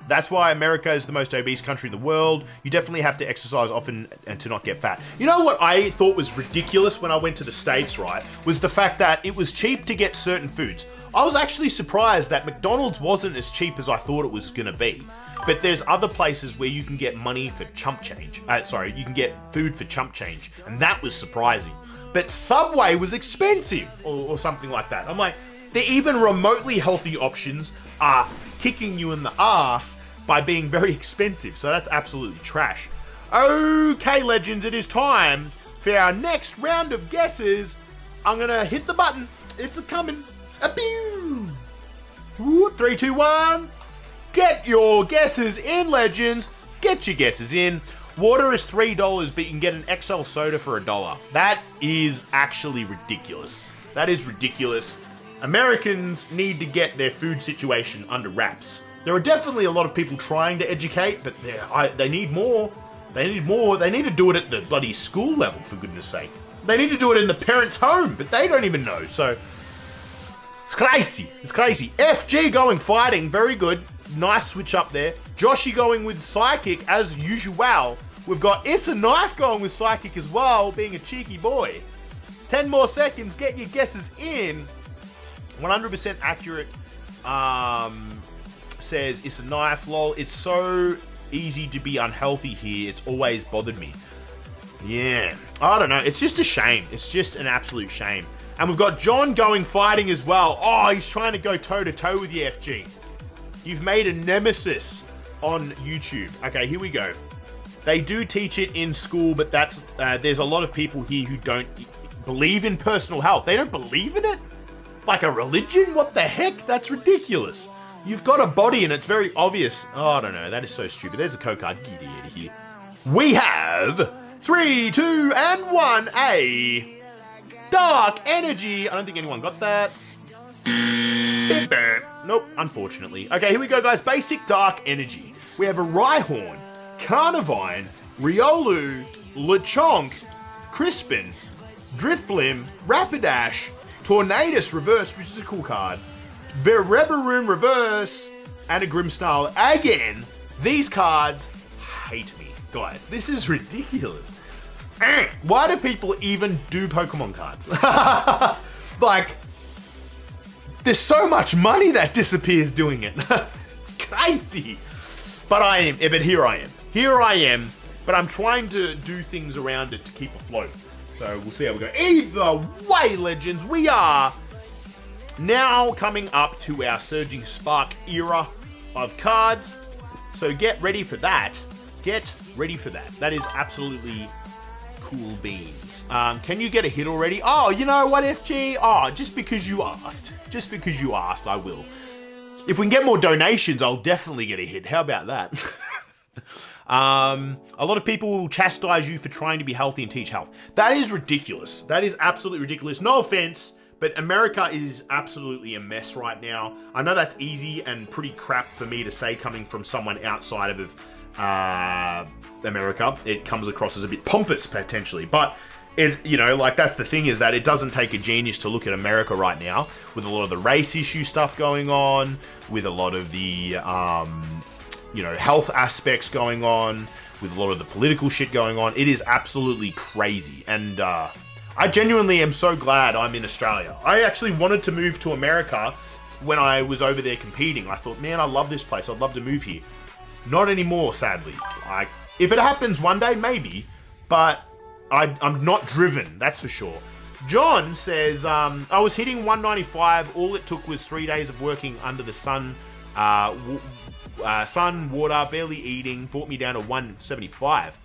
That's why America is the most obese country in the world. You definitely have to exercise often and to not get fat. You know what I thought was ridiculous when I went to the States, right? Was the fact that it was cheap to get certain foods. I was actually surprised that McDonald's wasn't as cheap as I thought it was gonna be. But there's other places where you can get money for chump change. You can get food for chump change. And that was surprising. But Subway was expensive or something like that. I'm like, the even remotely healthy options are kicking you in the ass by being very expensive. So that's absolutely trash. Okay, legends, it is time for our next round of guesses. I'm gonna hit the button. It's a coming. A pew. 3, 2, 1. Get your guesses in, legends. Get your guesses in. Water is $3, but you can get an XL soda for $1. That is actually ridiculous. That is ridiculous. Americans need to get their food situation under wraps. There are definitely a lot of people trying to educate, but they need more. They need more. They need to do it at the bloody school level, for goodness sake. They need to do it in the parents' home, but they don't even know. So, it's crazy. It's crazy. FG going fighting. Very good. Nice switch up there. Joshy going with psychic, as usual. We've got Issa Knife going with psychic as well, being a cheeky boy. 10 more seconds. Get your guesses in. 100% accurate. Says it's a knife, lol. It's so easy to be unhealthy here. It's always bothered me. Yeah, I don't know. It's just a shame. It's just an absolute shame. And we've got John going fighting as well. Oh, he's trying to go toe to toe with you, FG. You've made a nemesis on YouTube. Okay, here we go. They do teach it in school, but that's there's a lot of people here who don't believe in personal health. They don't believe in it? Like a religion? What the heck? That's ridiculous. You've got a body and it's very obvious. Oh, I don't know. That is so stupid. There's a code card. Get out of here. We have 3, 2, and 1. A dark energy. I don't think anyone got that. Nope, unfortunately. Okay, here we go, guys. Basic dark energy. We have a Rhyhorn, Carnivine, Riolu, Lechonk, Crispin, Drifblim, Rapidash, Tornadus reverse, which is a cool card, Verebaroom reverse, and a Grimmsnarl. Again, these cards hate me. Guys, this is ridiculous. Why do people even do Pokemon cards? Like, there's so much money that disappears doing it. It's crazy. But here I am. Here I am. But I'm trying to do things around it to keep afloat. So we'll see how we go. Either way, legends, we are now coming up to our Surging Spark era of cards. So get ready for that. Get ready for that. That is absolutely cool beans. Can you get a hit already? Oh, you know what, FG? Oh, just because you asked. Just because you asked, I will. If we can get more donations, I'll definitely get a hit. How about that? A lot of people will chastise you for trying to be healthy and teach health. That is ridiculous. That is absolutely ridiculous. No offense, but America is absolutely a mess right now. I know that's easy and pretty crap for me to say coming from someone outside of America. It comes across as a bit pompous potentially, but that's the thing, is that it doesn't take a genius to look at America right now with a lot of the race issue stuff going on, with a lot of the health aspects going on, with a lot of the political shit going on. It is absolutely crazy. And I genuinely am so glad I'm in Australia. I actually wanted to move to America when I was over there competing. I thought, man, I love this place. I'd love to move here. Not anymore, sadly. If it happens one day, maybe, but I'm not driven, that's for sure. John says, I was hitting 195. All it took was 3 days of working under the sun, water, barely eating, brought me down to 175.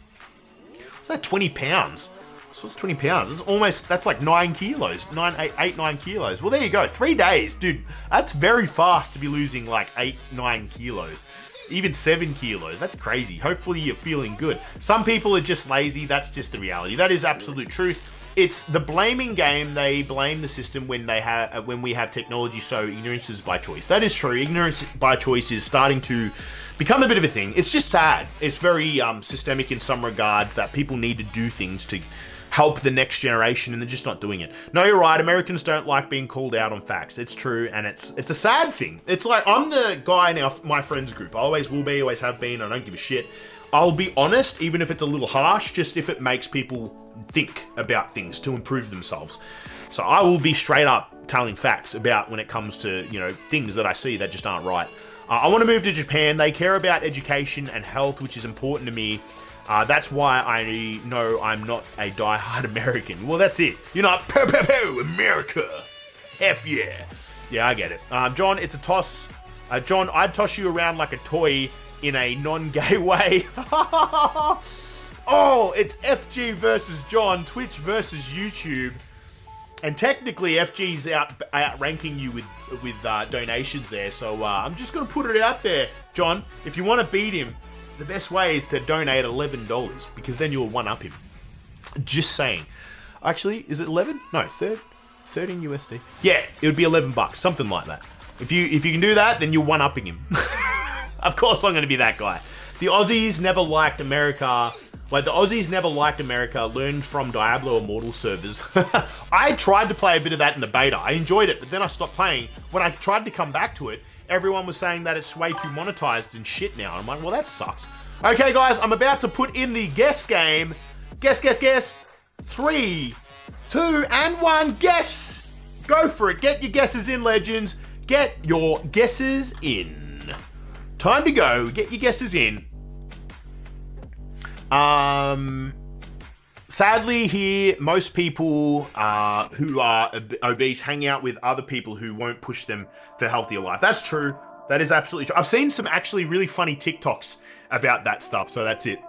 Is that 20 pounds? So it's 20 pounds. That's like 9 kilos, 9 kilos. Well, there you go. 3 days, dude. That's very fast to be losing like 9 kilos. Even 7 kilos. That's crazy. Hopefully you're feeling good. Some people are just lazy. That's just the reality. That is absolute truth. It's the blaming game. They blame the system when we have technology, so ignorance is by choice. That is true. Ignorance by choice is starting to become a bit of a thing. It's just sad. It's very systemic in some regards that people need to do things to help the next generation, and they're just not doing it. No, you're right. Americans don't like being called out on facts. It's true, and it's a sad thing. It's like, I'm the guy in my friends group. I always will be, always have been. I don't give a shit. I'll be honest, even if it's a little harsh, just if it makes people think about things to improve themselves. So I will be straight up telling facts about when it comes to, things that I see that just aren't right. I want to move to Japan. They care about education and health, which is important to me. That's why I know I'm not a die-hard American. Well, that's it. You're not, America. F yeah. Yeah, I get it. John, it's a toss. John, I'd toss you around like a toy in a non-gay way. Oh, it's FG versus John, Twitch versus YouTube. And technically, FG's outranking you with donations there. So I'm just going to put it out there. John, if you want to beat him, the best way is to donate $11, because then you'll one-up him. Just saying. Actually, is it 11? No, 13 USD. Yeah, it would be $11, something like that. If you can do that, then you're one-upping him. Of course I'm going to be that guy. The Aussies never liked America. Learned from Diablo Immortal servers. I tried to play a bit of that in the beta. I enjoyed it, but then I stopped playing. When I tried to come back to it, everyone was saying that it's way too monetized and shit now. I'm like, well, that sucks. Okay, guys, I'm about to put in the guess game. Guess. 3, 2, and 1. Guess. Go for it. Get your guesses in, legends. Get your guesses in. Time to go. Get your guesses in. Sadly here, most people who are obese hang out with other people who won't push them for healthier life. That's true. That is absolutely true. I've seen some actually really funny TikToks about that stuff, so that's it.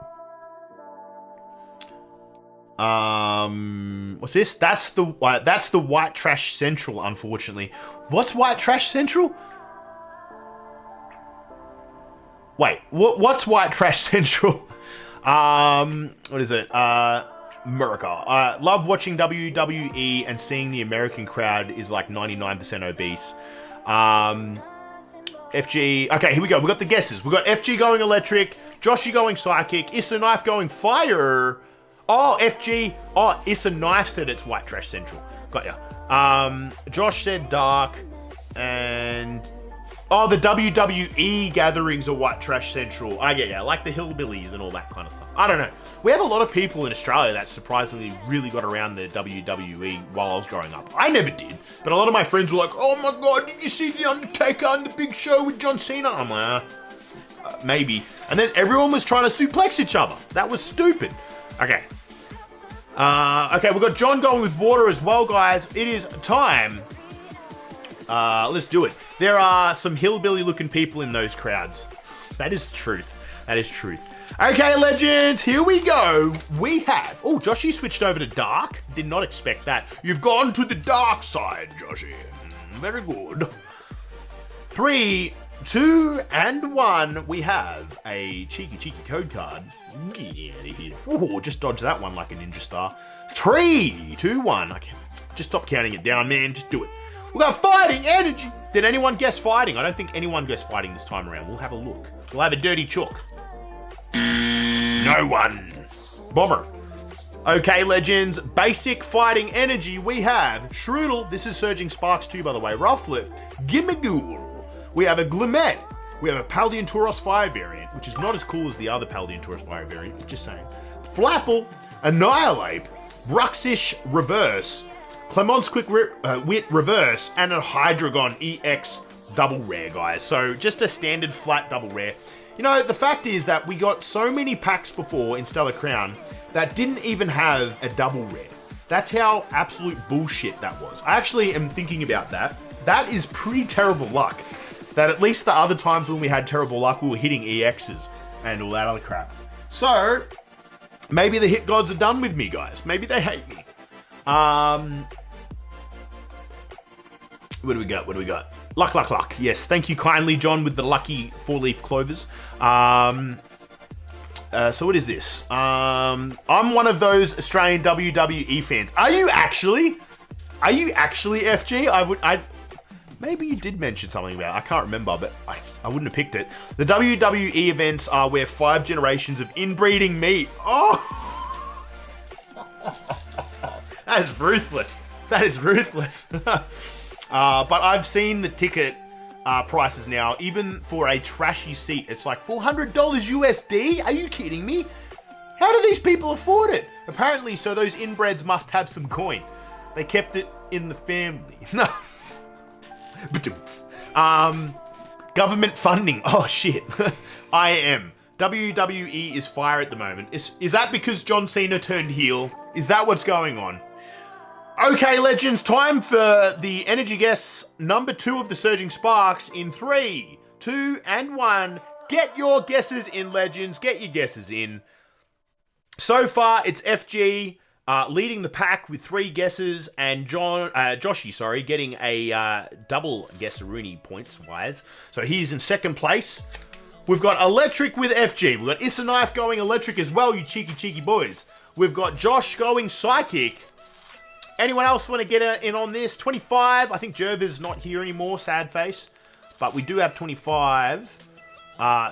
What's this? That's the White Trash Central, unfortunately. What's White Trash Central? Wait, what's White Trash Central? What is it? America. Love watching WWE and seeing the American crowd is like 99% obese. FG. Okay, here we go. We got the guesses. We got FG going electric, Joshy going psychic, Issa Knife going fire. Oh, FG. Oh, Issa Knife said it's White Trash Central. Got ya. Josh said dark, and oh, the WWE gatherings are White Trash Central. I get ya, like the hillbillies and all that kind of stuff. I don't know. We have a lot of people in Australia that surprisingly really got around the WWE while I was growing up. I never did, but a lot of my friends were like, oh my god, did you see The Undertaker on The Big Show with John Cena? I'm like, maybe. And then everyone was trying to suplex each other. That was stupid. Okay. Okay, we've got John going with water as well, guys. It is time. Let's do it. There are some hillbilly-looking people in those crowds. That is truth. That is truth. Okay, legends, here we go. We have... Oh, Joshy switched over to dark. Did not expect that. You've gone to the dark side, Joshy. Very good. 3, 2 and 1, we have a cheeky code card. Get out of here. Ooh, just dodge that one like a ninja star. 3, 2, 1. Okay, just stop counting it down, man. Just do it. We got fighting energy. Did anyone guess fighting? I don't think anyone guessed fighting this time around. We'll have a look. We'll have a dirty chook. No one. Bomber. Okay, legends. Basic fighting energy. We have Shroodle. This is Surging Sparks too, by the way. Rufflet. Gimmighoul. We have a Glimmet. We have a Paldean Fire variant, which is not as cool as the other Paldean Fire variant, just saying. Flapple. Annihilate. Bruxish Reverse. Clement's Quick Wit Reverse. And a Hydreigon EX double rare, guys. So just a standard flat double rare. You know, the fact is that we got so many packs before in Stellar Crown that didn't even have a double rare. That's how absolute bullshit that was. I actually am thinking about that. That is pretty terrible luck. That at least the other times when we had terrible luck, we were hitting EXs and all that other crap. So, maybe the hit gods are done with me, guys. Maybe they hate me. What do we got? What do we got? Luck. Yes, thank you kindly, John, with the lucky 4-leaf clovers. So what is this? I'm one of those Australian WWE fans. Are you actually? Are you actually, FG? Maybe you did mention something about it. I can't remember, but I wouldn't have picked it. The WWE events are where 5 generations of inbreeding meet. Oh! That is ruthless. That is ruthless. But I've seen the ticket prices now, even for a trashy seat. It's like $400 USD? Are you kidding me? How do these people afford it? Apparently, so those inbreds must have some coin. They kept it in the family. No. Government funding. Oh, shit. I am. WWE is fire at the moment. Is that because John Cena turned heel? Is that what's going on? Okay, legends, time for the energy guess number 2 of the Surging Sparks in 3, 2, and 1. Get your guesses in, legends. Get your guesses in. So far, it's FG leading the pack with 3 guesses, and Joshy, getting a double guess-a-rooney points-wise. So he's in second place. We've got Electric with FG. We've got Issa Knife going Electric as well, you cheeky boys. We've got Josh going Psychic. Anyone else want to get in on this? 25. I think Jervis not here anymore, sad face. But we do have 25.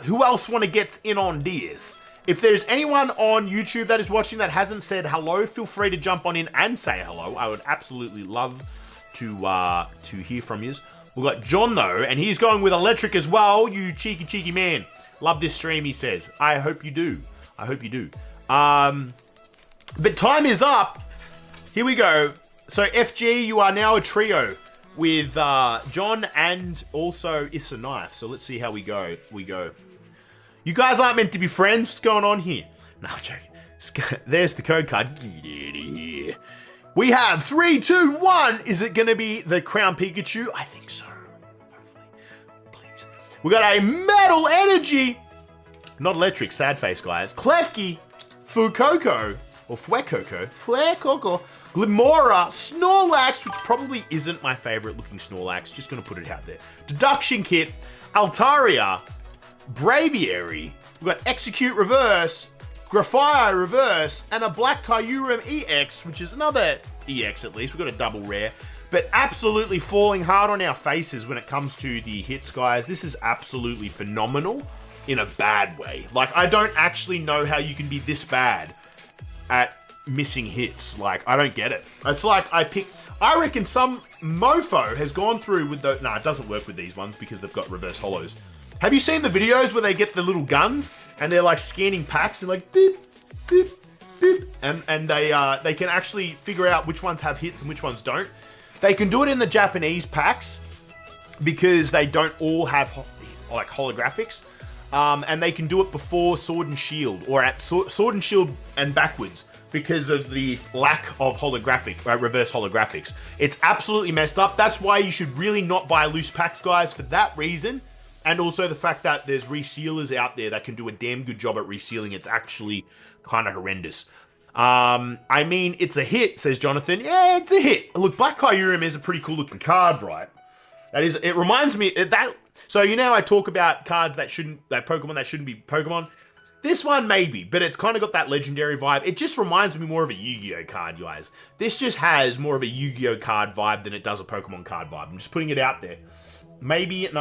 Who else want to get in on this? If there's anyone on YouTube that is watching that hasn't said hello, feel free to jump on in and say hello. I would absolutely love to hear from you. We've got John, though, and he's going with Electric as well. You cheeky man. Love this stream, he says. I hope you do. I hope you do. But time is up. Here we go. So, FG, you are now a trio with John and also Issa Knife. So, let's see how we go. You guys aren't meant to be friends. What's going on here? No, I'm joking. There's the code card. Get out of here. We have 3, 2, 1. Is it going to be the Crown Pikachu? I think so. Hopefully. Please. We got a Metal Energy. Not Electric. Sad face, guys. Klefki. Fuecoco. Or Fuecoco. Glimora, Snorlax, which probably isn't my favorite looking Snorlax, just gonna put it out there. Deduction Kit, Altaria, Braviary, we've got Execute Reverse, Grafire Reverse, and a Black Kyurem EX, which is another EX at least, we've got a double rare, but absolutely falling hard on our faces when it comes to the hits, guys. This is absolutely phenomenal in a bad way. Like, I don't actually know how you can be this bad at missing hits. Like, I don't get it. It's like I reckon some mofo has gone through with the... No, it doesn't work with these ones because they've got reverse hollows. Have you seen the videos where they get the little guns and they're like scanning packs and like beep, beep, beep, and they can actually figure out which ones have hits and which ones don't. They can do it in the Japanese packs because they don't all have like holographics. And they can do it before Sword and Shield or at Sword and Shield and backwards, because of the lack of reverse holographics. It's absolutely messed up. That's why you should really not buy loose packs, guys, for that reason. And also the fact that there's resealers out there that can do a damn good job at resealing. It's actually kind of horrendous. I mean, it's a hit, says Jonathan. Yeah, it's a hit. Look, Black Kyurem is a pretty cool looking card, right? That is, it reminds me, that So you know I talk about cards that Pokemon that shouldn't be Pokemon. This one maybe, but it's kind of got that legendary vibe. It just reminds me more of a Yu-Gi-Oh card, guys. This just has more of a Yu-Gi-Oh card vibe than it does a Pokemon card vibe. I'm just putting it out there. Maybe an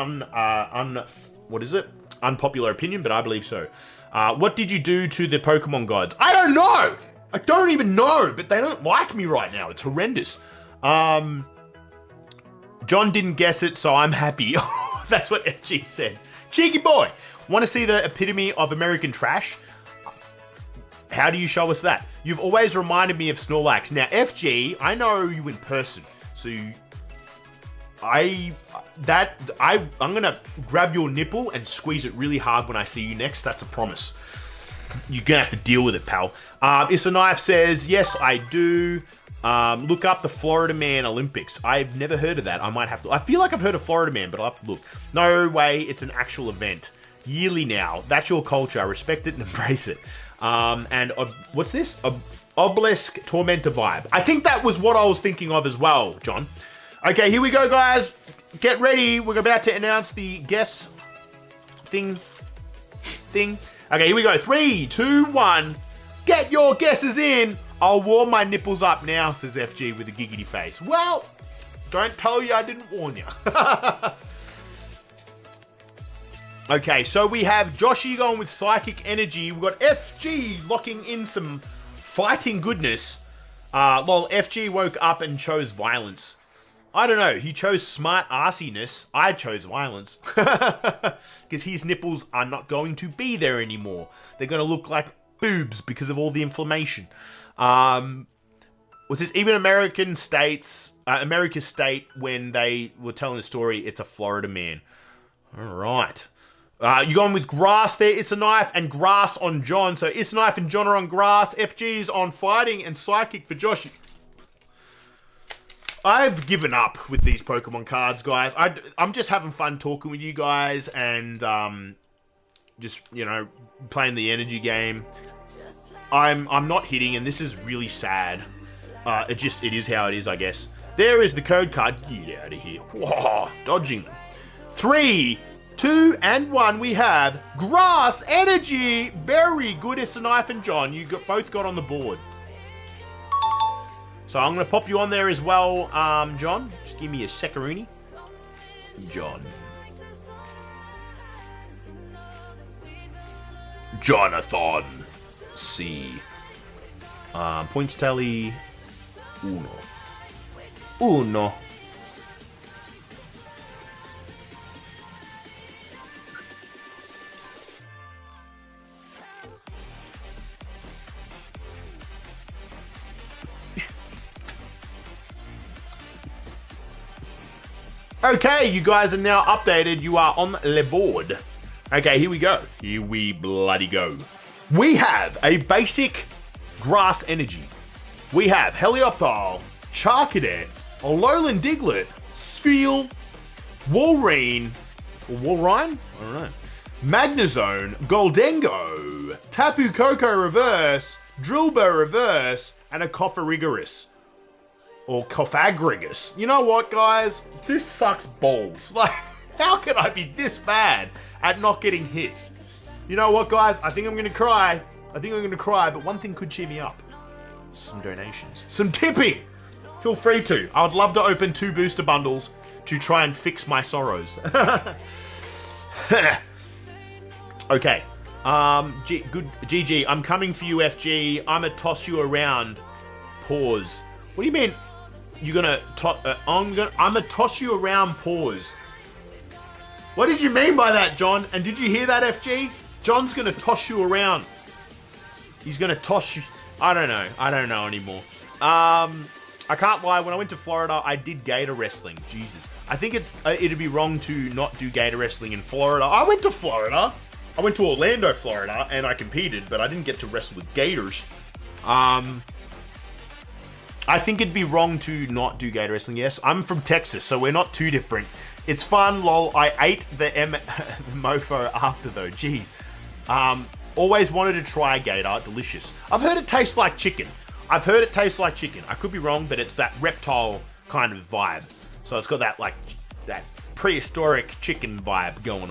unpopular opinion, but I believe so. What did you do to the Pokemon gods? I don't know. I don't even know, but they don't like me right now. It's horrendous. John didn't guess it, so I'm happy. That's what FG said. Cheeky boy. Want to see the epitome of American trash? How do you show us that? You've always reminded me of Snorlax. Now, FG, I know you in person, so I'm gonna grab your nipple and squeeze it really hard when I see you next. That's a promise. You're gonna have to deal with it, pal. Knife says, yes, I do. Look up the Florida Man Olympics. I've never heard of that. I might have to. I feel like I've heard of Florida Man, but I'll have to look. No way, it's an actual event. Yearly now. That's your culture. I respect it and embrace it. What's this? Obelisk Tormentor vibe. I think that was what I was thinking of as well, John. Okay, here we go, guys. Get ready. We're about to announce the guess thing. Okay, here we go. 3, 2, 1. Get your guesses in. I'll warm my nipples up now, says FG with a giggity face. Well, don't tell you I didn't warn you. Okay, so we have Joshy going with Psychic Energy. We've got FG locking in some fighting goodness. FG woke up and chose violence. I don't know. He chose smart arsiness. I chose violence. Because his nipples are not going to be there anymore. They're going to look like boobs because of all the inflammation. Was this even America's state, when they were telling the story, it's a Florida man. All right. You're going with grass there, Knife, and grass on John. So Knife and John are on grass. FG's on fighting and psychic for Joshy. I've given up with these Pokemon cards, guys. I'm just having fun talking with you guys and just, playing the energy game. I'm not hitting, and this is really sad. It is how it is, I guess. There is the code card. Get out of here. Whoa, dodging them. 3, 2, and 1, we have Grass Energy. Very good, Knife and John. Both got on the board. So I'm going to pop you on there as well, John. Just give me a secaroonie. John. Jonathan C. Points tally. Uno. Okay, you guys are now updated. You are on the board. Okay, here we go. Here we bloody go. We have a basic grass energy. We have Helioptile, Charcadet, Alolan Diglett, Spheal, Walrein, or Walrein? I don't know. Magnezone, Goldengo, Tapu Koko Reverse, Drillbur Reverse, and a Cofagrigus. Or Cofagrigus. You know what, guys? This sucks balls. Like, how can I be this bad at not getting hits? You know what, guys? I think I'm going to cry. But one thing could cheer me up. Some donations. Some tipping! Feel free to. I would love to open 2 booster bundles to try and fix my sorrows. Okay. GG, I'm coming for you, FG. I'ma toss you around. Pause. What do you mean? You're gonna I'ma toss you around, pause. What did you mean by that, John? And did you hear that, FG? John's gonna toss you around. He's gonna toss you. I don't know anymore. I can't lie. When I went to Florida, I did gator wrestling. Jesus. I think it'd be wrong to not do gator wrestling in Florida. I went to Florida. I went to Orlando, Florida, and I competed, but I didn't get to wrestle with gators. I think it'd be wrong to not do gator wrestling. Yes, I'm from Texas, so we're not too different. It's fun, lol. I ate the mofo after, though. Jeez. Always wanted to try gator. Delicious. I've heard it tastes like chicken. I could be wrong, but it's that reptile kind of vibe. So it's got that, like, that prehistoric chicken vibe going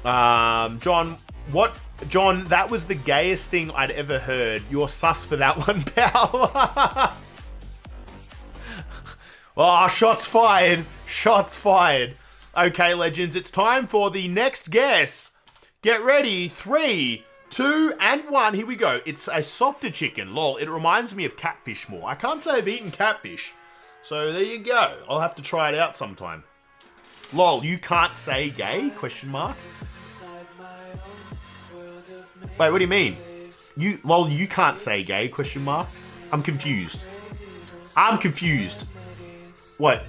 on. John, what? John, that was the gayest thing I'd ever heard. You're sus for that one, pal. Oh, shots fired. Shots fired. Okay, legends, it's time for the next guess. Get ready. 3, 2, and 1. Here we go. It's a softer chicken. Lol, it reminds me of catfish more. I can't say I've eaten catfish. So there you go. I'll have to try it out sometime. Lol, you can't say gay? Question mark. Wait, what do you mean? Lol, you can't say gay? Question mark. I'm confused. I'm confused. What?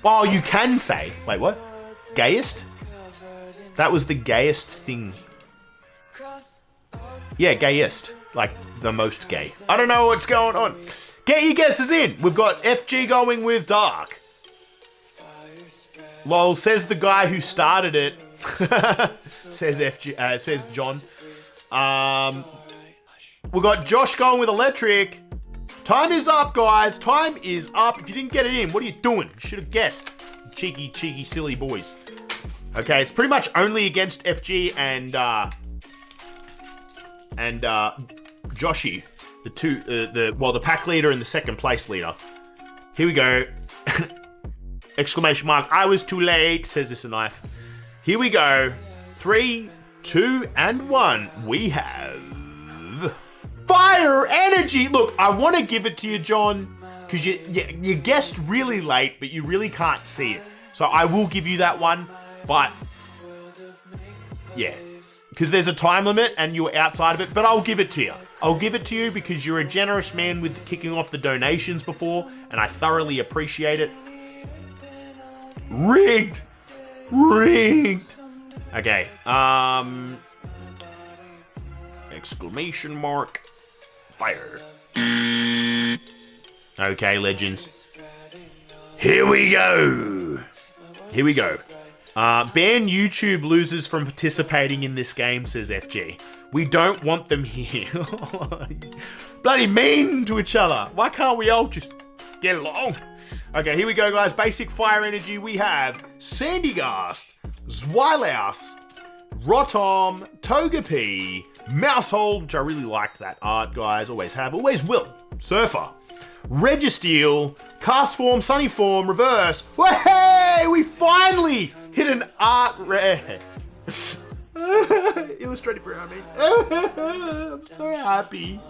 Oh, you can say. Wait, what? Gayest? That was the gayest thing. Yeah, gayest. Like, the most gay. I don't know what's going on. Get your guesses in. We've got FG going with dark. Lol, says the guy who started it. Says FG, says John. We got Josh going with electric. Time is up, guys. Time is up. If you didn't get it in, what are you doing? You should have guessed. Cheeky, silly boys. Okay, it's pretty much only against FG and Joshy. The two, the pack leader and the second place leader. Here we go. Exclamation mark. I was too late, says this a knife. Here we go. 3, 2, and 1. We have fire energy. Look, I want to give it to you, John, because you guessed really late, but you really can't see it. So I will give you that one, but yeah, because there's a time limit and you're outside of it, but I'll give it to you. I'll give it to you because you're a generous man with kicking off the donations before, and I thoroughly appreciate it. Rigged. Okay, exclamation mark, fire. Okay, legends. Here we go. Ban YouTube losers from participating in this game, says FG. We don't want them here. Bloody mean to each other. Why can't we all just get along? Okay, here we go, guys. Basic fire energy. We have Sandygast, Zwylaus, Rotom, Togepi, Mousehold, which I really like that art, guys. Always have, always will. Surfer, Registeel, Cast Form, Sunny Form, Reverse. Hey, we finally hit an art rare. Illustrated for me. I'm so happy.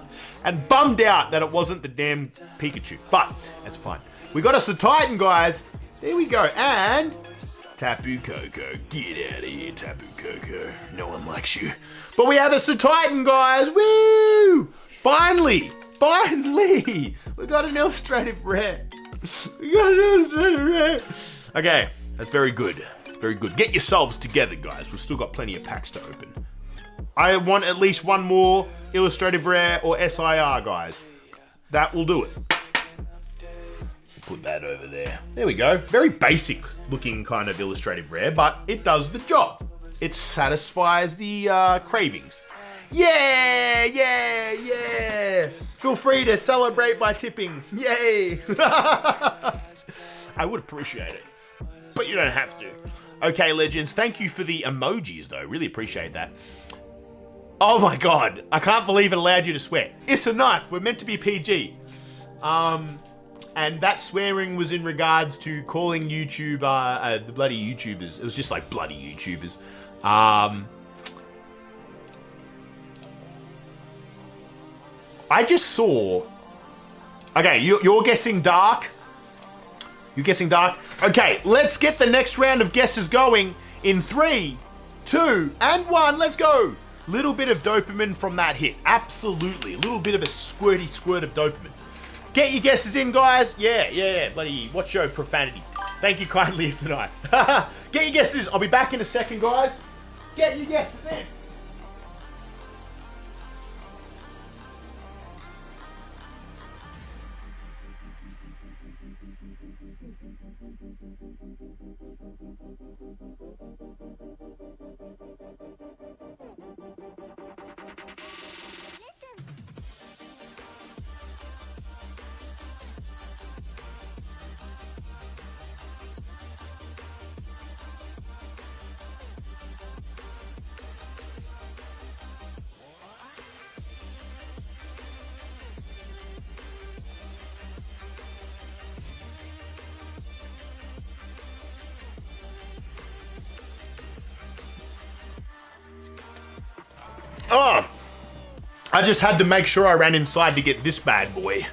And bummed out that it wasn't the damn Pikachu. But that's fine. We got us a Titan, guys. There we go. And Tapu Koko. Get out of here, Tapu Koko. No one likes you. But we have us a Titan, guys. Woo! Finally. We got an illustrative rare. Okay. That's very good. Very good. Get yourselves together, guys. We've still got plenty of packs to open. I want at least one more illustrative rare or SIR, guys. That will do it. Put that over there. There we go. Very basic looking kind of illustrative rare, but it does the job. It satisfies the cravings. Yeah! Feel free to celebrate by tipping. Yay! I would appreciate it, but you don't have to. Okay, legends, thank you for the emojis, though. Really appreciate that. Oh my god, I can't believe it allowed you to swear. It's a knife. We're meant to be PG. And that swearing was in regards to calling YouTube, the bloody YouTubers. It was just like bloody YouTubers. I just saw... Okay, you're guessing dark? You're guessing dark? Okay, let's get the next round of guesses going in 3, 2, and 1. Let's go. Little bit of dopamine from that hit. Absolutely. A little bit of a squirty squirt of dopamine. Get your guesses in, guys. Yeah. Bloody, watch your profanity. Thank you kindly tonight. Get your guesses. I'll be back in a second, guys. Get your guesses in. I just had to make sure I ran inside to get this bad boy.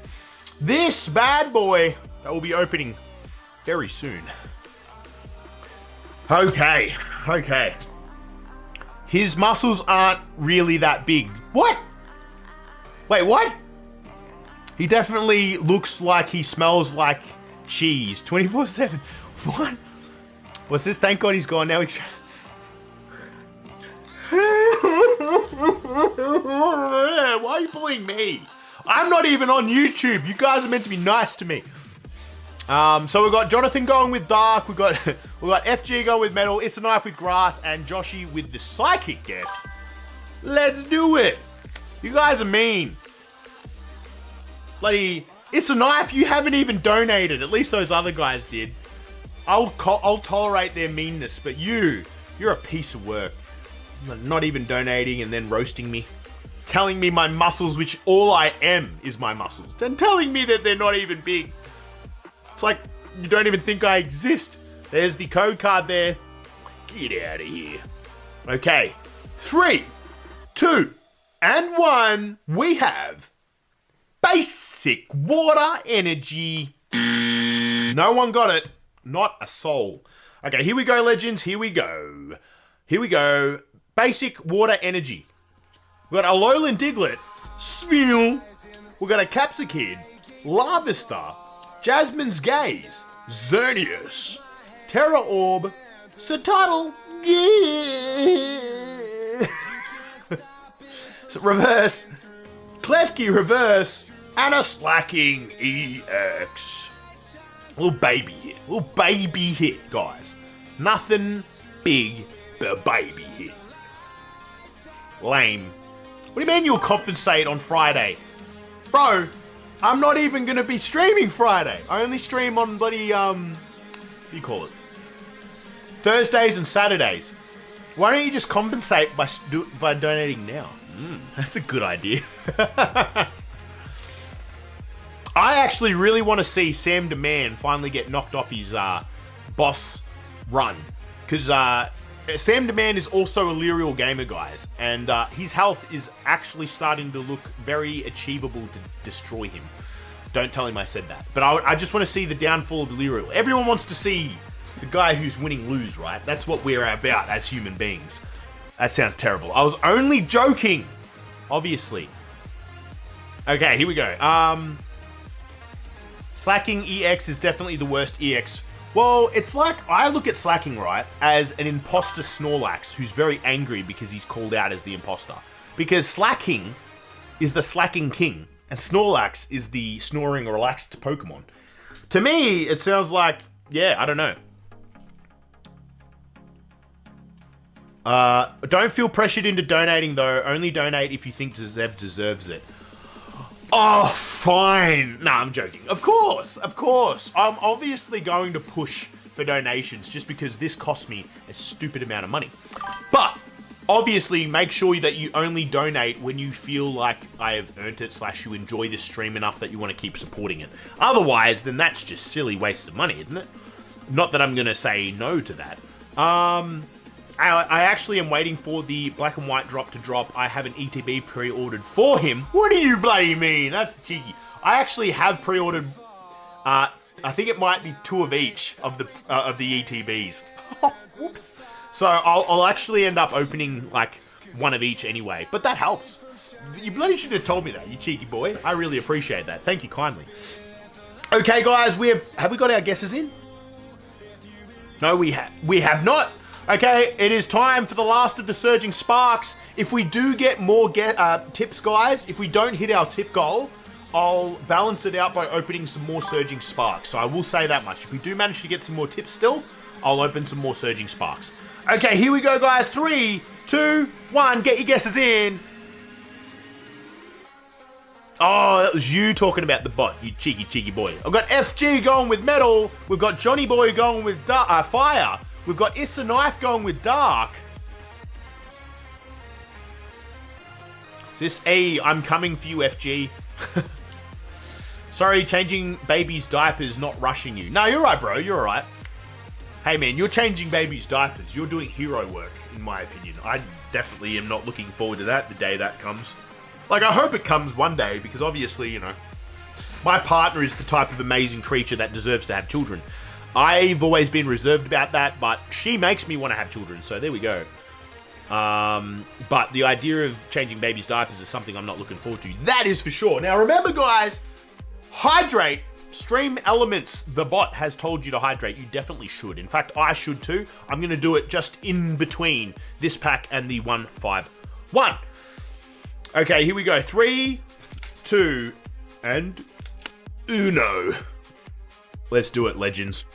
This bad boy that will be opening very soon. Okay. His muscles aren't really that big. What? Wait, what? He definitely looks like he smells like cheese 24/7. What? What's this? Thank God he's gone now. Why are you bullying me? I'm not even on YouTube. You guys are meant to be nice to me. So we've got Jonathan going with Dark. We've got FG going with Metal. It's a Knife with Grass, and Joshy with the Psychic guess. Let's do it. You guys are mean. Bloody, It's a Knife. You haven't even donated. At least those other guys did. I'll tolerate their meanness, but you're a piece of work. Not even donating and then roasting me. Telling me my muscles, which all I am is my muscles. And telling me that they're not even big. It's like you don't even think I exist. There's the code card there. Get out of here. Okay. 3, 2, and 1. We have basic water energy. No one got it. Not a soul. Okay, here we go, legends. Here we go. Basic water energy. We've got a Alolan Diglett, Spheal. We've got a Capsicid, Larvesta, Jasmine's Gaze, Xerneas, Terra Orb, Satotl, Reverse, Klefki Reverse, and a Slacking EX. Little baby hit, guys. Nothing big, but a baby hit. Lame. What do you mean you'll compensate on Friday? Bro, I'm not even going to be streaming Friday. I only stream on bloody, what do you call it? Thursdays and Saturdays. Why don't you just compensate by donating now? That's a good idea. I actually really want to see Sam Demand finally get knocked off his boss run. Because Sam Demand is also a Lyrial gamer, guys. And his health is actually starting to look very achievable to destroy him. Don't tell him I said that. But I just want to see the downfall of Lyrial. Everyone wants to see the guy who's winning lose, right? That's what we're about as human beings. That sounds terrible. I was only joking, obviously. Okay, here we go. Slacking EX is definitely the worst EX. Well, it's like, I look at Slacking, right, as an imposter Snorlax who's very angry because he's called out as the imposter. Because Slacking is the Slacking King, and Snorlax is the snoring relaxed Pokemon. To me, it sounds like, yeah, I don't know. Don't feel pressured into donating, though. Only donate if you think Zev deserves it. Oh, fine. Nah, I'm joking. Of course. I'm obviously going to push for donations just because this cost me a stupid amount of money. But obviously, make sure that you only donate when you feel like I have earned it / you enjoy the stream enough that you want to keep supporting it. Otherwise, then that's just silly waste of money, isn't it? Not that I'm going to say no to that. I actually am waiting for the black and white drop to drop. I have an ETB pre-ordered for him. What do you bloody mean? That's cheeky. I actually have pre-ordered, I think it might be 2 of each of the ETBs. Whoops. So I'll actually end up opening like 1 of each anyway, but that helps. You bloody should have told me that, you cheeky boy. I really appreciate that. Thank you kindly. Okay, guys, have we got our guesses in? No, we have not. Okay, it is time for the last of the Surging Sparks. If we do get more tips, guys, if we don't hit our tip goal, I'll balance it out by opening some more Surging Sparks. So I will say that much. If we do manage to get some more tips still, I'll open some more Surging Sparks. Okay, here we go, guys. 3, 2, 1. Get your guesses in. Oh, that was you talking about the bot, you cheeky boy. I've got FG going with Metal. We've got Johnny Boy going with Fire. We've got Issa Knife going with Dark. Is this I'm coming for you, FG? Sorry, changing baby's diapers, not rushing you. No, you're right, bro. You're all right. Hey, man, you're changing baby's diapers. You're doing hero work, in my opinion. I definitely am not looking forward to that, the day that comes. Like, I hope it comes one day, because obviously, you know, my partner is the type of amazing creature that deserves to have children. I've always been reserved about that, but she makes me want to have children, so there we go. But the idea of changing babies' diapers is something I'm not looking forward to. That is for sure. Now, remember, guys, hydrate. Stream Elements, the bot, has told you to hydrate. You definitely should. In fact, I should too. I'm going to do it just in between this pack and the 151. Okay, here we go. 3, 2, and uno. Let's do it, legends.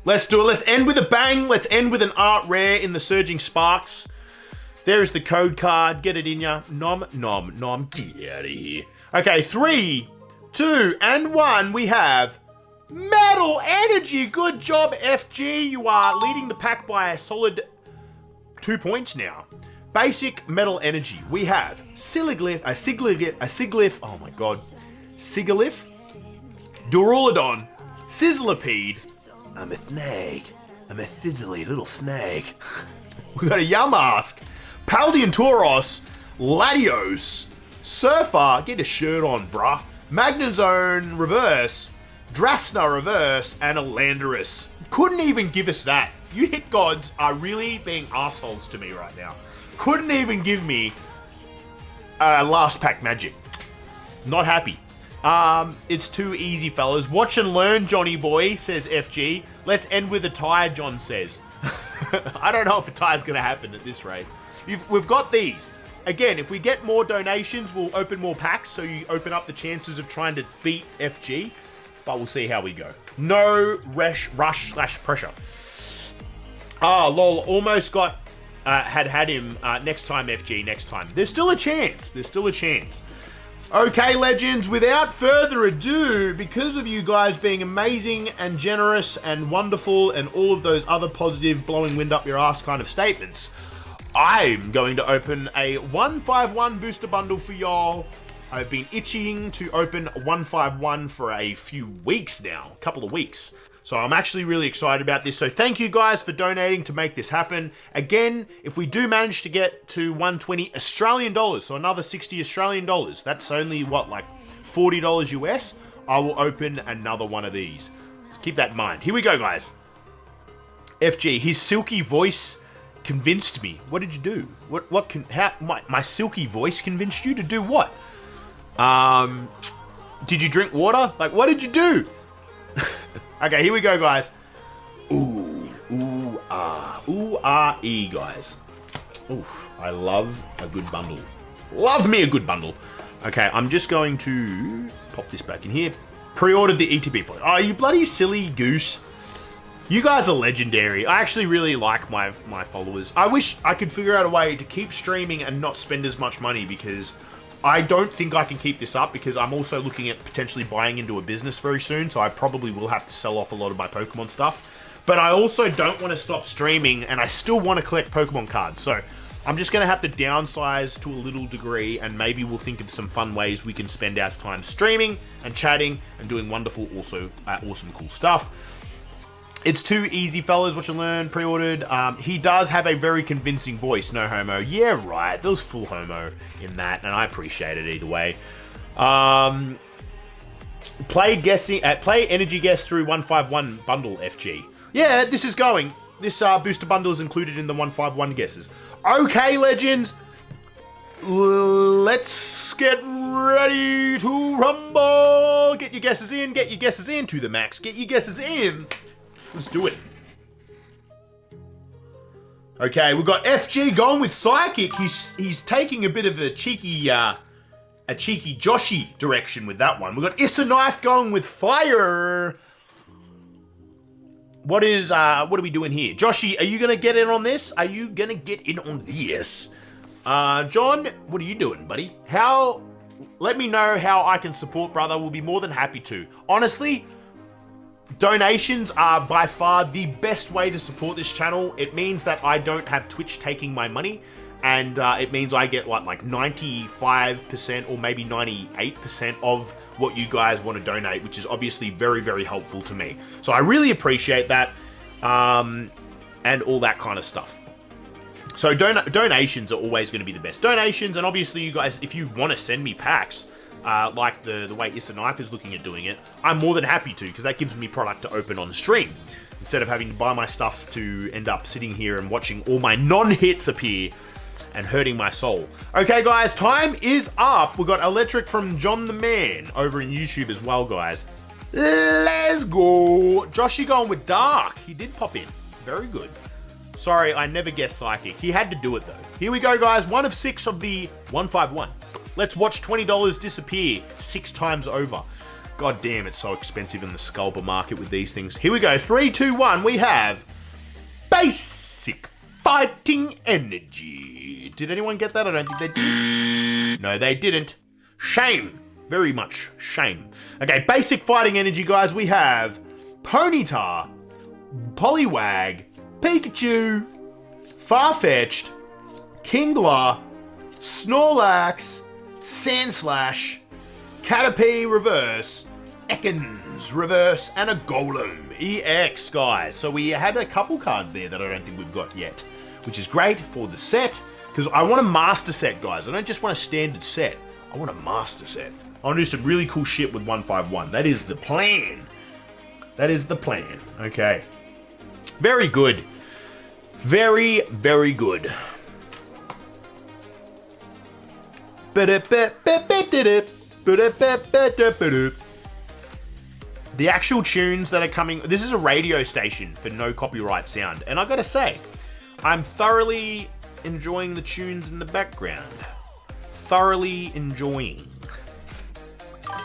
Let's do it. Let's end with a bang. Let's end with an art rare in the Surging Sparks. There's the code card. Get it in ya. Nom, nom, nom. Get out of here. Okay, 3, 2, and 1. We have Metal Energy. Good job, FG. You are leading the pack by a solid 2 points now. Basic Metal Energy. We have Siliglyph, a Siglif, oh my god, Sigalith, Duraludon, Sizzlipede, a Mythnague, a Mythidly little snake. We got a Yamask, Paldean Tauros, Latios, Surfer, get a shirt on, bruh, Magnezone Reverse, Drasna Reverse, and a Landorus. Couldn't even give us that. You hit gods are really being assholes to me right now. Couldn't even give me last pack magic. Not happy. It's too easy, fellas. Watch and learn, Johnny boy, says FG. Let's end with a tie, John says. I don't know if a tie is going to happen at this rate. We've got these. Again, if we get more donations, we'll open more packs, so you open up the chances of trying to beat FG. But we'll see how we go. No rush/pressure. Ah, lol, almost got... had him next time, FG, next time. There's still a chance. There's still a chance. Okay, legends, without further ado, because of you guys being amazing and generous and wonderful and all of those other positive blowing wind up your ass kind of statements, I'm going to open a 151 booster bundle for y'all. I've been itching to open 151 for a few weeks now, a couple of weeks. So I'm actually really excited about this. So thank you guys for donating to make this happen. Again, if we do manage to get to 120 Australian dollars, so another 60 Australian dollars, that's only what, like $40 US, I will open another one of these. So keep that in mind. Here we go, guys. FG, his silky voice convinced me. What did you do? My silky voice convinced you to do what? Did you drink water? Like, what did you do? Okay, here we go, guys. Ooh, guys. Ooh, I love a good bundle. Love me a good bundle. Okay, I'm just going to pop this back in here. Pre-ordered the ETB for it. Oh, you bloody silly goose. You guys are legendary. I actually really like my followers. I wish I could figure out a way to keep streaming and not spend as much money, because I don't think I can keep this up, because I'm also looking at potentially buying into a business very soon, so I probably will have to sell off a lot of my Pokemon stuff. But I also don't want to stop streaming, and I still want to collect Pokemon cards. So I'm just going to have to downsize to a little degree, and maybe we'll think of some fun ways we can spend our time streaming and chatting and doing wonderful, awesome, cool stuff. It's too easy, fellas. Watch and learn. Pre-ordered. He does have a very convincing voice. No homo. Yeah, right. There was full homo in that, and I appreciate it either way. Play energy guess through 151 bundle, FG. Yeah, this is going. This booster bundle is included in the 151 guesses. Okay, legends. Let's get ready to rumble. Get your guesses in. Get your guesses in to the max. Get your guesses in. Let's do it. Okay, we've got FG going with Psychic. He's taking a bit of a cheeky Joshy direction with that one. We've got Issa Knife going with Fire. What are we doing here? Joshy, are you gonna get in on this? Are you gonna get in on this? John, what are you doing, buddy? Let me know how I can support, brother. We'll be more than happy to. Honestly, donations are by far the best way to support this channel. It means that I don't have Twitch taking my money, and it means I get like 95% or maybe 98% of what you guys want to donate, which is obviously very, very helpful to me. So I really appreciate that, and all that kind of stuff. So donations are always going to be the best. Donations, and obviously you guys, if you want to send me packs, like the way Issa Knife is looking at doing it, I'm more than happy to, because that gives me product to open on stream. Instead of having to buy my stuff to end up sitting here and watching all my non-hits appear and hurting my soul. Okay, guys, time is up. We got Electric from John the Man over in YouTube as well, guys. Let's go. Joshy going with Dark. He did pop in. Very good. Sorry, I never guessed Psychic. He had to do it, though. Here we go, guys. 1 of 6 of the 151. Let's watch $20 disappear 6 times over. God damn, it's so expensive in the scalper market with these things. Here we go. 3, 2, 1. We have Basic Fighting Energy. Did anyone get that? I don't think they did. No, they didn't. Shame. Very much shame. Okay, Basic Fighting Energy, guys. We have Ponyta, Poliwag, Pikachu, Farfetch'd, Kingler, Snorlax, Sandslash, Caterpie Reverse, Ekans Reverse, and a Golem EX, guys. So we had a couple cards there that I don't think we've got yet, which is great for the set, because I want a master set, guys. I don't just want a standard set. I want a master set. I want to do some really cool shit with 151. That is the plan. That is the plan. Okay. Very good. Very, very good. The actual tunes that are coming... This is a radio station for no copyright sound. And I gotta say, I'm thoroughly enjoying the tunes in the background. Thoroughly enjoying.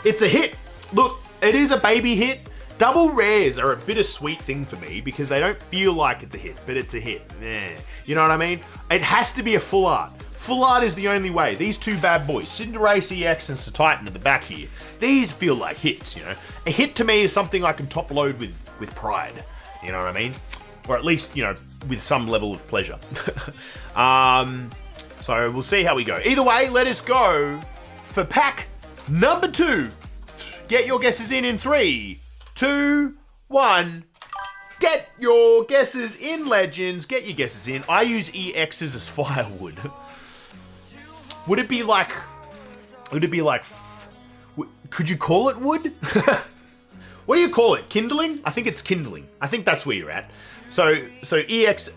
It's a hit. Look, it is a baby hit. Double rares are a bittersweet thing for me because they don't feel like it's a hit, but it's a hit. You know what I mean? It has to be a full art. Full art is the only way. These two bad boys, Cinderace EX and Titan at the back here, these feel like hits, you know? A hit to me is something I can top load with pride. You know what I mean? Or at least, you know, with some level of pleasure. So we'll see how we go. Either way, let us go for pack number 2. Get your guesses in 3, 2, 1. Get your guesses in, legends. Get your guesses in. I use EXs as firewood. Would it be like... Could you call it wood? What do you call it? Kindling? I think it's kindling. I think that's where you're at. So EXs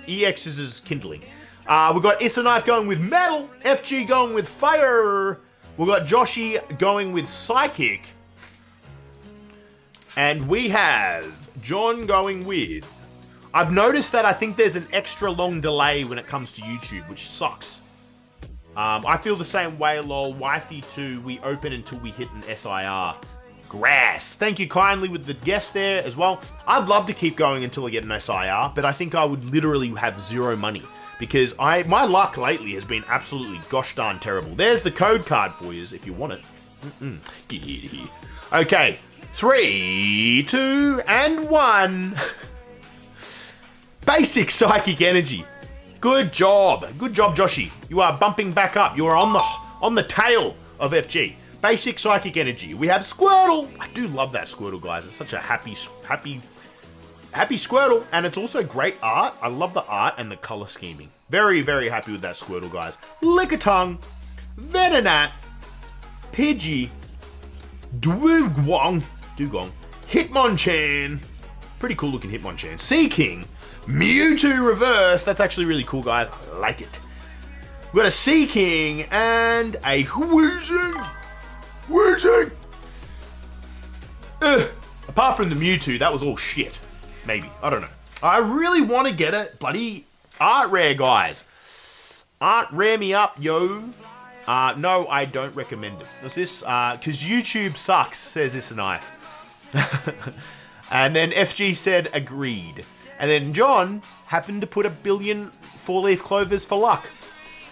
is kindling. We've got Issa Knife going with metal. FG going with fire. We've got Joshy going with psychic. And we have John going with... I've noticed that I think there's an extra long delay when it comes to YouTube, which sucks. I feel the same way, lol. Wifey 2, we open until we hit an SIR. Grass. Thank you kindly with the guess there as well. I'd love to keep going until I get an SIR, but I think I would literally have 0 money because my luck lately has been absolutely gosh darn terrible. There's the code card for you if you want it. Get here. Okay. 3, 2, and 1. Basic Psychic Energy. Good job. Good job, Joshy. You are bumping back up. You are on the tail of FG. Basic Psychic Energy. We have Squirtle. I do love that Squirtle, guys. It's such a happy Squirtle. And it's also great art. I love the art and the color scheming. Very, very happy with that Squirtle, guys. Lickitung, Venonat, Pidgey, Dugong, Hitmonchan. Pretty cool looking Hitmonchan. Seaking, Mewtwo Reverse. That's actually really cool, guys. I like it. We've got a Seaking and a Wheezing. Apart from the Mewtwo, that was all shit. Maybe. I don't know. I really want to get a bloody art rare, guys. Art rare me up, yo. No, I don't recommend it. What's this? Because YouTube sucks, says Issa Knife. And then FG said agreed. And then John happened to put 1 billion 4-leaf clovers for luck.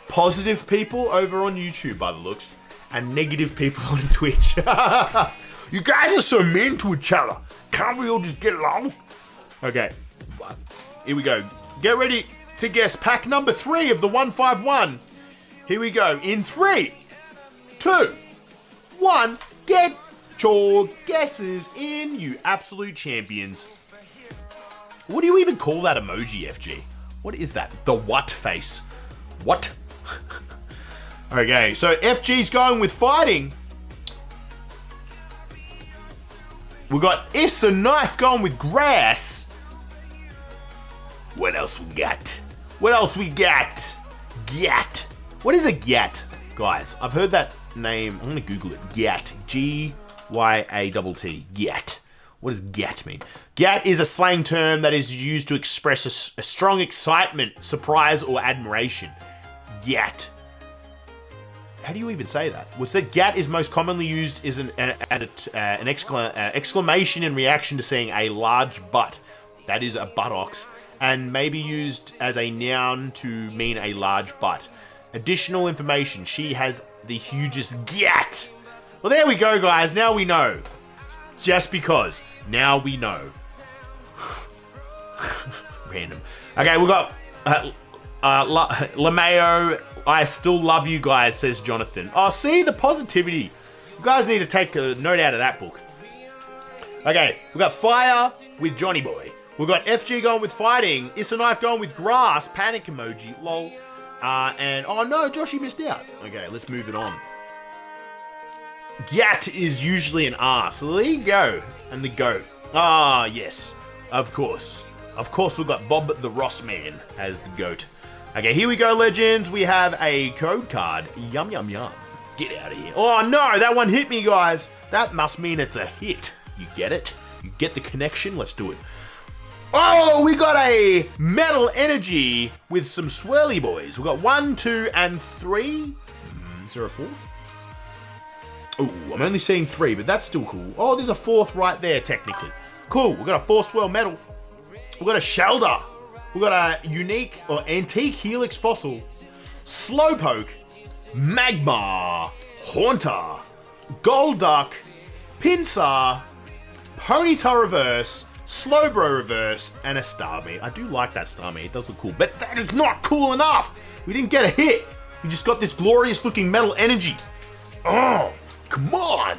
Positive people over on YouTube by the looks. And negative people on Twitch. You guys are so mean to each other. Can't we all just get along? Okay. Here we go. Get ready to guess pack number 3 of the 151. Here we go. In 3, 2, 1. Get your guesses in, you absolute champions. What do you even call that emoji, FG? What is that? The what face? What? Okay, so FG's going with fighting. We got Issa Knife going with grass. What else we got? What else we got? Gat. What is a gat? Guys, I've heard that name. I'm gonna Google it. Gat. G-Y-A-T-T. Gat. What does gat mean? Gat is a slang term that is used to express a strong excitement, surprise, or admiration. Gat. How do you even say that? What's that? Gat is most commonly used as an exclamation in reaction to seeing a large butt. That is a buttocks, and may be used as a noun to mean a large butt. Additional information: she has the hugest gat. Well, there we go, guys. Now we know. Just because. Now we know. Random. Okay, we got LeMayo. I still love you guys, says Jonathan. Oh, see the positivity. You guys need to take a note out of that book. Okay, we got fire with Johnny Boy. We got FG going with fighting. Issa Knife going with grass. Panic emoji. Lol. And oh no, Josh, you missed out. Okay, let's move it on. Gat is usually an R, so there you go. And the goat. Ah, yes. Of course. Of course, we've got Bob the Ross Man as the goat. Okay, here we go, legends. We have a code card. Yum, yum, yum. Get out of here. Oh, no, that one hit me, guys. That must mean it's a hit. You get it? You get the connection? Let's do it. Oh, we got a metal energy with some swirly boys. We got 1, 2, and 3. Is there a fourth? Oh, I'm only seeing 3, but that's still cool. Oh, there's a fourth right there, technically. Cool, we got a 4 swirl metal. We got a Shelder. We got a unique or antique helix fossil, Slowpoke, Magma, Haunter, Golduck, Pinsir, Ponyta reverse, Slowbro reverse, and a Starmie. I do like that Starmie, it does look cool, but that is not cool enough. We didn't get a hit. We just got this glorious looking metal energy. Oh, come on.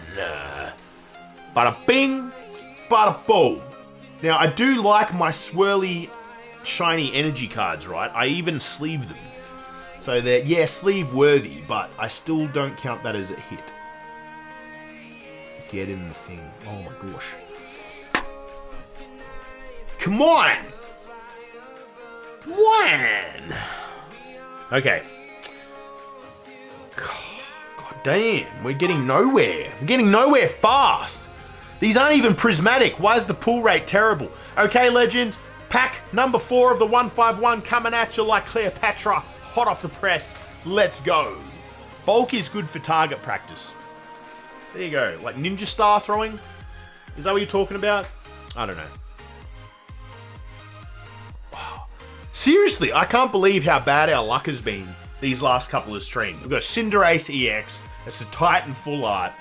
Bada bing, bada boom. Now, I do like my swirly, shiny energy cards, right? I even sleeve them. So they're, yeah, sleeve worthy, but I still don't count that as a hit. Get in the thing. Oh my gosh. Come on! Come on! Okay. God damn, we're getting nowhere. We're getting nowhere fast. These aren't even prismatic. Why is the pull rate terrible? Okay, legends. Pack number 4 of the 151 coming at you like Cleopatra, hot off the press. Let's go. Bulk is good for target practice. There you go. Like ninja star throwing? Is that what you're talking about? I don't know. Wow. Seriously, I can't believe how bad our luck has been these last couple of streams. We've got Cinderace EX, it's a Titan full art,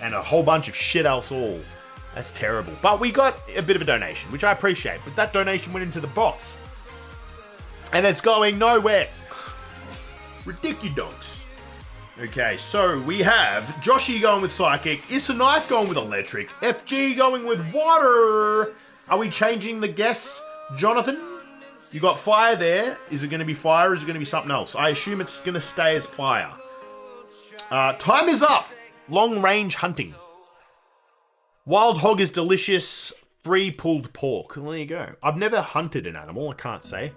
and a whole bunch of shit else all. That's terrible. But we got a bit of a donation, which I appreciate. But that donation went into the box. And it's going nowhere. Ridiculous. Okay, so we have Joshy going with Psychic, Issa Knife going with Electric, FG going with Water. Are we changing the guess, Jonathan? You got Fire there. Is it going to be Fire or is it going to be something else? I assume it's going to stay as Fire. Time is up. Long range hunting. Wild hog is delicious. Free pulled pork. Well, there you go. I've never hunted an animal, I can't say.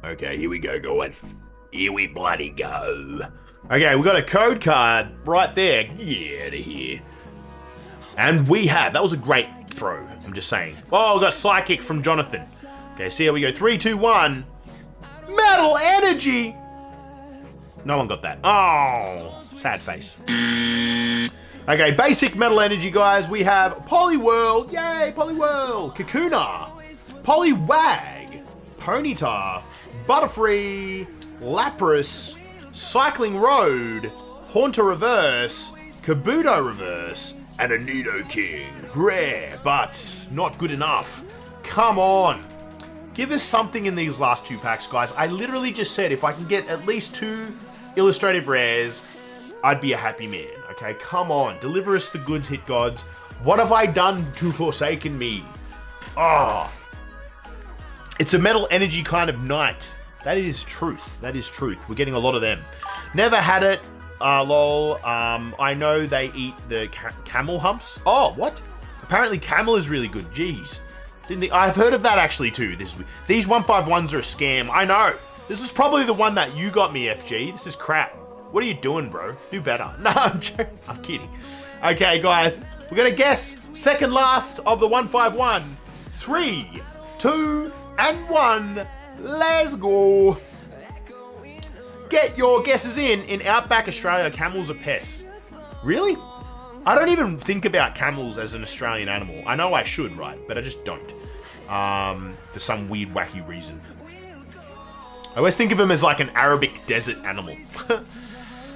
Okay, here we go, guys. Here we bloody go. Okay, we got a code card right there. Get out of here. And we have, that was a great throw, I'm just saying. Oh, we got Psychic from Jonathan. Okay, see how we go. 3, 2, 1. Metal energy. No one got that. Oh, sad face. Okay, basic metal energy, guys. We have Poliwhirl. Yay, Poliwhirl. Kakuna. Poliwag. Ponyta. Butterfree. Lapras. Cycling Road. Haunter Reverse. Kabuto Reverse. And a Nidoking. Rare, but not good enough. Come on. Give us something in these last 2 packs, guys. I literally just said if I can get at least 2 illustrative rares, I'd be a happy man. Okay, come on. Deliver us the goods, hit gods. What have I done to forsaken me? Oh. It's a metal energy kind of knight. That is truth. That is truth. We're getting a lot of them. Never had it. Lol. I know they eat the camel humps. Oh, what? Apparently camel is really good. Jeez. I've heard of that actually too. These 151s are a scam. I know. This is probably the one that you got me, FG. This is crap. What are you doing, bro? Do better. No, I'm kidding. Okay, guys. We're going to guess second last of the 151. 3, 2, and 1. Let's go. Get your guesses in Outback Australia, camels are pests. Really? I don't even think about camels as an Australian animal. I know I should, right? But I just don't. For some weird, wacky reason. I always think of them as like an Arabic desert animal.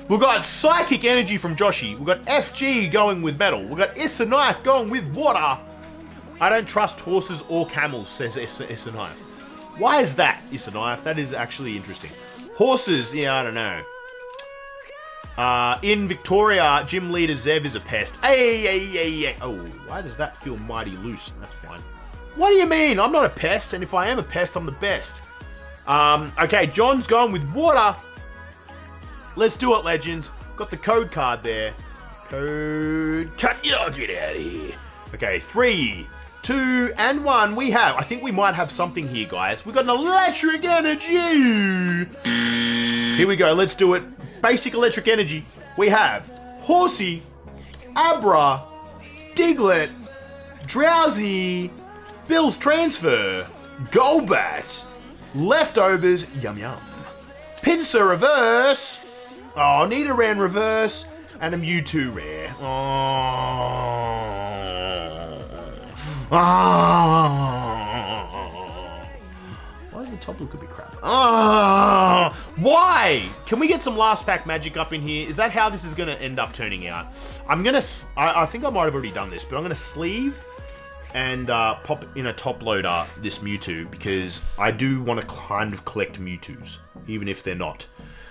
We've got Psychic Energy from Joshy. We've got FG going with metal. We've got Issa Knife going with water. I don't trust horses or camels, says Issa Knife. Why is that, Issa Knife? That is actually interesting. Horses, yeah, I don't know. In Victoria, gym leader Zev is a pest. Hey. Oh, why does that feel mighty loose? That's fine. What do you mean? I'm not a pest, and if I am a pest, I'm the best. Okay, John's going with water. Let's do it, legends. Got the code card there. Code. Cut your get out of here. Okay, 3, 2, and 1. I think we might have something here, guys. We've got an electric energy. Here we go. Let's do it. Basic electric energy. We have Horsey, Abra, Diglett, Drowsy, Bill's Transfer, Golbat, Leftovers, Yum Yum, Pinsir Reverse, oh, Nidoran Reverse, and a Mewtwo Rare. Why does the top look a bit crap? Why? Can we get some last pack magic up in here? Is that how this is going to end up turning out? I think I might have already done this, but I'm going to sleeve and pop in a top loader this Mewtwo because I do want to kind of collect Mewtwo's, even if they're not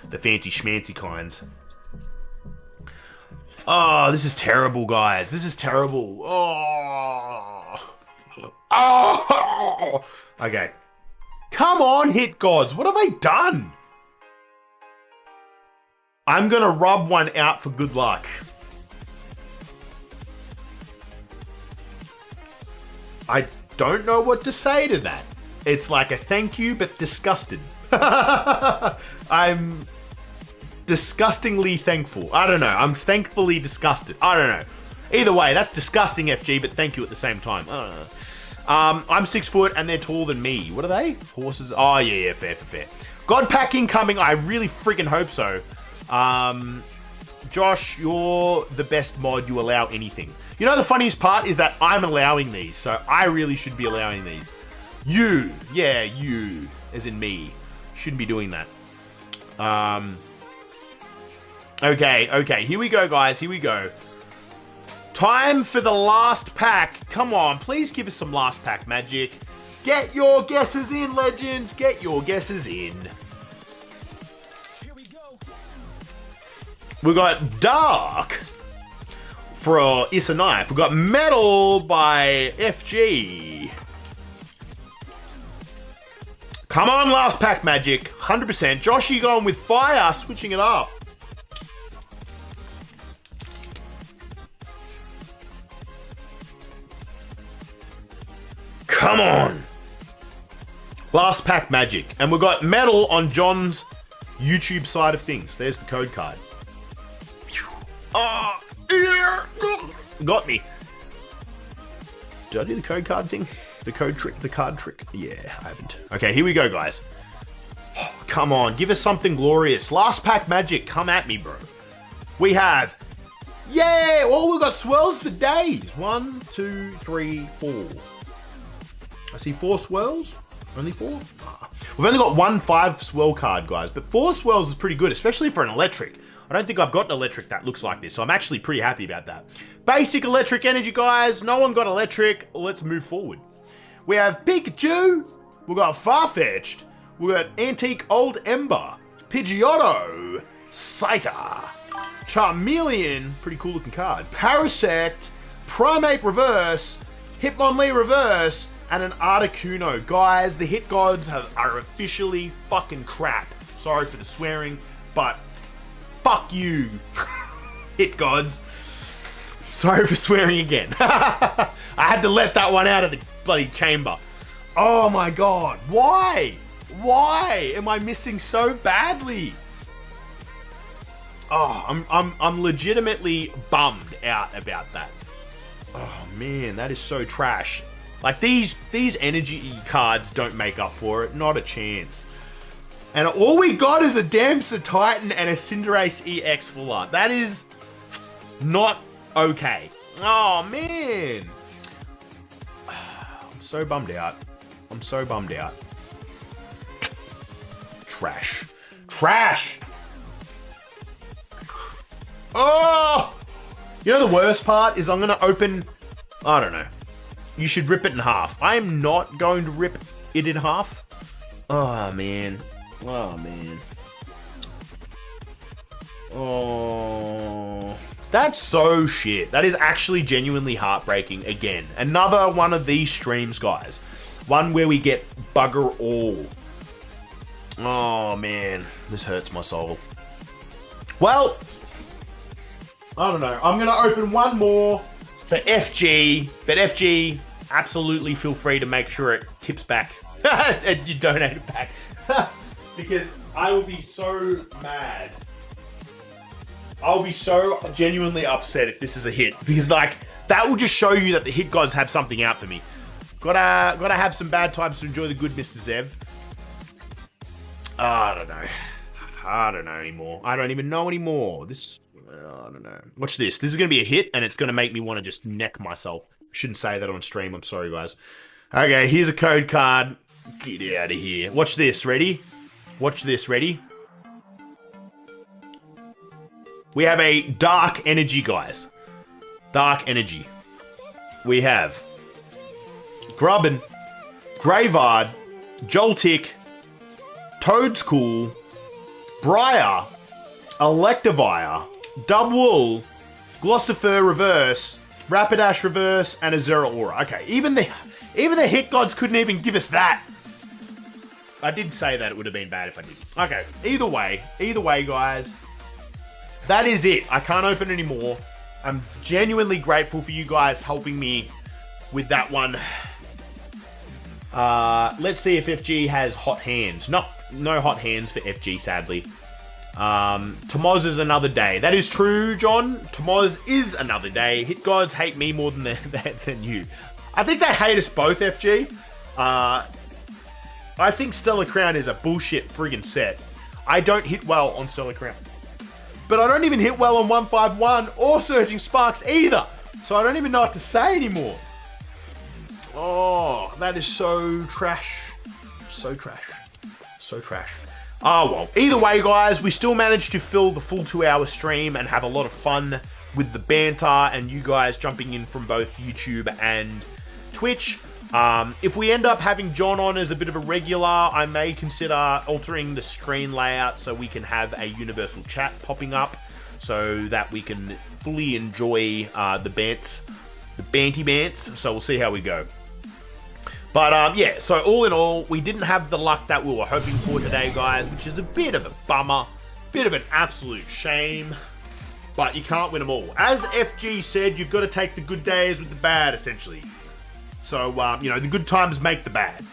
the fancy schmancy kinds. Oh, this is terrible, guys. This is terrible. Oh. Okay. Come on, hit gods. What have I done? I'm going to rub one out for good luck. I don't know what to say to that. It's like a thank you, but disgusted. I'm disgustingly thankful. I don't know. I'm thankfully disgusted. I don't know. Either way, that's disgusting, FG, but thank you at the same time. I don't know. I'm 6 foot and they're taller than me. What are they? Horses? Oh, yeah, fair. God pack incoming. I really freaking hope so. Josh, you're the best mod. You allow anything. You know, the funniest part is that I'm allowing these, so I really should be allowing these. You, as in me, shouldn't be doing that. Okay, here we go, guys. Here we go. Time for the last pack. Come on, please give us some last pack magic. Get your guesses in, legends. Get your guesses in. Here we go. We got Dark for Issa Knife. We got Metal by FG. Come on, last pack magic. 100%. Joshy going with Fire, switching it up. Come on. Last pack magic. And we've got Metal on John's YouTube side of things. There's the code card. Oh, got me. Did I do the code card thing? The code trick, the card trick? Yeah, I haven't. Okay, here we go, guys. Oh, come on, give us something glorious. Last pack magic, come at me, bro. We have, yeah, well, we've got swirls for days. 1, 2, 3, 4. I see 4 swirls. Only 4? Nah. We've only got 1 5 swirl card, guys, but 4 swirls is pretty good, especially for an electric. I don't think I've got an electric that looks like this, so I'm actually pretty happy about that. Basic electric energy, guys. No one got electric. Let's move forward. We have Pikachu. We've got Farfetch'd. We've got Antique Old Ember. Pidgeotto. Scyther. Charmeleon. Pretty cool looking card. Parasect. Primeape Reverse. Hitmonlee reverse, and an Articuno. Guys, the hit gods are officially fucking crap. Sorry for the swearing, but fuck you, hit gods. Sorry for swearing again. I had to let that one out of the bloody chamber. Oh my god, why? Why am I missing so badly? Oh, I'm legitimately bummed out about that. Oh man, that is so trash. Like these energy cards don't make up for it, not a chance. And all we got is a Damser Titan and a Cinderace EX full art. That is not okay. Oh man. I'm so bummed out. I'm so bummed out. Trash. Trash! Oh! You know the worst part is I'm going to open... I don't know. You should rip it in half. I am not going to rip it in half. Oh, man. Oh, man. Oh... That's so shit. That is actually genuinely heartbreaking again. Another one of these streams, guys. One where we get bugger all. Oh, man. This hurts my soul. Well, I don't know. I'm going to open one more for FG. But FG, absolutely feel free to make sure it tips back. And you donate it back. Because I will be so mad. I'll be so genuinely upset if this is a hit. Because, like, that will just show you that the hit gods have something out for me. Gotta have some bad times to enjoy the good, Mr. Zev. I don't know. I don't know anymore. I don't even know anymore. This, I don't know. Watch this. This is going to be a hit, and it's going to make me want to just neck myself. Shouldn't say that on stream. I'm sorry, guys. Okay, here's a code card. Get out of here. Watch this. Ready? Watch this. Ready? We have a Dark Energy, guys. Dark Energy. We have Grubbin, Graveyard, Joltik, Toadscool, Briar, Electivire, Dubwool, Glossifer reverse, Rapidash reverse, and a Zeraora. Okay, even the hit gods couldn't even give us that. I did say that it would have been bad if I did. Okay, either way, guys. That is it. I can't open anymore. I'm genuinely grateful for you guys helping me with that one. Let's see if FG has hot hands. No hot hands for FG, sadly. Tomoz is another day. That is true, John. Tomoz is another day. Hit gods hate me more than you. I think they hate us both, FG. I think Stellar Crown is a bullshit friggin' set. I don't hit well on Stellar Crown. But I don't even hit well on 151 or Surging Sparks either. So I don't even know what to say anymore. Oh, that is so trash. So trash. So trash. Oh, well. Either way, guys, we still managed to fill the full 2-hour stream and have a lot of fun with the banter and you guys jumping in from both YouTube and Twitch. If we end up having John on as a bit of a regular, I may consider altering the screen layout so we can have a universal chat popping up so that we can fully enjoy the banty bants. So we'll see how we go. But yeah, so all in all, we didn't have the luck that we were hoping for today, guys, which is a bit of a bummer, bit of an absolute shame. But you can't win them all. As FG said, you've got to take the good days with the bad, essentially. So, you know, the good times make the bad.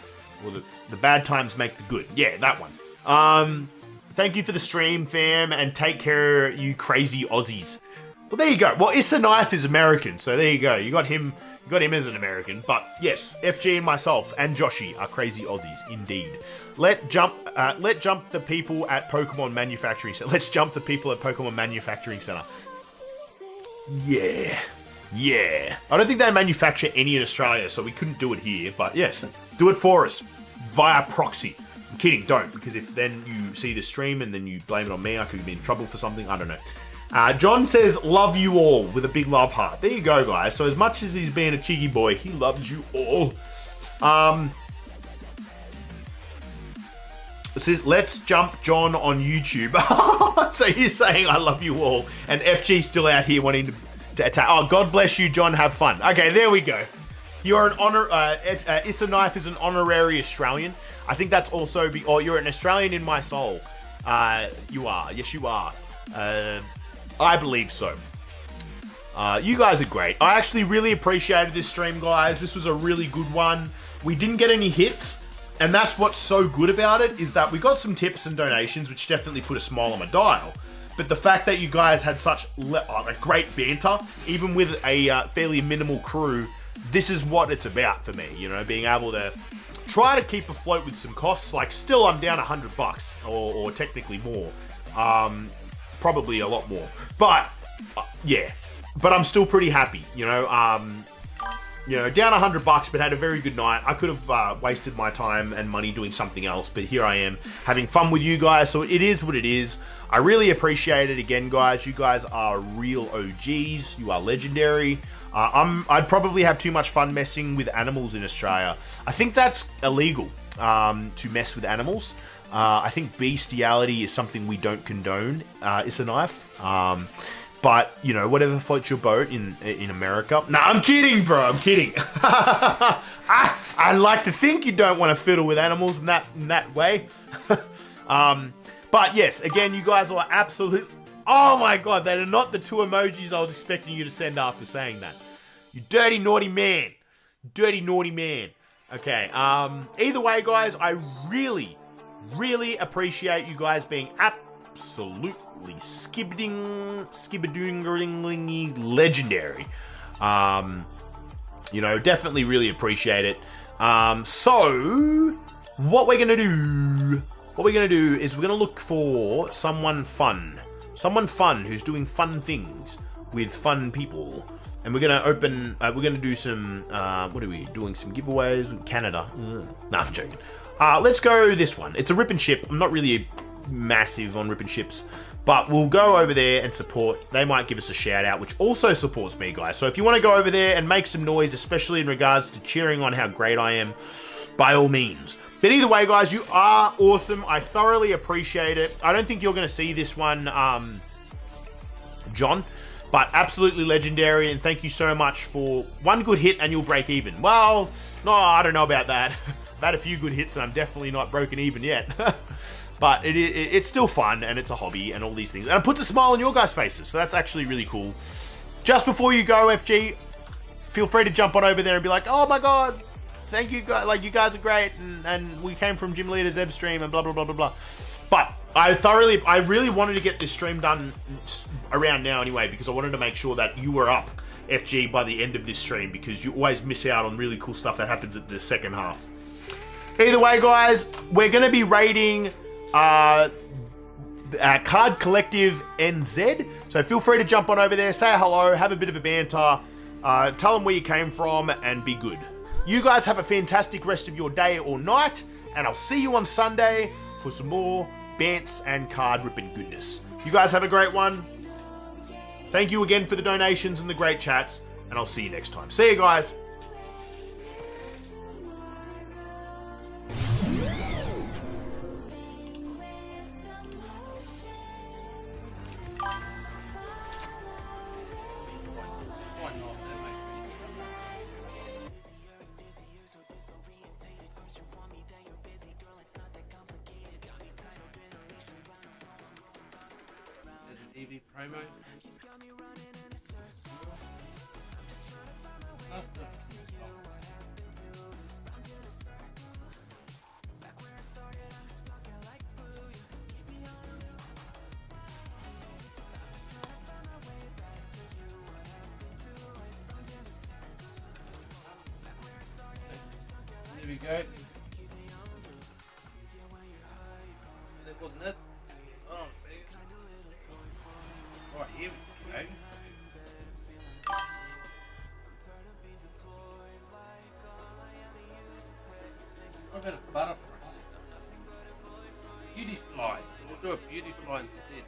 Or the bad times make the good. Yeah, that one. Thank you for the stream, fam, and take care, you crazy Aussies. Well, there you go. Well, Issa Knife is American, so there you go. You got him as an American. But yes, FG and myself and Joshi are crazy Aussies, indeed. Let jump the people at Pokemon Manufacturing Center. Let's jump the people at Pokemon Manufacturing Center. Yeah. Yeah. I don't think they manufacture any in Australia, so we couldn't do it here. But yes, do it for us via proxy. I'm kidding, don't, because if then you see the stream and then you blame it on me, I could be in trouble for something. I don't know. John says, love you all, with a big love heart. There you go, guys. So as much as he's being a cheeky boy, he loves you all. It says, let's jump John on YouTube. So you're saying I love you all, and FG's still out here wanting to attack. Oh, God bless you, John. Have fun. Okay, there we go. You're an honor. Issa Knife is an honorary Australian. I think that's also. Or you're an Australian in my soul. You are. Yes, you are. I believe so. You guys are great. I actually really appreciated this stream, guys. This was a really good one. We didn't get any hits, and that's what's so good about it, is that we got some tips and donations, which definitely put a smile on my dial. But the fact that you guys had such a great banter, even with a fairly minimal crew, this is what it's about for me, you know, being able to try to keep afloat with some costs. Like, still I'm down $100, or technically more. Probably a lot more. But, yeah. But I'm still pretty happy, you know. Down $100, but had a very good night. I could have wasted my time and money doing something else, but here I am having fun with you guys. So it is what it is. I really appreciate it again, guys. You guys are real OGs. You are legendary. I'd probably have too much fun messing with animals in Australia. I think that's illegal to mess with animals. I think bestiality is something we don't condone. It's a knife. But, you know, whatever floats your boat in America. Nah, I'm kidding, bro. I'm kidding. I like to think you don't want to fiddle with animals in that way. But yes, again, you guys are absolutely... Oh my god, they are not the two emojis I was expecting you to send after saying that. You dirty, naughty man. Dirty, naughty man. Okay, either way, guys, I really, really appreciate you guys being absolutely skibadooingly legendary. Definitely really appreciate it. So what we're gonna do is we're gonna look for someone fun who's doing fun things with fun people, and we're gonna do some what are we doing, some giveaways with Canada. Nah, I'm joking. Let's go this one. It's a Rippin ship. I'm not really massive on Rippin ships, but we'll go over there and support. They might give us a shout out, which also supports me, guys. So if you want to go over there and make some noise, especially in regards to cheering on how great I am, by all means. But either way, guys, you are awesome. I thoroughly appreciate it. I don't think you're going to see this one, John, but absolutely legendary. And thank you so much for one good hit and you'll break even. Well, no, I don't know about that. I've had a few good hits and I'm definitely not broken even yet. But it's still fun, and it's a hobby, and all these things. And it puts a smile on your guys' faces, so that's actually really cool. Just before you go, FG, feel free to jump on over there and be like, oh my god, thank you guys, like, you guys are great, and we came from Gym Leader's Ev stream, and blah, blah, blah, blah, blah. But I really wanted to get this stream done around now anyway, because I wanted to make sure that you were up, FG, by the end of this stream, because you always miss out on really cool stuff that happens at the second half. Either way, guys, we're going to be rating... Card Collective NZ. So feel free to jump on over there, say hello, have a bit of a banter, tell them where you came from, and be good. You guys have a fantastic rest of your day or night, and I'll see you on Sunday for some more bants and card ripping goodness. You guys have a great one. Thank you again for the donations and the great chats, and I'll see you next time. See you guys. Promo. There we go. That wasn't it. Oh, see. Right, here we go. What about a butterfly? Beauty fly. We'll do a beauty fly instead.